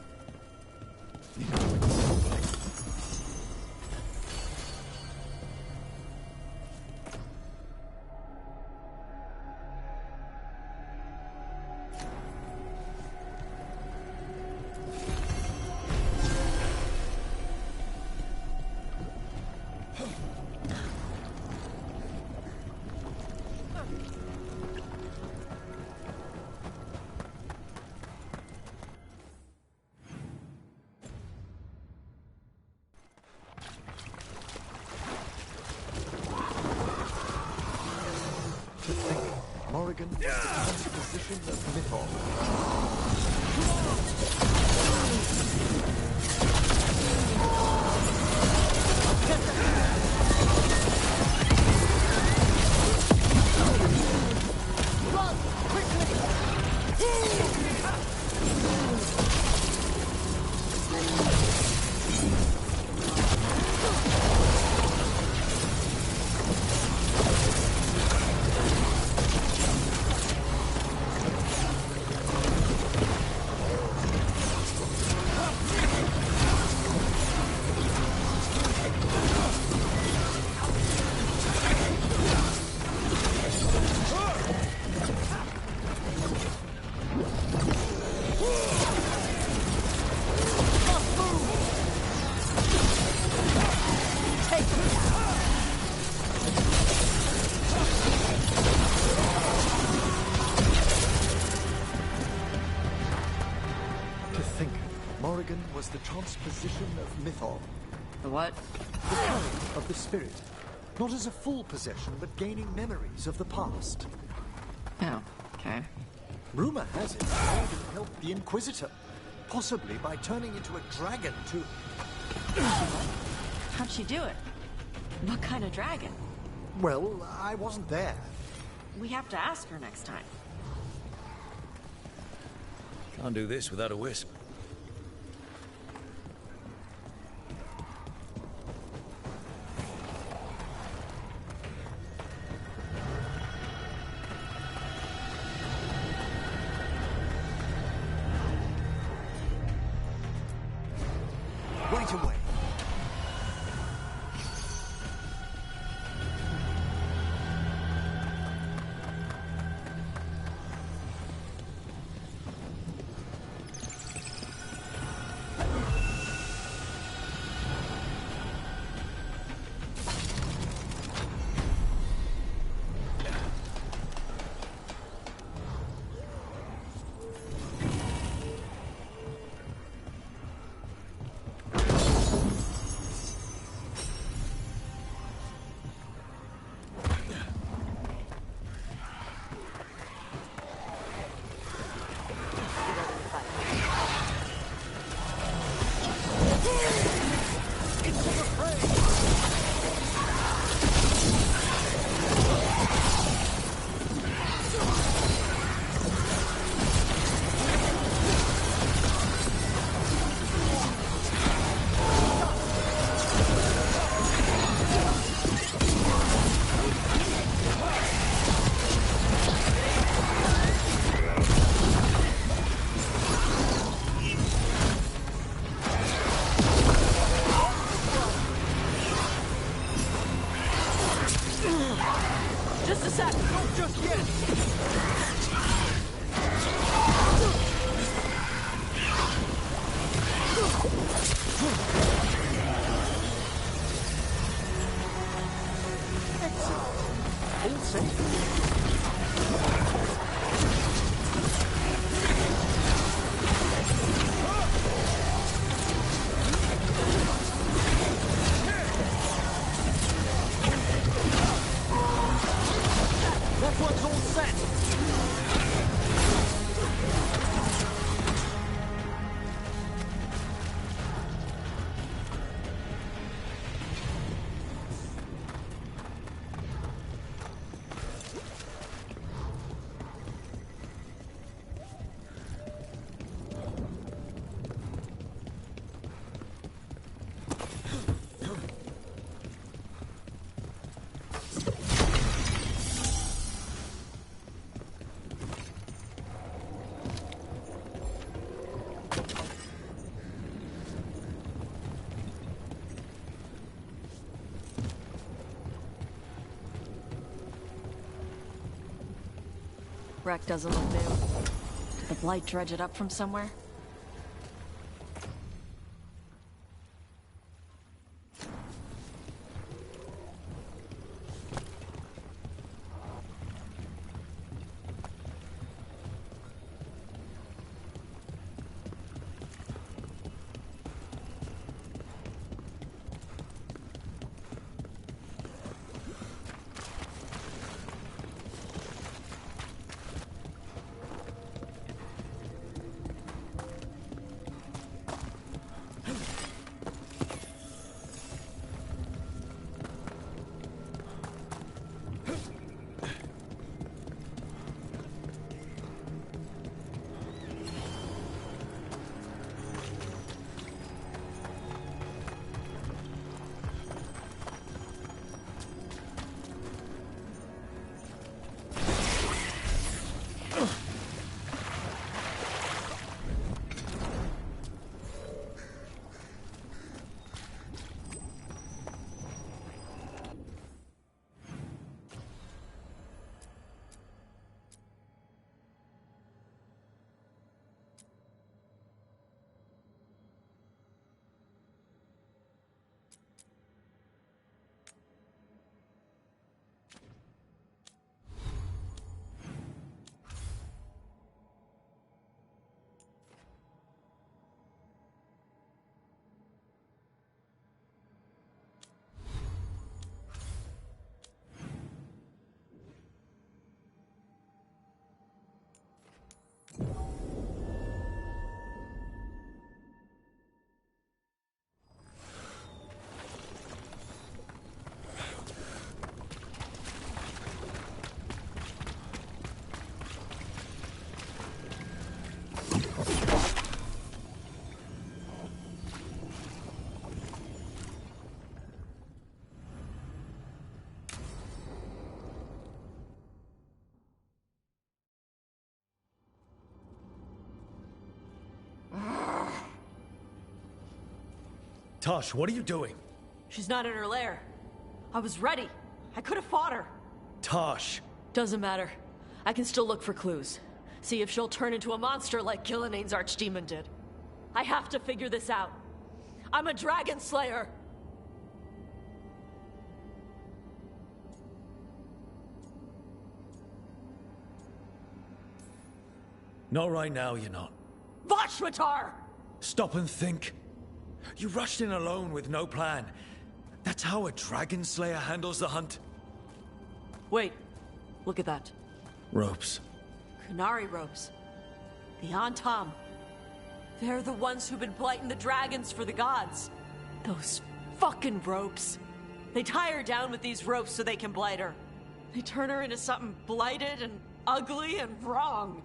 Morrigan was the transposition of Mythos. Run! Quickly! Morrigan was the transposition of Mythos. The what? The carrying of the spirit. Not as a full possession, but gaining memories of the past. Oh, okay. Rumor has it Morrigan helped the Inquisitor, possibly by turning into a dragon to... How'd she do it? What kind of dragon? Well, I wasn't there. We have to ask her next time. Can't do this without a wisp. Right away. wreck doesn't look new. Did the Blight dredge it up from somewhere? Tosh, what are you doing? She's not in her lair. I was ready. I could have fought her. Tosh! Doesn't matter. I can still look for clues. See if she'll turn into a monster like Gilnenane's archdemon did. I have to figure this out. I'm a dragon slayer! Not right now, you're not. Vashwatar! Stop and think. You rushed in alone with no plan. That's how a dragon slayer handles the hunt. Wait. Look at that. Ropes. Qunari ropes. The Antam. They're the ones who've been blighting the dragons for the gods. Those fucking ropes. They tie her down with these ropes so they can blight her. They turn her into something blighted and ugly and wrong.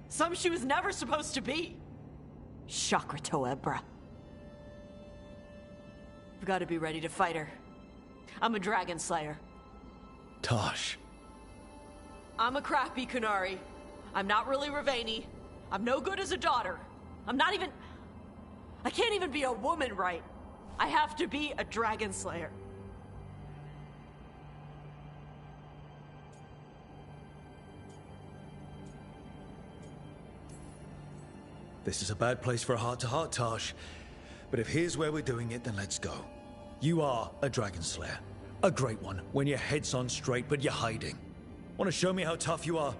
Something she was never supposed to be. Shakratoa Ebra. I've got to be ready to fight her. I'm a dragon slayer. Tosh. I'm a crappy Qunari. I'm not really Ravani. I'm no good as a daughter. I'm not even... I can't even be a woman right. I have to be a dragon slayer. This is a bad place for a heart-to-heart, Tosh. But if here's where we're doing it, then let's go. You are a dragon slayer. A great one, when your head's on straight, but you're hiding. Want to show me how tough you are?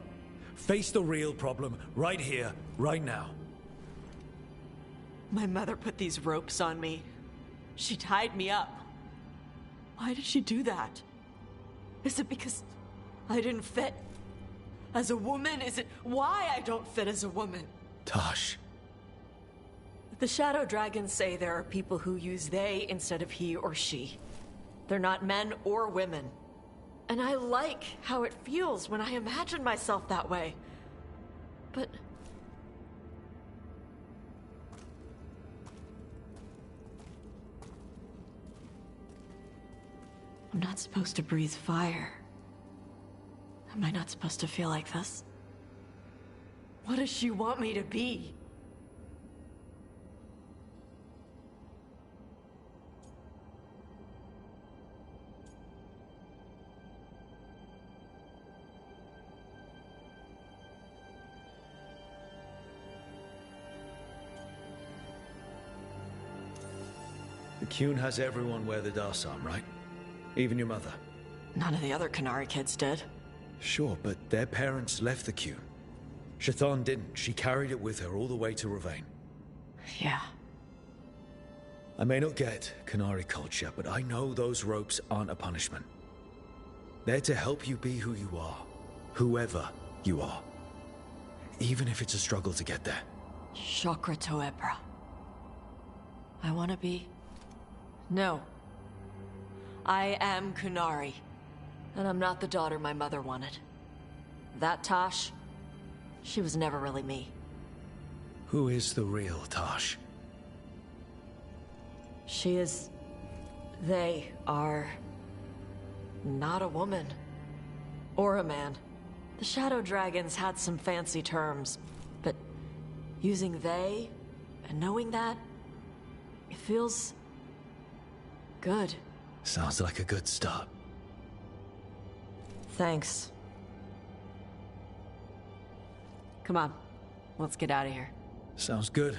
Face the real problem, right here, right now. My mother put these ropes on me. She tied me up. Why did she do that? Is it because I didn't fit as a woman? Is it why I don't fit as a woman? Tosh. The Shadow Dragons say there are people who use they instead of he or she. They're not men or women. And I like how it feels when I imagine myself that way. But... I'm not supposed to breathe fire. Am I not supposed to feel like this? What does she want me to be? The Qun has everyone wear the Darsam, right? Even your mother. None of the other Qunari kids did. Sure, but their parents left the Qun. Chthon didn't. She carried it with her all the way to Ravain. Yeah. I may not get Qunari culture, but I know those ropes aren't a punishment. They're to help you be who you are. Whoever you are. Even if it's a struggle to get there. Chakra Toebra. I want to be... No. I am Qunari. And I'm not the daughter my mother wanted. That Tosh, she was never really me. Who is the real Tosh? She is... They are... not a woman. Or a man. The Shadow Dragons had some fancy terms, but using they and knowing that, it feels... good. Sounds like a good start. Thanks. Come on, let's get out of here. Sounds good.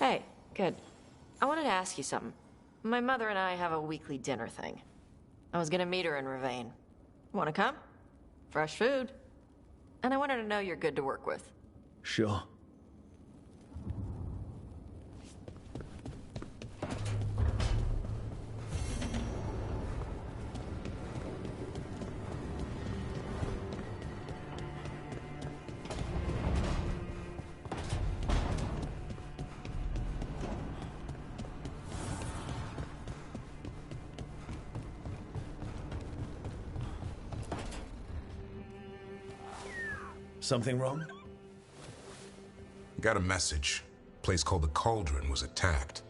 Hey, good. I wanted to ask you something. My mother and I have a weekly dinner thing. I was gonna meet her in Ravain. Wanna come? Fresh food. And I wanted to know you're good to work with. Sure. Something wrong? Got a message. Place called the Cauldron was attacked.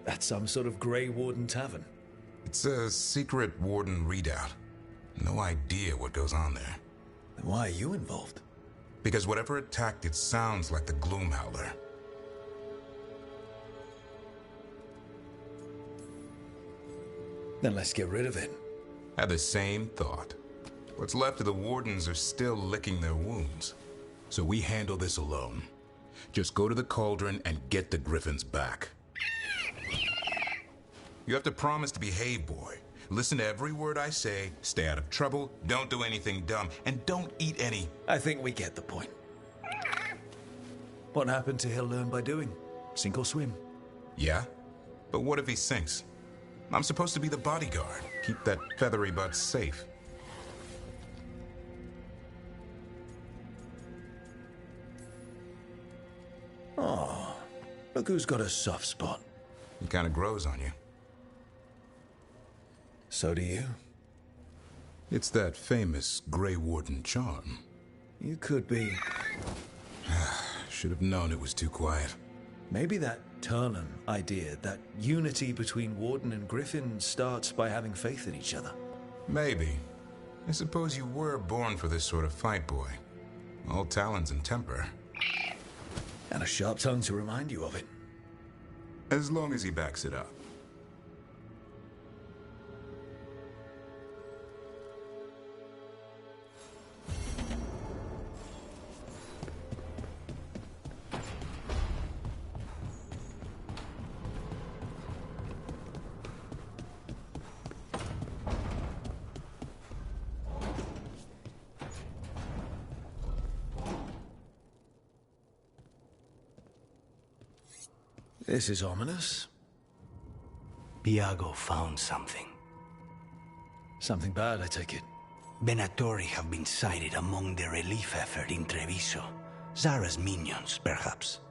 That's some sort of Grey Warden tavern. It's a secret Warden readout. No idea what goes on there. Then why are you involved? Because whatever attacked it sounds like the Gloomhowler. Then let's get rid of it. Had the same thought. What's left of the Wardens are still licking their wounds. So we handle this alone. Just go to the cauldron and get the Griffins back. You have to promise to behave, boy. Listen to every word I say, stay out of trouble, don't do anything dumb, and don't eat any... I think we get the point. What happened to he'll learn by doing? Sink or swim? Yeah? But what if he sinks? I'm supposed to be the bodyguard. Keep that feathery butt safe. Oh, look who's got a soft spot. It kind of grows on you. So do you. It's that famous Grey Warden charm. You could be... Should have known it was too quiet. Maybe that Turlan idea, that unity between Warden and Griffin starts by having faith in each other. Maybe. I suppose you were born for this sort of fight, boy. All talons and temper. And a sharp tongue to remind you of it. As long as he backs it up. This is ominous. Viago found something. Something bad, I take it. Venatori have been sighted among the relief effort in Treviso. Zara's minions, perhaps.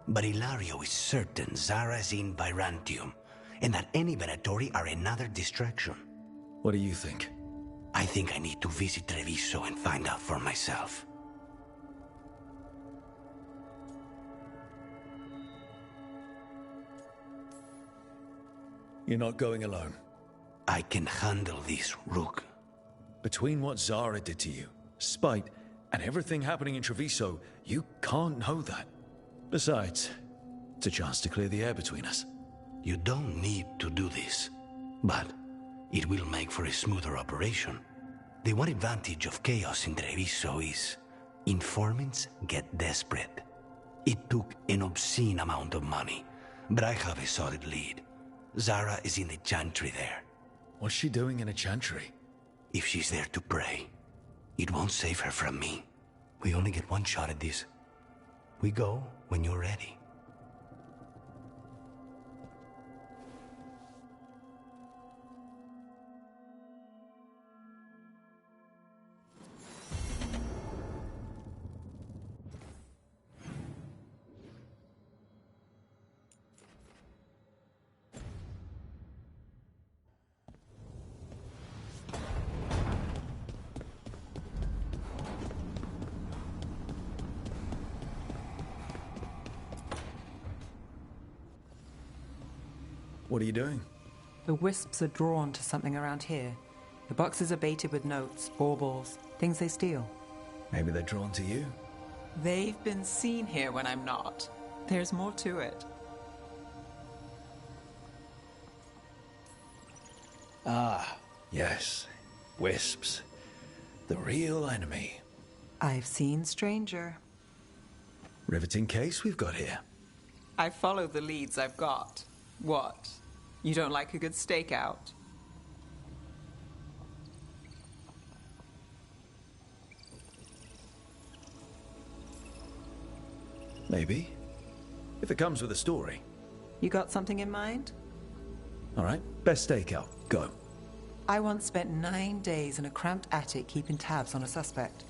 But Ilario is certain Zara is in Byrantium, and that any Venatori are another distraction. What do you think? I think I need to visit Treviso and find out for myself. You're not going alone. I can handle this, Rook. Between what Zara did to you, spite, and everything happening in Treviso, you can't know that. Besides, it's a chance to clear the air between us. You don't need to do this, but it will make for a smoother operation. The one advantage of chaos in Treviso is informants get desperate. It took an obscene amount of money, but I have a solid lead. Zara is in the chantry there. What's she doing in a chantry? If she's there to pray, it won't save her from me. We only get one shot at this. We go when you're ready. What are you doing? The wisps are drawn to something around here. The boxes are baited with notes, baubles, things they steal. Maybe they're drawn to you. They've been seen here when I'm not. There's more to it. Ah, yes. Wisps. The real enemy. I've seen stranger. Riveting case we've got here. I follow the leads I've got. What? You don't like a good stakeout? Maybe. If it comes with a story. You got something in mind? All right, best stakeout. Go. I once spent 9 days in a cramped attic keeping tabs on a suspect.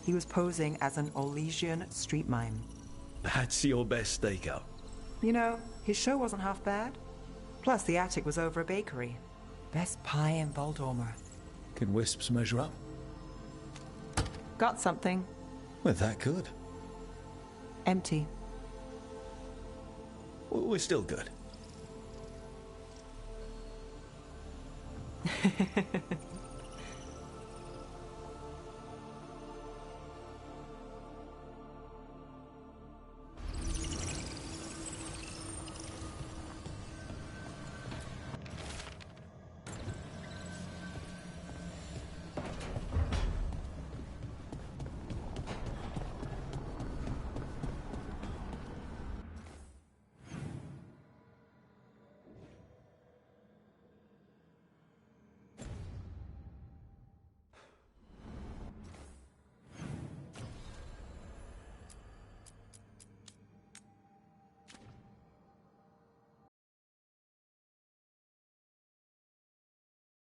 He was posing as an Olesian street mime. That's your best stakeout. You know, his show wasn't half bad. Plus, the attic was over a bakery. Best pie in Voldormer. Can wisps measure up? Got something. Well, that could. Empty. We're still good.